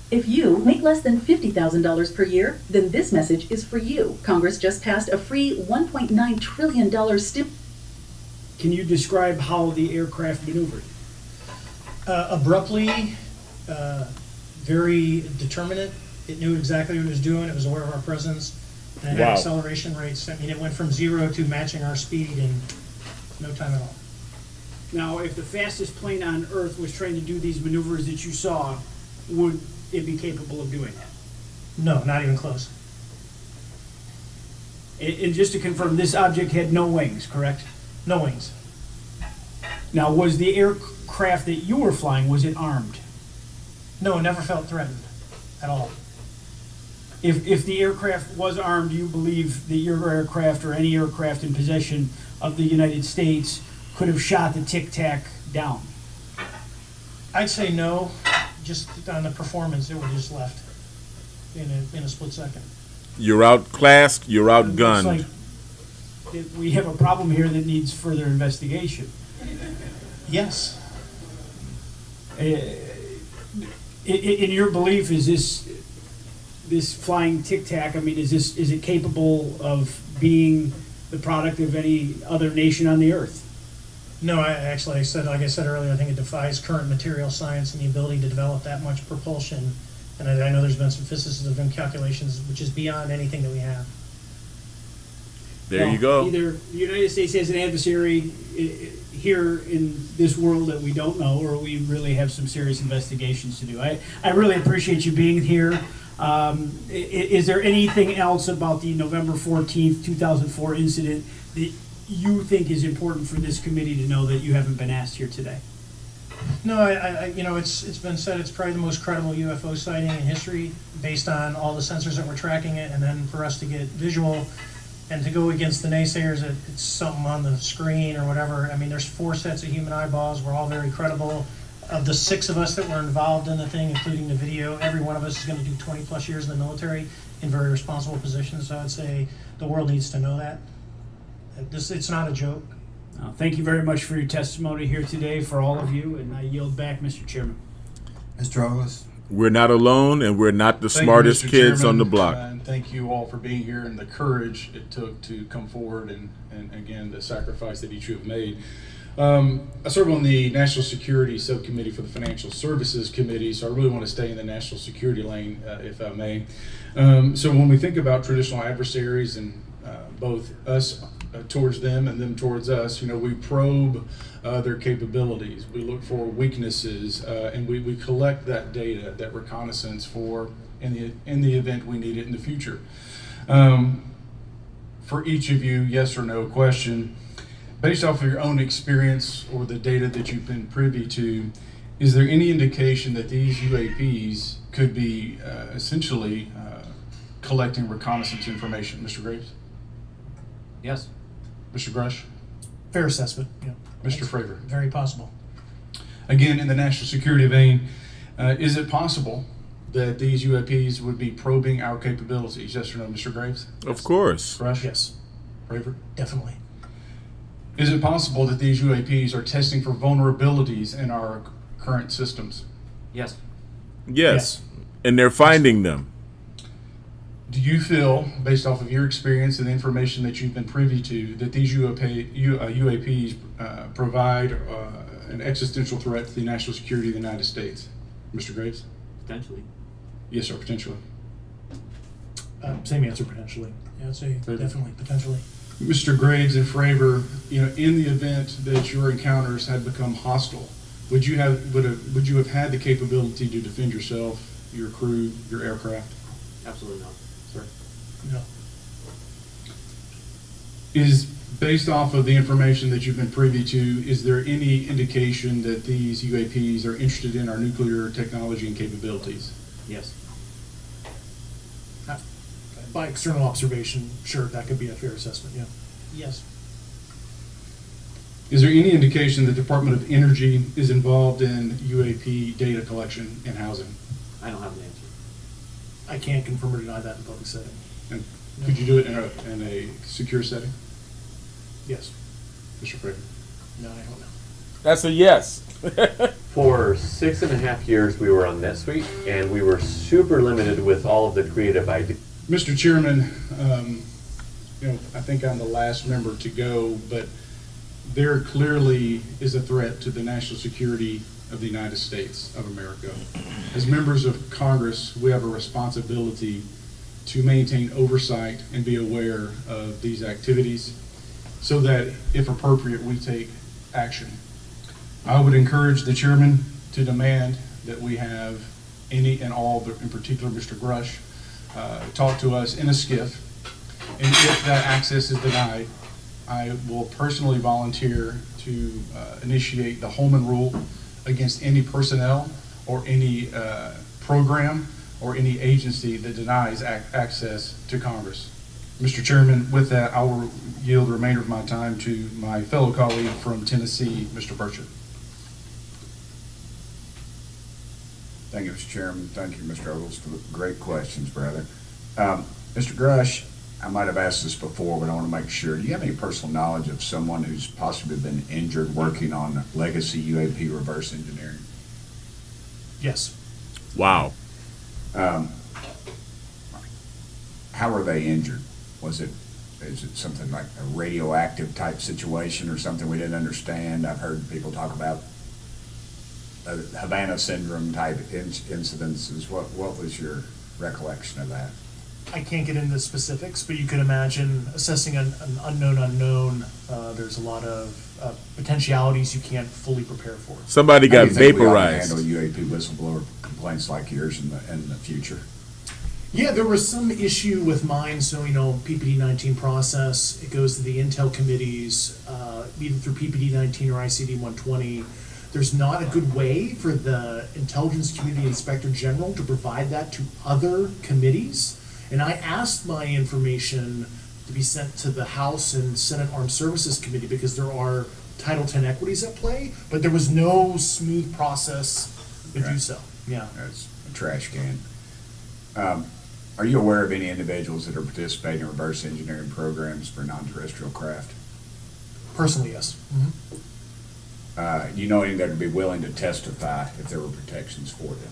If you make less than $50,000 per year, then this message is for you. Congress just passed a free $1.9 trillion stimulus. Can you describe how the aircraft maneuvered? Abruptly, very determinate. It knew exactly what it was doing. It was aware of our presence. And it had acceleration rates. I mean, it went from 0 to matching our speed in no time at all. Now, if the fastest plane on Earth was trying to do these maneuvers that you saw, would it be capable of doing that? No, not even close. And just to confirm, this object had no wings, correct? No wings. Now, was the aircraft that you were flying, was it armed? No, it never felt threatened at all. If the aircraft was armed, do you believe that your aircraft or any aircraft in possession of the United States could have shot the Tic Tac down? I'd say no. Just on the performance, it would just left in a split second. You're outclassed, you're outgunned. Like we have a problem here that needs further investigation. Yes. In your belief, is this flying Tic Tac? I mean, is it capable of being the product of any other nation on the Earth? No, like I said earlier, I think it defies current material science and the ability to develop that much propulsion. And I know there's been some physicists that have done calculations, which is beyond anything that we have. There you go. Either the United States has an adversary here in this world that we don't know, or we really have some serious investigations to do. I really appreciate you being here. Is there anything else about the November 14th, 2004 incident that you think is important for this committee to know that you haven't been asked here today? No, it's been said it's probably the most credible UFO sighting in history based on all the sensors that were tracking it, and then for us to get visual and to go against the naysayers that it's something on the screen or whatever. I mean, there's 4 sets of human eyeballs. We're all very credible. Of the 6 of us that were involved in the thing, including the video, every one of us is going to do 20 plus years in the military in very responsible positions. So I'd say the world needs to know that. It's not a joke. Thank you very much for your testimony here today for all of you, and I yield back, Mr. Chairman. Mr. Douglas. We're not alone, and we're not the Thank smartest you, Mr. kids Chairman, on the block. And thank you all for being here and the courage it took to come forward and again, the sacrifice that each of you have made. I serve on the National Security Subcommittee for the Financial Services Committee, so I really want to stay in the national security lane, if I may. So when we think about traditional adversaries and both us towards them and them towards us, we probe their capabilities. We look for weaknesses, and we collect that data, that reconnaissance for in the event we need it in the future. For each of you, yes or no question, based off of your own experience or the data that you've been privy to, is there any indication that these UAPs could be essentially collecting reconnaissance information? Mr. Graves? Yes. Mr. Grush? Fair assessment, yeah. Mr. Fravor? Very possible. Again, in the national security vein, is it possible that these UAPs would be probing our capabilities? Yes or no, Mr. Graves? Of course. Grush? Yes. Fravor? Definitely. Is it possible that these UAPs are testing for vulnerabilities in our current systems? Yes. Yes. And they're finding them. Do you feel, based off of your experience and the information that you've been privy to, that these UAPs provide an existential threat to the national security of the United States? Mr. Graves? Potentially. Yes, sir, potentially. Same answer, potentially. Yeah, I'd say definitely, potentially. Mr. Graves and Fravor, in the event that your encounters had become hostile, would you have had the capability to defend yourself, your crew, your aircraft? Absolutely not, sir. No. Is based off of the information that you've been privy to, is there any indication that these UAPs are interested in our nuclear technology and capabilities? Yes. By external observation, sure, that could be a fair assessment, yeah. Yes. Is there any indication the Department of Energy is involved in UAP data collection and housing? I don't have an answer. I can't confirm or deny that in public setting. And could you do it in a secure setting? Yes. Mr. Fraser? No, I don't know. That's a yes. For 6.5 years, we were on NetSuite, and we were super limited with all of the creative ideas. Mr. Chairman, I think I'm the last member to go, but there clearly is a threat to the national security of the United States of America. As members of Congress, we have a responsibility to maintain oversight and be aware of these activities so that, if appropriate, we take action. I would encourage the chairman to demand that we have any and all, in particular Mr. Grush, talk to us in a skiff, and if that access is denied, I will personally volunteer to initiate the Holman Rule against any personnel or any program or any agency that denies access to Congress. Mr. Chairman, with that, I will yield the remainder of my time to my fellow colleague from Tennessee, Mr. Burchett. Thank you, Mr. Chairman. Thank you, Mr. Ogles, for the great questions, brother. Mr. Grush, I might have asked this before, but I want to make sure. Do you have any personal knowledge of someone who's possibly been injured working on legacy UAP reverse engineering? Yes. Wow. How were they injured? Is it something like a radioactive type situation or something we didn't understand? I've heard people talk about Havana syndrome type incidences. What was your recollection of that? I can't get into specifics, but you can imagine assessing an unknown unknown. There's a lot of potentialities you can't fully prepare for. Somebody got vaporized. How do you think we ought to handle UAP whistleblower complaints like yours in the future? Yeah, there was some issue with mine. So, PPD 19 process, it goes to the Intel committees, either through PPD 19 or ICD 120. There's not a good way for the Intelligence Community Inspector General to provide that to other committees. And I asked my information to be sent to the House and Senate Armed Services Committee because there are Title X equities at play, but there was no smooth process to do so. Yeah. That's a trash can. Are you aware of any individuals that are participating in reverse engineering programs for non-terrestrial craft? Personally, yes. Mm-hmm. Do you know any that would be willing to testify if there were protections for them?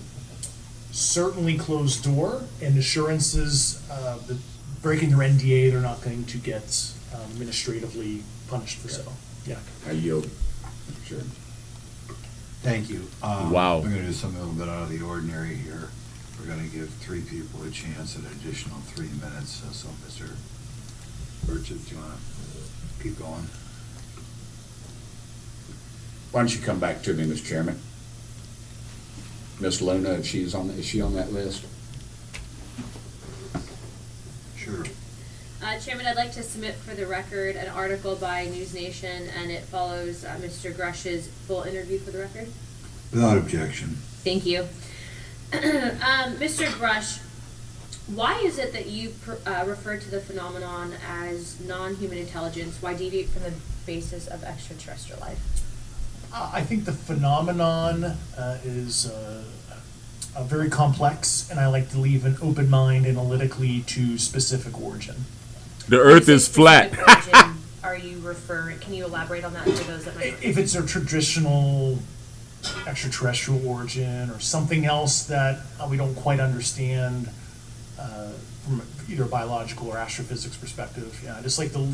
Certainly closed door and assurances that breaking their NDA, they're not going to get administratively punished for so. Yeah. I yield. Sure. Thank you. Wow. We're going to do something a little bit out of the ordinary here. We're going to give 3 people a chance, an additional 3 minutes. So Mr. Burchett, do you want to keep going? Why don't you come back to me, Mr. Chairman? Miss Luna, is she on that list? Sure. Chairman, I'd like to submit for the record an article by News Nation, and it follows Mr. Grush's full interview for the record. Without objection. Thank you. Mr. Grush, why is it that you refer to the phenomenon as non-human intelligence? Why deviate from the basis of extraterrestrial life? I think the phenomenon is very complex, and I like to leave an open mind analytically to specific origin. The Earth is flat. Are you referring? Can you elaborate on that for those that might? If it's a traditional extraterrestrial origin or something else that we don't quite understand from either a biological or astrophysics perspective, I just like to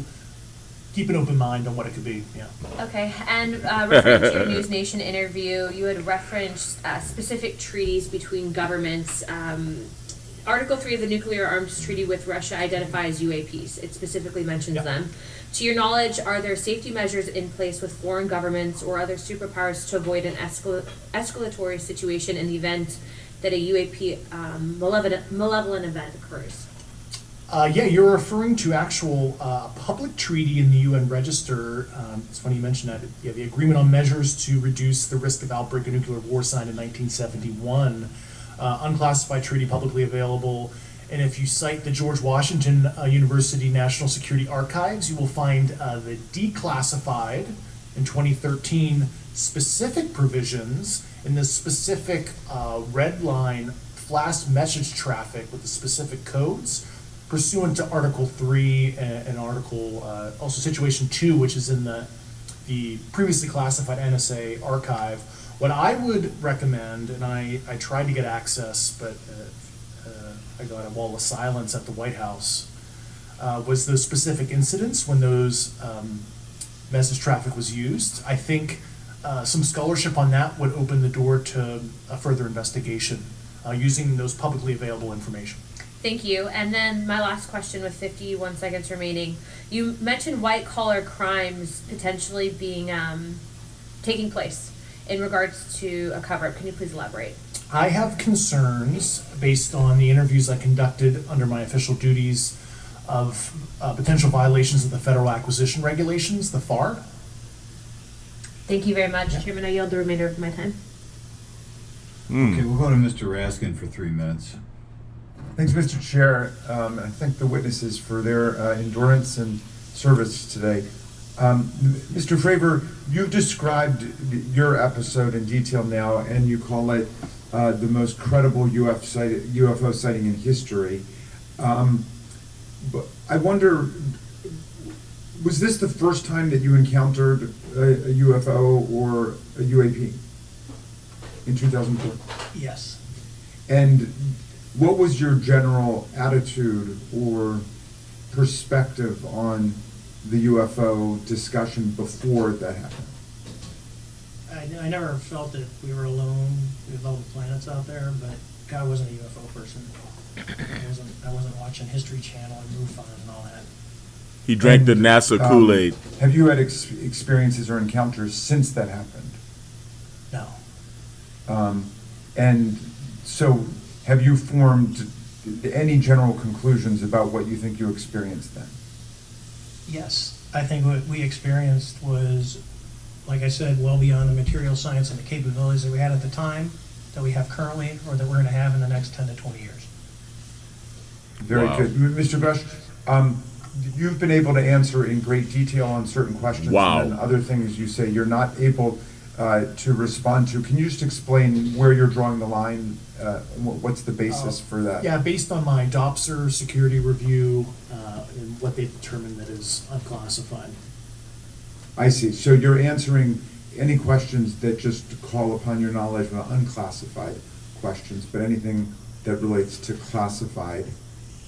keep an open mind on what it could be. Yeah. Okay, and referring to your News Nation interview, you had referenced specific treaties between governments Article 3 of the Nuclear Arms Treaty with Russia identifies UAPs. It specifically mentions them. To your knowledge, are there safety measures in place with foreign governments or other superpowers to avoid an escalatory situation in the event that a UAP malevolent event occurs? Yeah, you're referring to actual public treaty in the UN Register. It's funny you mentioned that. Yeah, the Agreement on Measures to Reduce the Risk of Outbreak of Nuclear War, signed in 1971. Unclassified treaty, publicly available. And if you cite the George Washington University National Security Archives, you will find the declassified in 2013 specific provisions in the specific red line flash message traffic with the specific codes pursuant to Article 3 and Article, also Situation 2, which is in the previously classified NSA archive. What I would recommend, and I tried to get access, but I got a wall of silence at the White House, was those specific incidents when those message traffic was used. I think some scholarship on that would open the door to a further investigation using those publicly available information. Thank you. And then my last question with 51 seconds remaining. You mentioned white-collar crimes potentially being taking place in regards to a cover-up. Can you please elaborate? I have concerns based on the interviews I conducted under my official duties of potential violations of the Federal Acquisition Regulations, the FAR. Thank you very much, Chairman. I yield the remainder of my time. Okay, we'll go to Mr. Raskin for 3 minutes. Thanks, Mr. Chair. I thank the witnesses for their endurance and service today. Mr. Fravor, you've described your episode in detail now, and you call it the most credible UFO sighting in history. But I wonder, was this the first time that you encountered a UFO or a UAP in 2004? Yes. And what was your general attitude or perspective on the UFO discussion before that happened? I never felt that we were alone with all the planets out there, but I wasn't a UFO person. I wasn't watching History Channel and MUFON and all that. He drank the NASA Kool-Aid. Have you had experiences or encounters since that happened? No. And so, have you formed any general conclusions about what you think you experienced then? Yes, I think what we experienced was, like I said, well beyond the material science and the capabilities that we had at the time, that we have currently, or that we're going to have in the next 10 to 20 years. Very good. Mr. Bush, you've been able to answer in great detail on certain questions. Wow. And then other things you say you're not able to respond to. Can you just explain where you're drawing the line? What's the basis for that? Yeah, based on my DOPSR security review and what they've determined that is unclassified. I see. So you're answering any questions that just call upon your knowledge of unclassified questions, but anything that relates to classified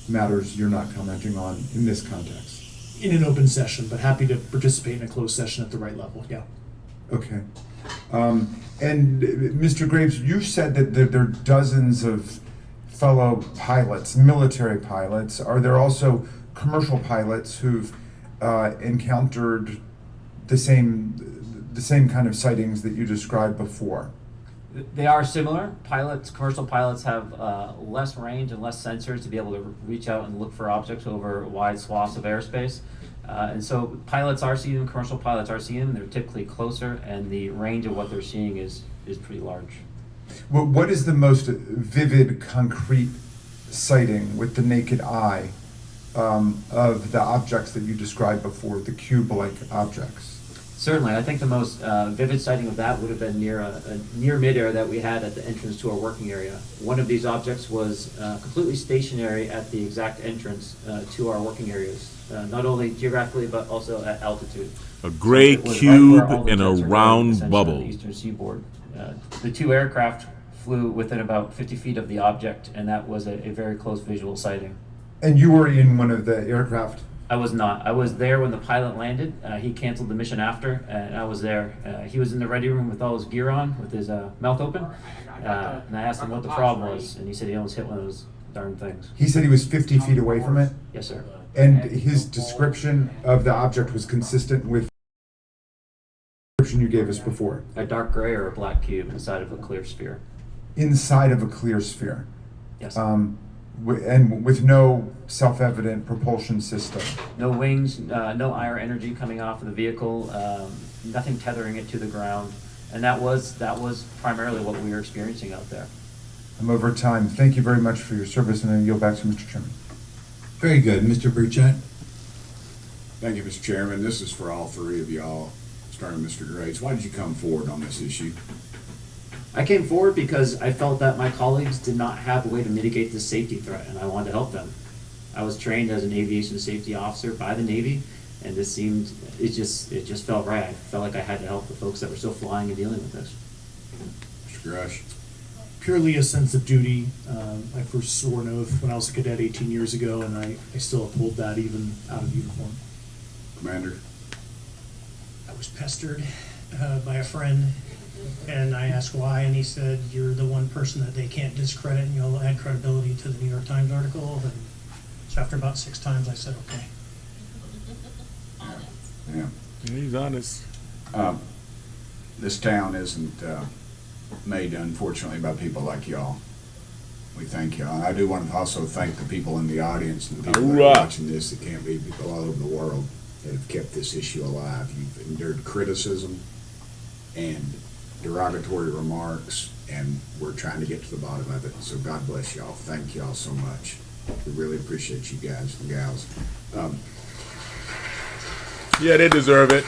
matters you're not commenting on in this context. In an open session, but happy to participate in a closed session at the right level, yeah. Okay. And Mr. Graves, you said that there are dozens of fellow pilots, military pilots. Are there also commercial pilots who've encountered the same kind of sightings that you described before? They are similar. Commercial pilots have less range and less sensors to be able to reach out and look for objects over wide swaths of airspace. And so pilots are seeing them, commercial pilots are seeing them, they're typically closer, and the range of what they're seeing is pretty large. Well, what is the most vivid, concrete sighting with the naked eye of the objects that you described before, the cube-like objects? Certainly, I think the most vivid sighting of that would have been near midair that we had at the entrance to our working area. One of these objects was completely stationary at the exact entrance to our working areas, not only geographically but also at altitude. A gray cube in a round bubble. On the eastern seaboard. The two aircraft flew within about 50 feet of the object, and that was a very close visual sighting. And you were in one of the aircraft? I was not. I was there when the pilot landed. He canceled the mission after, and I was there. He was in the ready room with all his gear on, with his mouth open. And I asked him what the problem was, and he said he almost hit one of those darn things. He said he was 50 feet away from it? Yes, sir. And his description of the object was consistent with the description you gave us before? A dark gray or a black cube inside of a clear sphere. Inside of a clear sphere? Yes. And with no self-evident propulsion system? No wings, no IR energy coming off of the vehicle, nothing tethering it to the ground. And that was primarily what we were experiencing out there. I'm over time. Thank you very much for your service, and I yield back to Mr. Chairman. Very good. Mr. Burchett? Thank you, Mr. Chairman. This is for all three of y'all, starting with Mr. Graves. Why did you come forward on this issue? I came forward because I felt that my colleagues did not have a way to mitigate this safety threat, and I wanted to help them. I was trained as an aviation safety officer by the Navy, and it just felt right. I felt like I had to help the folks that were still flying and dealing with this. Mr. Grush? Purely a sense of duty. I first swore an oath when I was a cadet 18 years ago, and I still uphold that even out of uniform. Commander? I was pestered by a friend, and I asked why, and he said, "You're the one person that they can't discredit, and you'll add credibility to the New York Times article." And so after about 6 times, I said, "Okay." Yeah. He's honest. This town isn't made, unfortunately, by people like y'all. We thank y'all. And I do want to also thank the people in the audience and the people that are watching this that can't be, people all over the world that have kept this issue alive. You've endured criticism and derogatory remarks, and we're trying to get to the bottom of it. So God bless y'all. Thank y'all so much. We really appreciate you guys and gals. Yeah, they deserve it.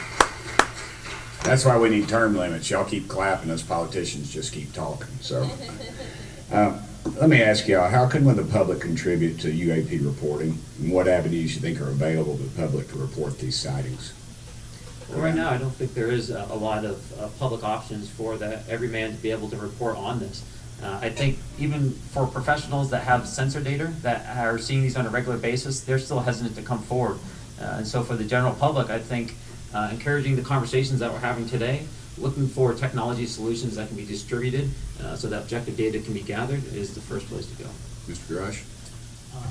That's why we need term limits. Y'all keep clapping, us politicians just keep talking. So, let me ask y'all, how can the public contribute to UAP reporting? And what avenues you think are available to the public to report these sightings? Well, right now, I don't think there is a lot of public options for every man to be able to report on this. I think even for professionals that have sensor data that are seeing these on a regular basis, they're still hesitant to come forward. And so for the general public, I think encouraging the conversations that we're having today, looking for technology solutions that can be distributed so that objective data can be gathered is the first place to go. Mr. Grush?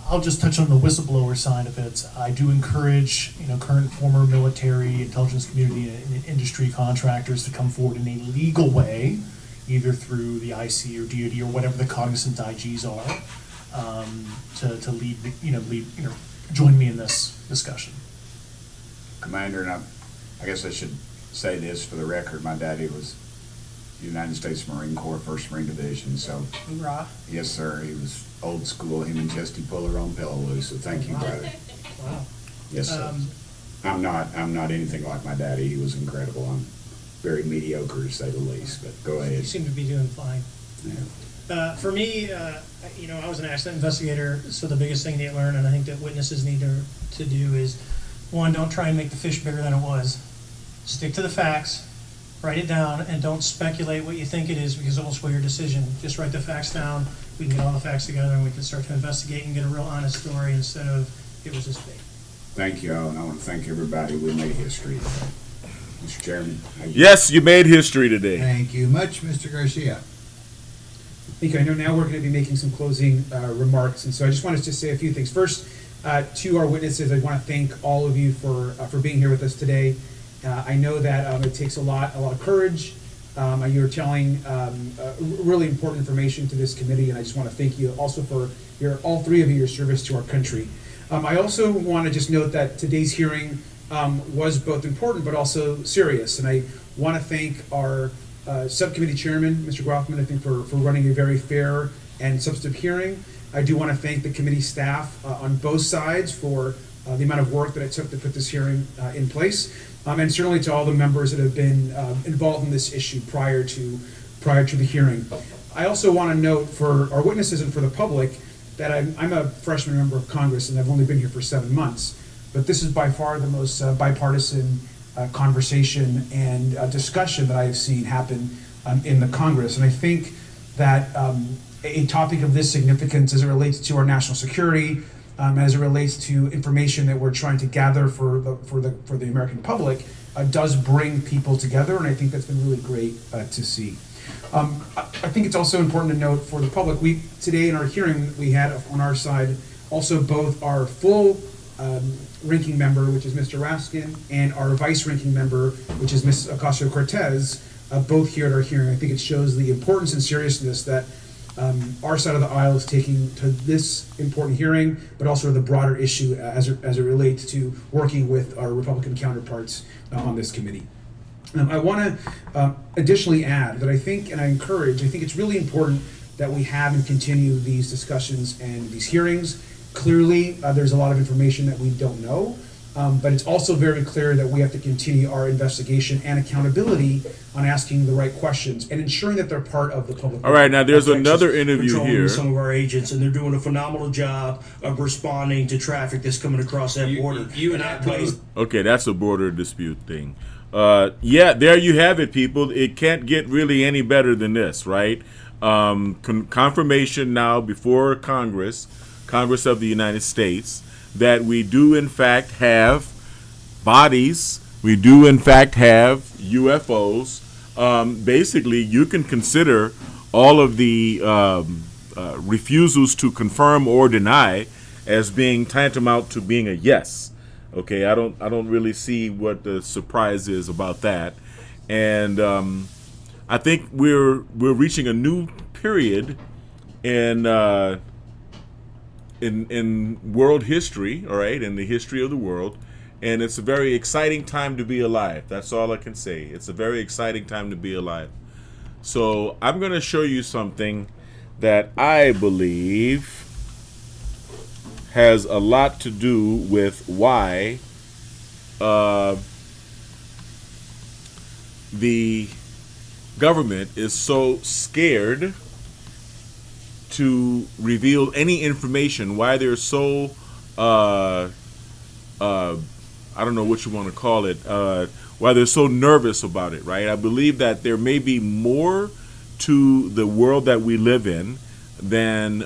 I'll just touch on the whistleblower side of it. I do encourage, current, former military, intelligence community, and industry contractors to come forward in a legal way, either through the IC or DoD or whatever the cognizant IGs are, to lead, join me in this discussion. Commander, and I guess I should say this for the record, my daddy was United States Marine Corps, 1st Marine Division, so. Hoorah. Yes, sir, he was old school, him and Chesty Puller on Peleliu, so thank you, brother. Wow. Yes, sir. I'm not anything like my daddy, he was incredible, I'm very mediocre to say the least, but go ahead. You seem to be doing fine. Yeah. For me, I was an accident investigator, so the biggest thing they learn, and I think that witnesses need to do is, one, don't try and make the fish bigger than it was. Stick to the facts, write it down, and don't speculate what you think it is because it will sway your decision. Just write the facts down, we can get all the facts together, and we can start to investigate and get a real honest story instead of, it was this big. Thank you all, and I want to thank everybody, we made history today. Mr. Chairman. Yes, you made history today. Thank you much, Mr. Garcia. Thank you. I know now we're going to be making some closing remarks, and so I just wanted to say a few things. First, to our witnesses, I want to thank all of you for being here with us today. I know that it takes a lot of courage. You're telling really important information to this committee, and I just want to thank you also for all three of you, your service to our country. I also want to just note that today's hearing was both important but also serious, and I want to thank our subcommittee chairman, Mr. Groffman, I think for running a very fair and substantive hearing. I do want to thank the committee staff on both sides for the amount of work that it took to put this hearing in place, and certainly to all the members that have been involved in this issue prior to the hearing. I also want to note for our witnesses and for the public that I'm a freshman member of Congress and I've only been here for 7 months, but this is by far the most bipartisan conversation and discussion that I have seen happen in the Congress. And I think that a topic of this significance as it relates to our national security, as it relates to information that we're trying to gather for the American public, does bring people together, and I think that's been really great to see. I think it's also important to note for the public, today in our hearing, we had on our side also both our full ranking member, which is Mr. Raskin, and our vice ranking member, which is Ms. Ocasio-Cortez, both here at our hearing. I think it shows the importance and seriousness that our side of the aisle is taking to this important hearing, but also the broader issue as it relates to working with our Republican counterparts on this committee. I want to additionally add that I think it's really important that we have and continue these discussions and these hearings. Clearly, there's a lot of information that we don't know, but it's also very clear that we have to continue our investigation and accountability on asking the right questions and ensuring that they're part of the public. All right, now there's another interview patrolling here. with some of our agents, and they're doing a phenomenal job of responding to traffic that's coming across that border. You and I posed. Okay, that's a border dispute thing. Yeah, there you have it, people. It can't get really any better than this, right? Confirmation now before Congress of the United States, that we do in fact have bodies, we do in fact have UFOs. Basically, you can consider all of the refusals to confirm or deny as being tantamount to being a yes. Okay, I don't really see what the surprise is about that, and I think we're reaching a new period in world history, all right, in the history of the world, and it's a very exciting time to be alive. That's all I can say. It's a very exciting time to be alive. So I'm going to show you something that I believe has a lot to do with why the government is so scared to reveal any information, why they're so I don't know what you want to call it, why they're so nervous about it, right? I believe that there may be more to the world that we live in than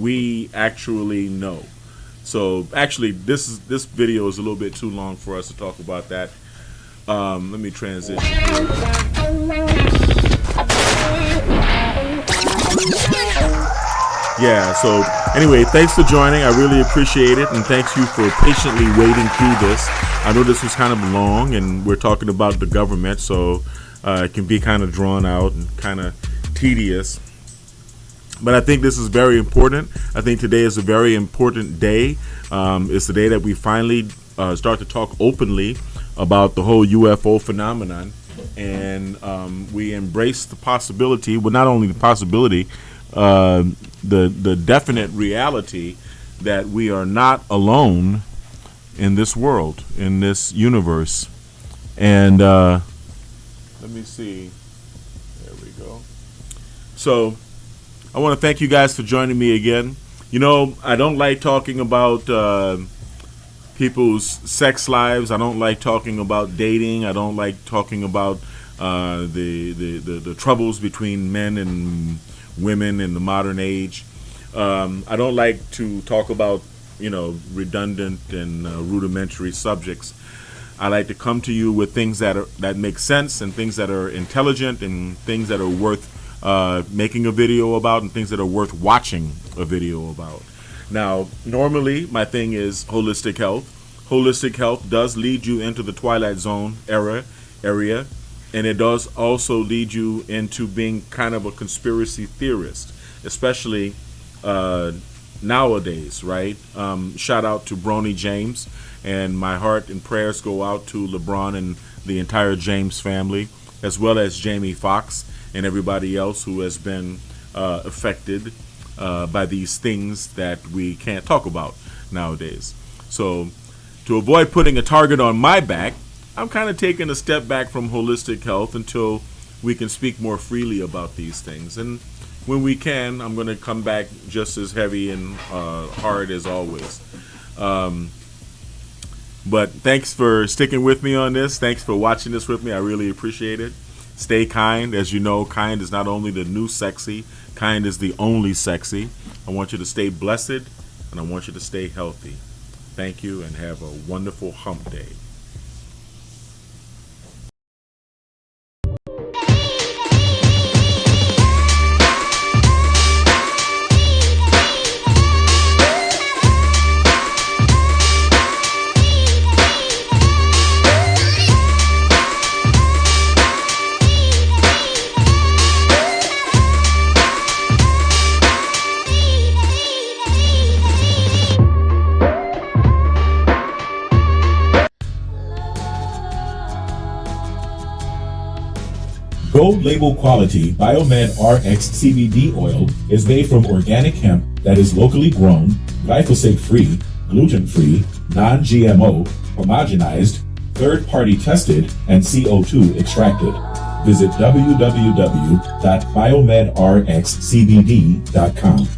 we actually know. So actually, this video is a little bit too long for us to talk about that. Let me transition here. Yeah, so anyway, thanks for joining. I really appreciate it, and thanks you for patiently waiting through this. I know this was kind of long, and we're talking about the government, so it can be kind of drawn out and kind of tedious. But I think this is very important. I think today is a very important day. It's the day that we finally start to talk openly about the whole UFO phenomenon, and we embrace the possibility, well, not only the possibility, the definite reality that we are not alone in this world, in this universe. And let me see. There we go. So I want to thank you guys for joining me again. You know, I don't like talking about people's sex lives. I don't like talking about dating. I don't like talking about the troubles between men and women in the modern age. I don't like to talk about, redundant and rudimentary subjects. I like to come to you with things that make sense, and things that are intelligent, and things that are worth making a video about, and things that are worth watching a video about. Now, normally my thing is holistic health. Holistic health does lead you into the Twilight Zone area, and it does also lead you into being kind of a conspiracy theorist, especially nowadays, right? Shout out to Bronny James, and my heart and prayers go out to LeBron and the entire James family, as well as Jamie Foxx and everybody else who has been affected by these things that we can't talk about nowadays. So to avoid putting a target on my back, I'm kind of taking a step back from holistic health until we can speak more freely about these things. And when we can, I'm going to come back just as heavy and hard as always. But thanks for sticking with me on this. Thanks for watching this with me. I really appreciate it. Stay kind. As you know, kind is not only the new sexy, kind is the only sexy. I want you to stay blessed, and I want you to stay healthy. Thank you, and have a wonderful hump day. label quality Biomed RX CBD oil is made from organic hemp that is locally grown, glyphosate-free, gluten-free, non-GMO, homogenized, third-party tested, and CO2 extracted. Visit www.biomedrxcbd.com.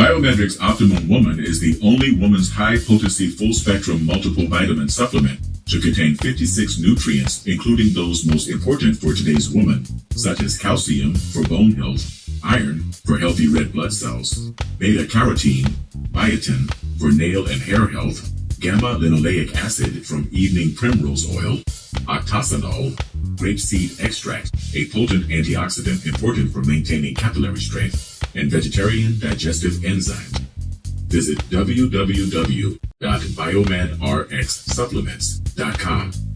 Biomedric's Optimum Woman is the only woman's high-potency full-spectrum multiple vitamin supplement to contain 56 nutrients, including those most important for today's woman, such as calcium for bone health, iron for healthy red blood cells, beta-carotene, biotin for nail and hair health, gamma-linoleic acid from evening primrose oil, octosanol, grapeseed extract, a potent antioxidant important for maintaining capillary strength, and vegetarian digestive enzymes. Visit www.biomedrxsupplements.com.